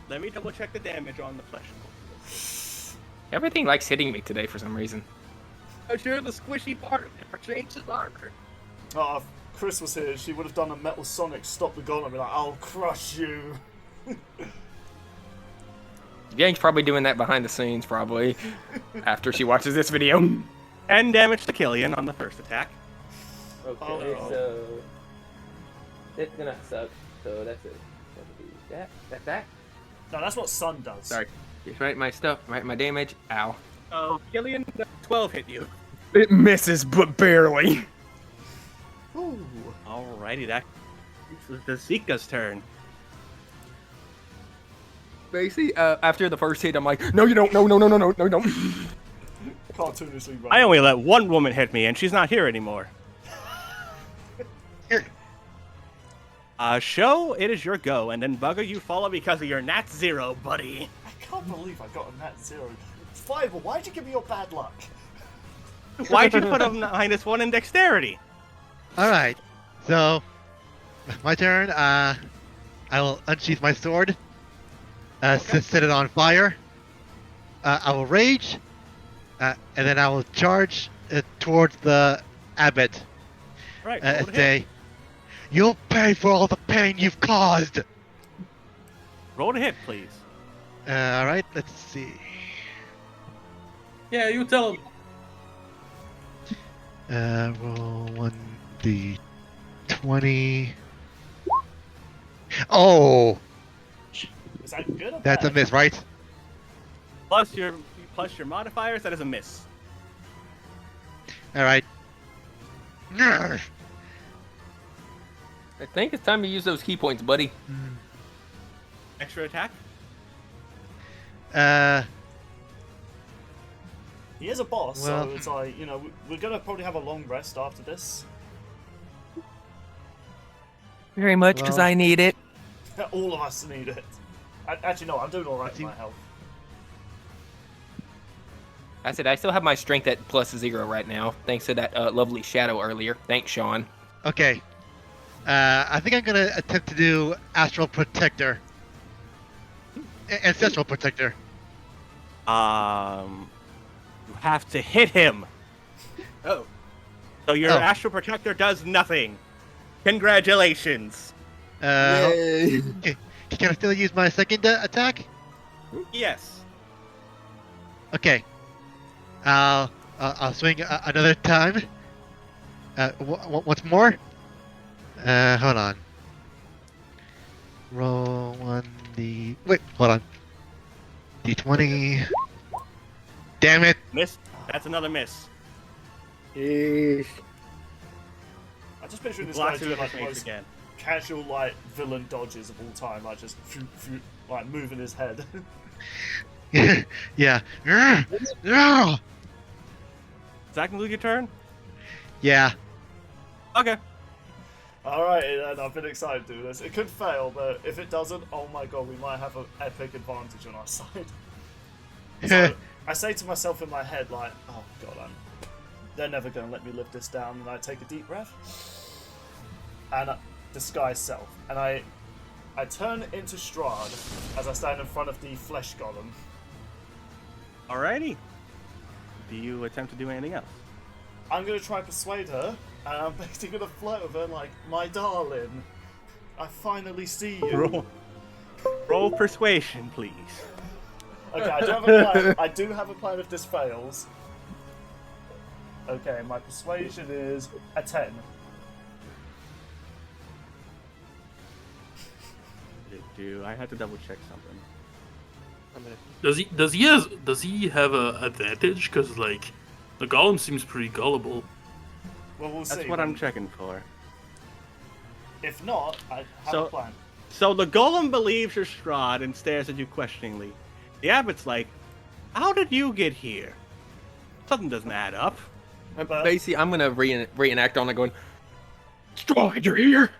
Let me double check the damage on the flesh golem. Everything likes hitting me today for some reason. Because you're the squishy part that changes armor. Oh, if Chris was here, she would have done a Metal Sonic stop the golem and be like, I'll crush you. Yang's probably doing that behind the scenes, probably, after she watches this video. 10 damage to Killian on the first attack. Okay, Oh, no. so... It's gonna suck, so that's it. That's that? No, that's what Sun does. Sorry. Just write my stuff, write my damage. Ow. Oh, Killian, 12 hit you. It misses, but barely. Ooh. Alrighty, that's the Zika's turn. Basically, after the first hit, I'm like, no, you don't. No, no, no, no, no, no, you don't. Cartoonishly I run. only let one woman hit me, and she's not here anymore. Show, it is your go, and then Bugger, you follow because of your nat 0, buddy. I can't believe I got a nat 0. Fiverr, why'd you give me your bad luck? Why'd you put a -1 in dexterity? All right. So, my turn. I will unsheath my sword. Set it on fire. I will rage, and then I will charge towards the abbot. Right, And roll to hit. say, "You'll pay for all the pain you've caused." Roll to hit, please. All right. Let's see. Yeah, you tell him. Roll 1d20. Oh, Is that good or that's a bad? miss, right? Plus your modifiers, that is a miss. All right. I think it's time to use those key points, buddy. Extra attack? He is a boss, Well- so it's like, you know, we're gonna probably have a long rest after this. Very much, because Well- I need it. All of us need it. Actually, no, I'm doing alright with my health. I said I still have my strength at +0 right now, thanks to that lovely shadow earlier. Thanks, Sean. Okay. I think I'm gonna attempt to do Astral Protector. Ancestral Protector. You have to hit him. Oh. So your Oh. astral protector does nothing. Congratulations. Can I still use my second attack? Yes. Okay. I'll swing another time. Once more. Hold on. Roll 1d. Wait, hold on. D20. Damn it! Miss. That's another miss. I just picture this guy Blocks doing with like his the mace most again. casual like villain dodges of all time, like just like moving his head. Yeah. Does that conclude your turn? Yeah. Okay. Alright, and I've been excited to do this. It could fail, but if it doesn't, oh my god, we might have an epic advantage on our side. So I say to myself in my head, like, oh god, they're never going to let me live this down. And I take a deep breath and disguise self, and I turn into Strahd as I stand in front of the flesh golem. Alrighty. Do you attempt to do anything else? I'm going to try and persuade her, and I'm basically going to flirt with her like, my darling, I finally see you. Roll persuasion, please. Okay, I do have a plan. I do have a plan if this fails. Okay, my persuasion is a 10. I had to double check something. Does he have a advantage? Because like, the golem seems pretty gullible. Well, we'll see. That's what I'm checking for. If not, I have a plan. So the golem believes you're Strahd and stares at you questioningly. The abbot's like, "How did you get here? Something doesn't add up." Basically, I'm gonna reenact on it, going, "Strahd, you're here."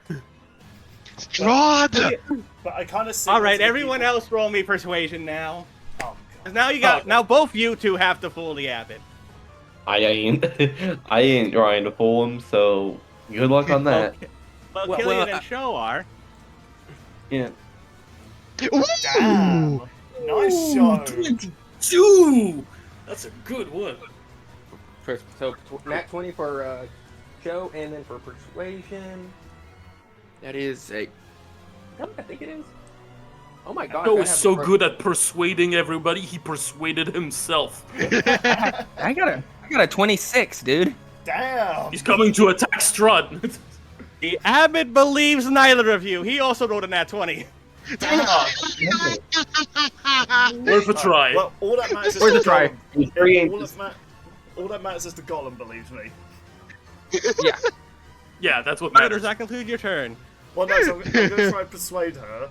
Strahd. But I kind of see. All right, everyone else, roll me persuasion now. Oh, 'Cause now you got now both you two have to fool the abbot. I ain't trying to fool him, so good luck on that. Okay. Well, Killian and Sho are. Yeah. Damn. Nice show. 22. That's a good one. So nat 20 for show, and then for persuasion, that is a. I think it is. Oh my gosh! Joe is so good at persuading everybody. He persuaded himself. I got a 26, dude. Damn. He's coming to attack Strahd. The abbot believes neither of you. He also rolled a nat 20. Worth a try. Well, all that matters is Worth the a try. golem. All that matters is the golem believes me. Yeah. Yeah, that's what Does matters. that conclude your turn? Well, no, so I'm going to try and persuade her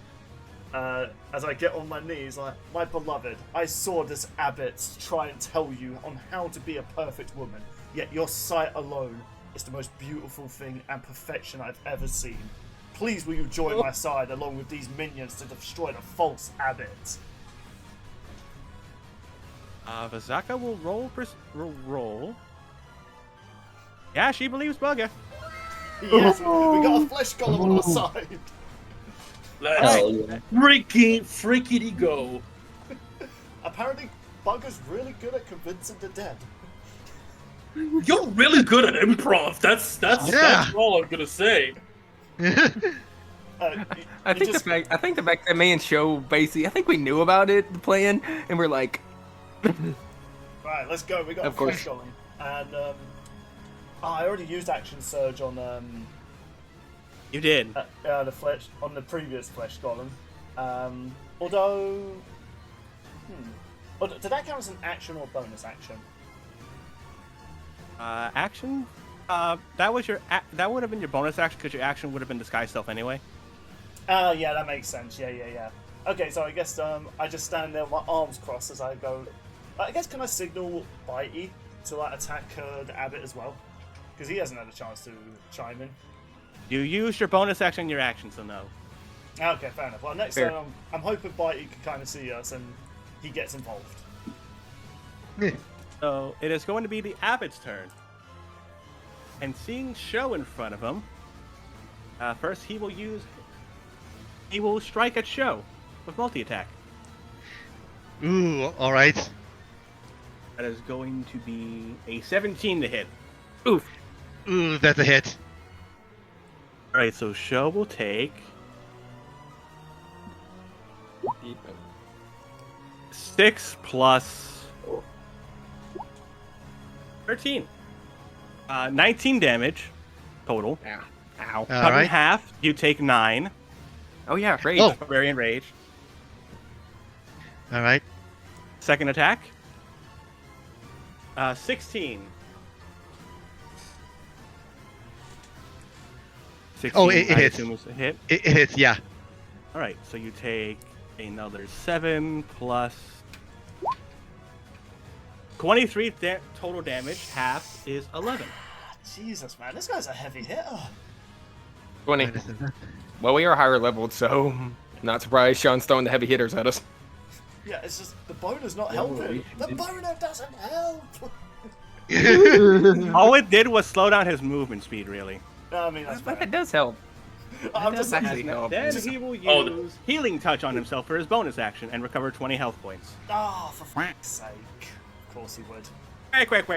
as I get on my knees, like, my beloved, I saw this abbot try and tell you on how to be a perfect woman, yet your sight alone is the most beautiful thing and perfection I've ever seen. Please will you join my side along with these minions to destroy the false abbot? Vazaka will roll. Yeah, she believes Bugger. Yes, we got a flesh golem on our side. Let's freaky go. Apparently, Bugger's really good at convincing the dead. You're really good at improv. That's all I'm gonna say. I think the fact that me and Show basically, I think we knew about it, the plan, and we're like, right, let's go. We got a flesh golem, and I already used action surge on You did. The flesh on the previous flesh golem. Although, did that count as an action or bonus action? Action? That was your. That would have been your bonus action because your action would have been disguise self anyway. Yeah, that makes sense. Yeah. Okay, so I guess I just stand there with my arms crossed as I go. I guess can I signal Bitey to like attack the abbot as well? Because he hasn't had a chance to chime in. You used your bonus action in your action, so no. Okay, fair enough. Well, next time I'm hoping Bitey can kind of see us and he gets involved. So it is going to be the abbot's turn. And seeing Sho in front of him, first he will strike at Sho with multi-attack. Ooh, alright. That is going to be a 17 to hit. Ooh, that's a hit. All right, so Show will take 6 plus 13. 19 damage total. Ow. Ow. Cut in right. half, you take 9. Oh yeah, rage. Oh. Barbarian Rage. All right. Second attack. 16. 16, Oh, it I hits. assume is a hit. It hits, yeah. All right, so you take another 7 plus 23 total damage. Half is 11. Jesus, man, this guy's a heavy hitter. 20. Well, we are higher leveled, so not surprised Sean's throwing the heavy hitters at us. Yeah, it's just the boner's not helping. The boner doesn't help. All it did was slow down his movement speed, really. I mean, that's But fair. that does help. I'm does just actually help. Then he will use Healing Touch on himself for his bonus action and recover 20 health points. Oh, for fuck's sake. Of course he would. Quick.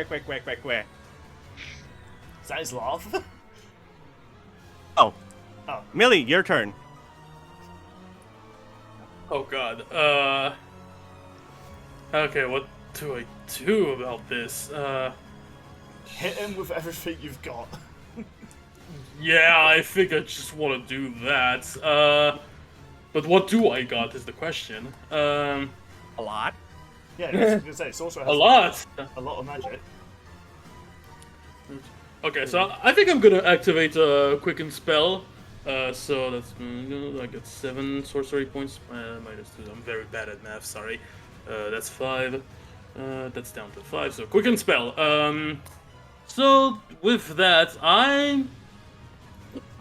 Is that his laugh? Oh. Oh. Millie, your turn. Oh god. Okay, what do I do about this? Hit him with everything you've got. Yeah, I think I just want to do that. But what do I got is the question. A lot. Yeah, I was gonna say, sorcerer has A lot. a lot of magic. Okay, so I think I'm gonna activate a quicken spell. So that's I got 7 sorcery points minus 2. I'm very bad at math. Sorry. That's 5. That's down to 5. So quicken spell. So with that,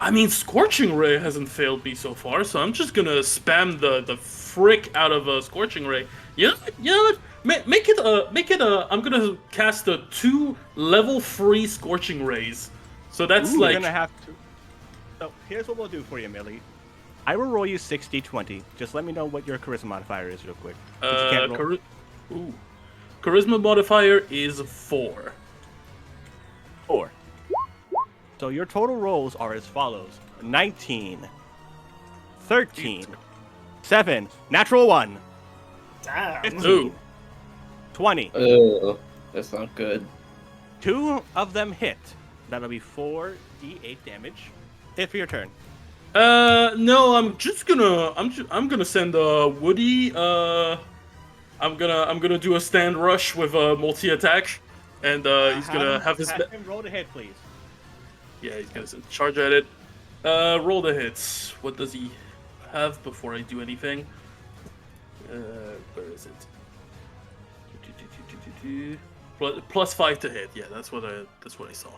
I mean, Scorching Ray hasn't failed me so far, so I'm just gonna spam the frick out of a Scorching Ray. You know what? Make it I'm gonna cast a 2 level 3 Scorching Rays. So that's Ooh, like. You're gonna have to. So here's what we'll do for you, Millie. I will roll you 60-20. Just let me know what your charisma modifier is, real quick. Charisma modifier is 4. 4. So your total rolls are as follows: 19, 13, 7, natural 1, Damn. 15, 20. That's not good. 2 of them hit. That'll be 4d8 damage. Hit for your turn. No, I'm gonna send Woody. I'm gonna do a stand rush with a multi attack, and he's gonna have his. Have him roll the hit, please. Yeah, he's gonna charge at it. Roll the hits. What does he have before I do anything? Where is it? Plus 5 to hit. Yeah, that's what I saw.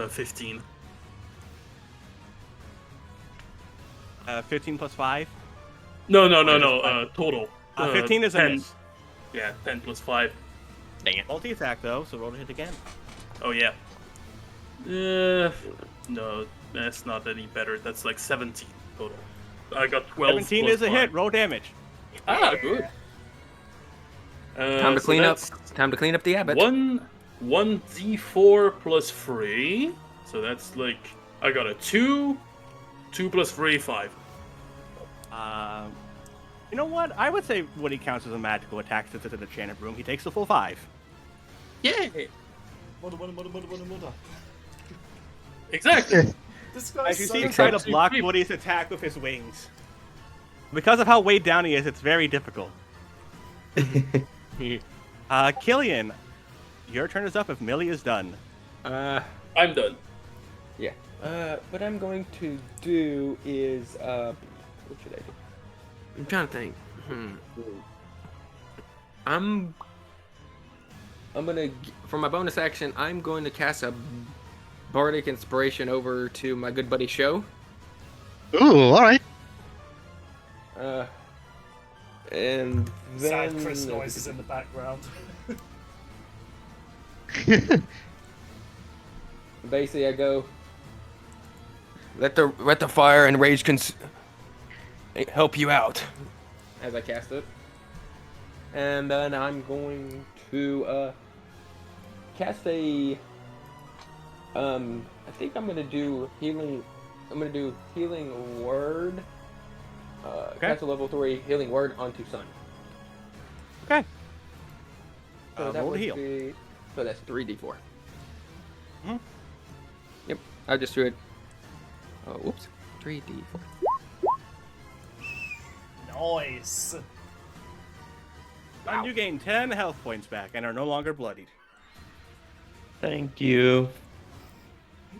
15. 15 plus 5. No. Total. 15 is a 10. miss. Yeah, 10 plus 5. Dang it. Multi-attack, though, so roll the hit again. Oh, yeah. No, that's not any better. That's like 17 total. I got 12. 17 plus is a 5. hit. Roll damage. Ah, good. Time to clean up. Time to clean up the abbot. 1d4 plus 3. So that's like I got a 2. 2 plus 3, 5. You know what? I would say Woody counts as a magical attack since it's in the enchanted room. He takes the full 5. Yay! Mother. Exactly. This guy's As you so see him try to block Woody's attack with his wings. Because of how weighed down he is, it's very difficult. Killian, your turn is up if Millie is done. I'm done. Yeah. What I'm going to do is what should I do? I'm trying to think. I'm gonna for my bonus action. I'm going to cast a bardic inspiration over to my good buddy Show. Ooh, all right. And then sad Chris noises in the background. Basically, I go. Let the fire and rage help you out. As I cast it, and then I'm going to cast a I think I'm gonna do healing. I'm gonna do healing word. Cast a level 3 healing word onto Sun. Okay. So that roll to would heal. be. So that's 3d4. Mhm. Yep. I just do it. Oh, whoops. 3d4. Nice. And you gain 10 health points back and are no longer bloodied. Thank you.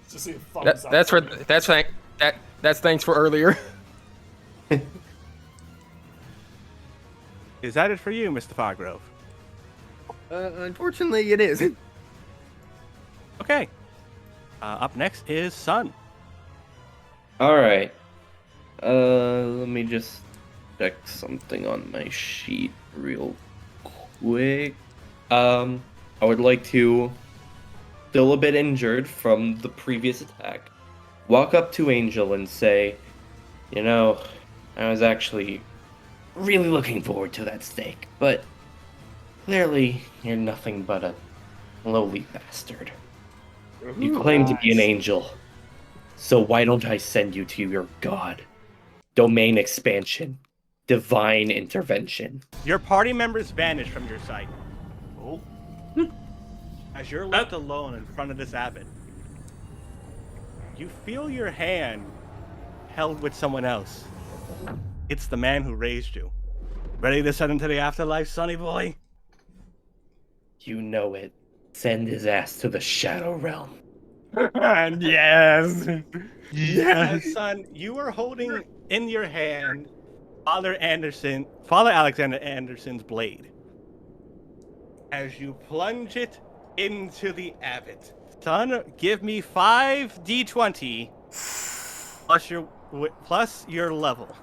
Just see a thumbs up That's from for you. that's thanks for earlier. Is that it for you, Mr. Fargrove? Unfortunately, it is. Okay. Up next is Sun. Alright. Let me just check something on my sheet real quick. I would like to, still a bit injured from the previous attack, walk up to Angel and say, you know, I was actually really looking forward to that steak, but clearly you're nothing but a lowly bastard. You claim to be an angel, so why don't I send you to your god? Domain expansion. Divine intervention. Your party members vanish from your sight. Oh. As you're left alone in front of this abbot, you feel your hand held with someone else. It's the man who raised you. Ready to send him to the afterlife, sonny boy? You know it. Send his ass to the Shadow Realm. And yes. Yes. Son, you are holding in your hand Father Alexander Anderson's blade. As you plunge it into the abbot. Son, give me 5d20 plus your level.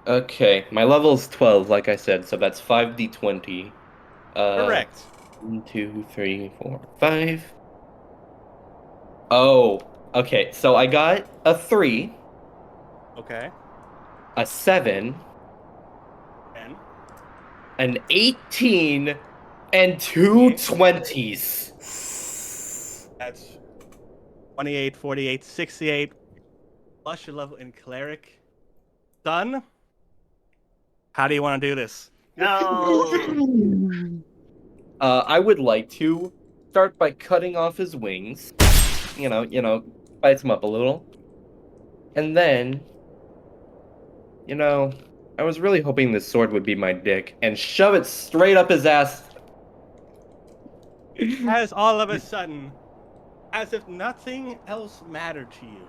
Okay, my level is 12, like I said, so that's 5d20. Correct. 1, 2, 3, 4, 5. Oh, okay, so I got a 3, Okay. a 7, And an 18, and 2 20s. that's 28, 48, 68, plus your level in cleric. Son, how do you want to do this? No. I would like to start by cutting off his wings. You know, spice him up a little. And then, I was really hoping this sword would be my dick and shove it straight up his ass. As all of a sudden, as if nothing else mattered to you,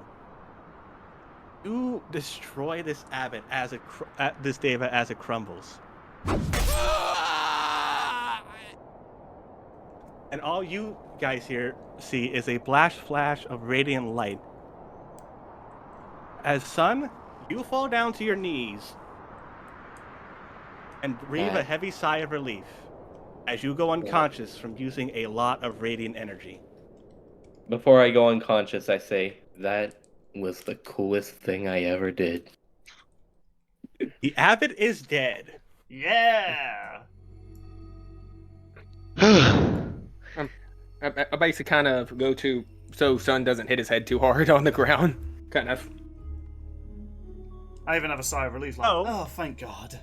you destroy this abbot this deva as it crumbles. And all you guys here see is a flash of radiant light. As Sun, you fall down to your knees and breathe a heavy sigh of relief as you go unconscious from using a lot of radiant energy. Before I go unconscious, I say, that was the coolest thing I ever did. The abbot is dead. Yeah. I basically kind of go to so Sun doesn't hit his head too hard on the ground. Kind of. I even have a sigh of relief, like, oh thank God.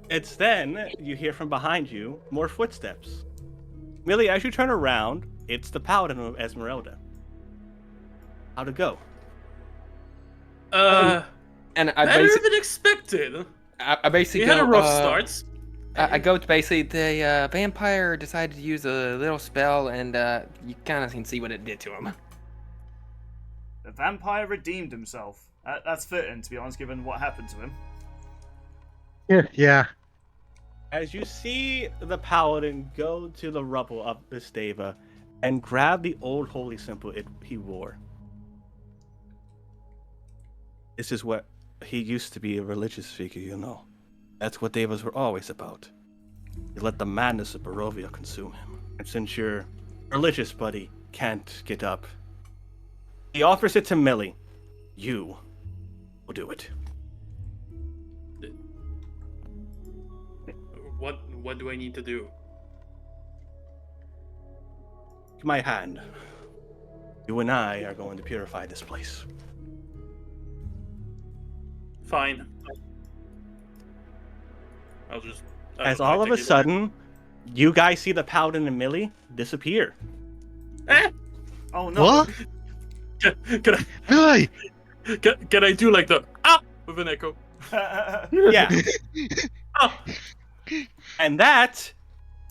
It's then you hear from behind you more footsteps. Millie, as you turn around, it's the paladin of Esmeralda. How'd it go? And I Better basically, than expected. I basically We had a go, rough start. I go to basically the vampire decided to use a little spell, and you kind of can see what it did to him. The vampire redeemed himself. That's fitting, to be honest, given what happened to him. Yeah. As you see the paladin go to the rubble of the stava and grab the old holy symbol he wore. This is what he used to be, a religious figure, you know. That's what devas were always about. He let the madness of Barovia consume him. And since your religious buddy can't get up, he offers it to Millie. You will do it. What do I need to do? my hand. You and I are going to purify this place. Fine. As all of a sudden, you guys see the Paladin and Millie disappear. Oh no! What? Can Millie! Can I do like the with an echo? Yeah. And that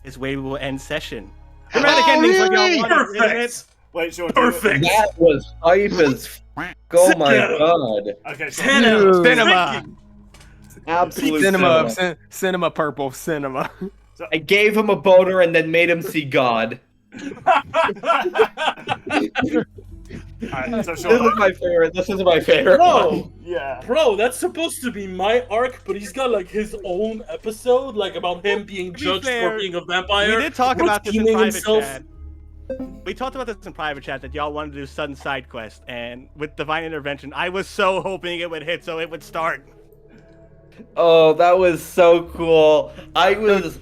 is where we will end session. Dramatic endings like y'all wanted, isn't it? Wait, Sean. Perfect. That was hype as oh my god. Okay, Dude. Cinema. Absolute Cinema purple cinema. I gave him a boner and then made him see God. Alright, so This Sean, is my favorite. This is my favorite. Bro, yeah. bro, that's supposed to be my arc, but he's got like his own episode, like about him being To be judged fair, for being a vampire. We did talk about this in redeeming private himself. chat. We talked about this in private chat that y'all wanted to do sudden side quest, and with Divine Intervention, I was so hoping it would hit so it would start. Oh, that was so cool. I was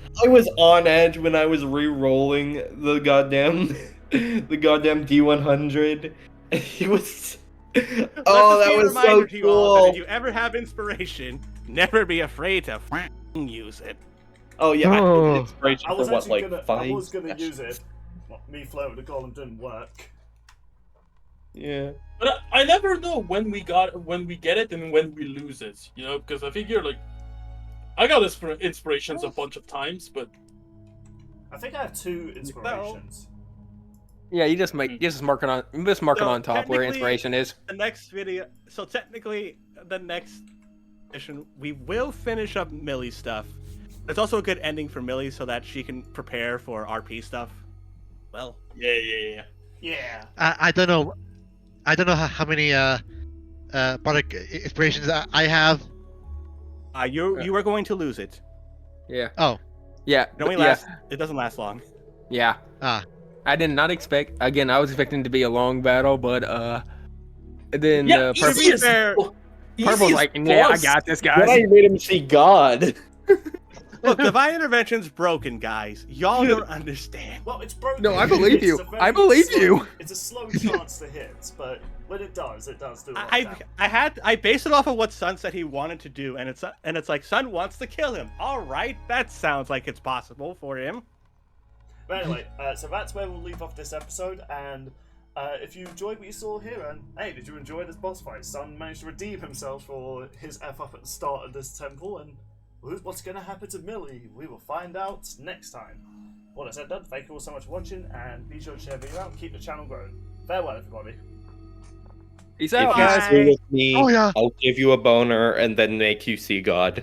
on edge when I was re-rolling the goddamn D100. He was oh, that was so to you all that cool. if you ever have inspiration, never be afraid to use it. Oh yeah, I Oh. did inspiration I was for what, actually like gonna, 5 I was gonna sessions? use it. Well, me floating the golem didn't work. Yeah. But I never know when we get it and when we lose it, you know, because I figure like I got inspirations a bunch of times, but I think I have 2 inspirations. Yeah, you just mark it on on top where technically, inspiration is. The next video. So technically, the next mission, we will finish up Millie's stuff. It's also a good ending for Millie so that she can prepare for RP stuff. Well, yeah. Yeah. I don't know. I don't know how many product inspirations I have. you are going to lose it. Yeah. Oh. Yeah. It only lasts. It doesn't last long. Yeah. Ah. I did not expect. Again, I was expecting it to be a long battle, but then Yeah, Purple, easy as- Purple's like, yeah, I got this, guys. Then I made him see God. Look, Divine Intervention's broken, guys. Y'all don't understand. Well, it's broken. No, I believe It's you. a very I believe slow- you. It's a slow chance to hit, but when it does do a lot of damage. I based it off of what Sun said he wanted to do, and it's like Sun wants to kill him. All right, that sounds like it's possible for him. But anyway, so that's where we'll leave off this episode, and if you enjoyed what you saw here, and hey, did you enjoy this boss fight? Sun managed to redeem himself for his F up at the start of this temple, and what's going to happen to Millie? We will find out next time. All that said done, thank you all so much for watching, and be sure to share the video out and keep the channel growing. Farewell, everybody. Peace If out, you guys. stay with me, Oh, yeah. I'll give you a boner and then make you see God.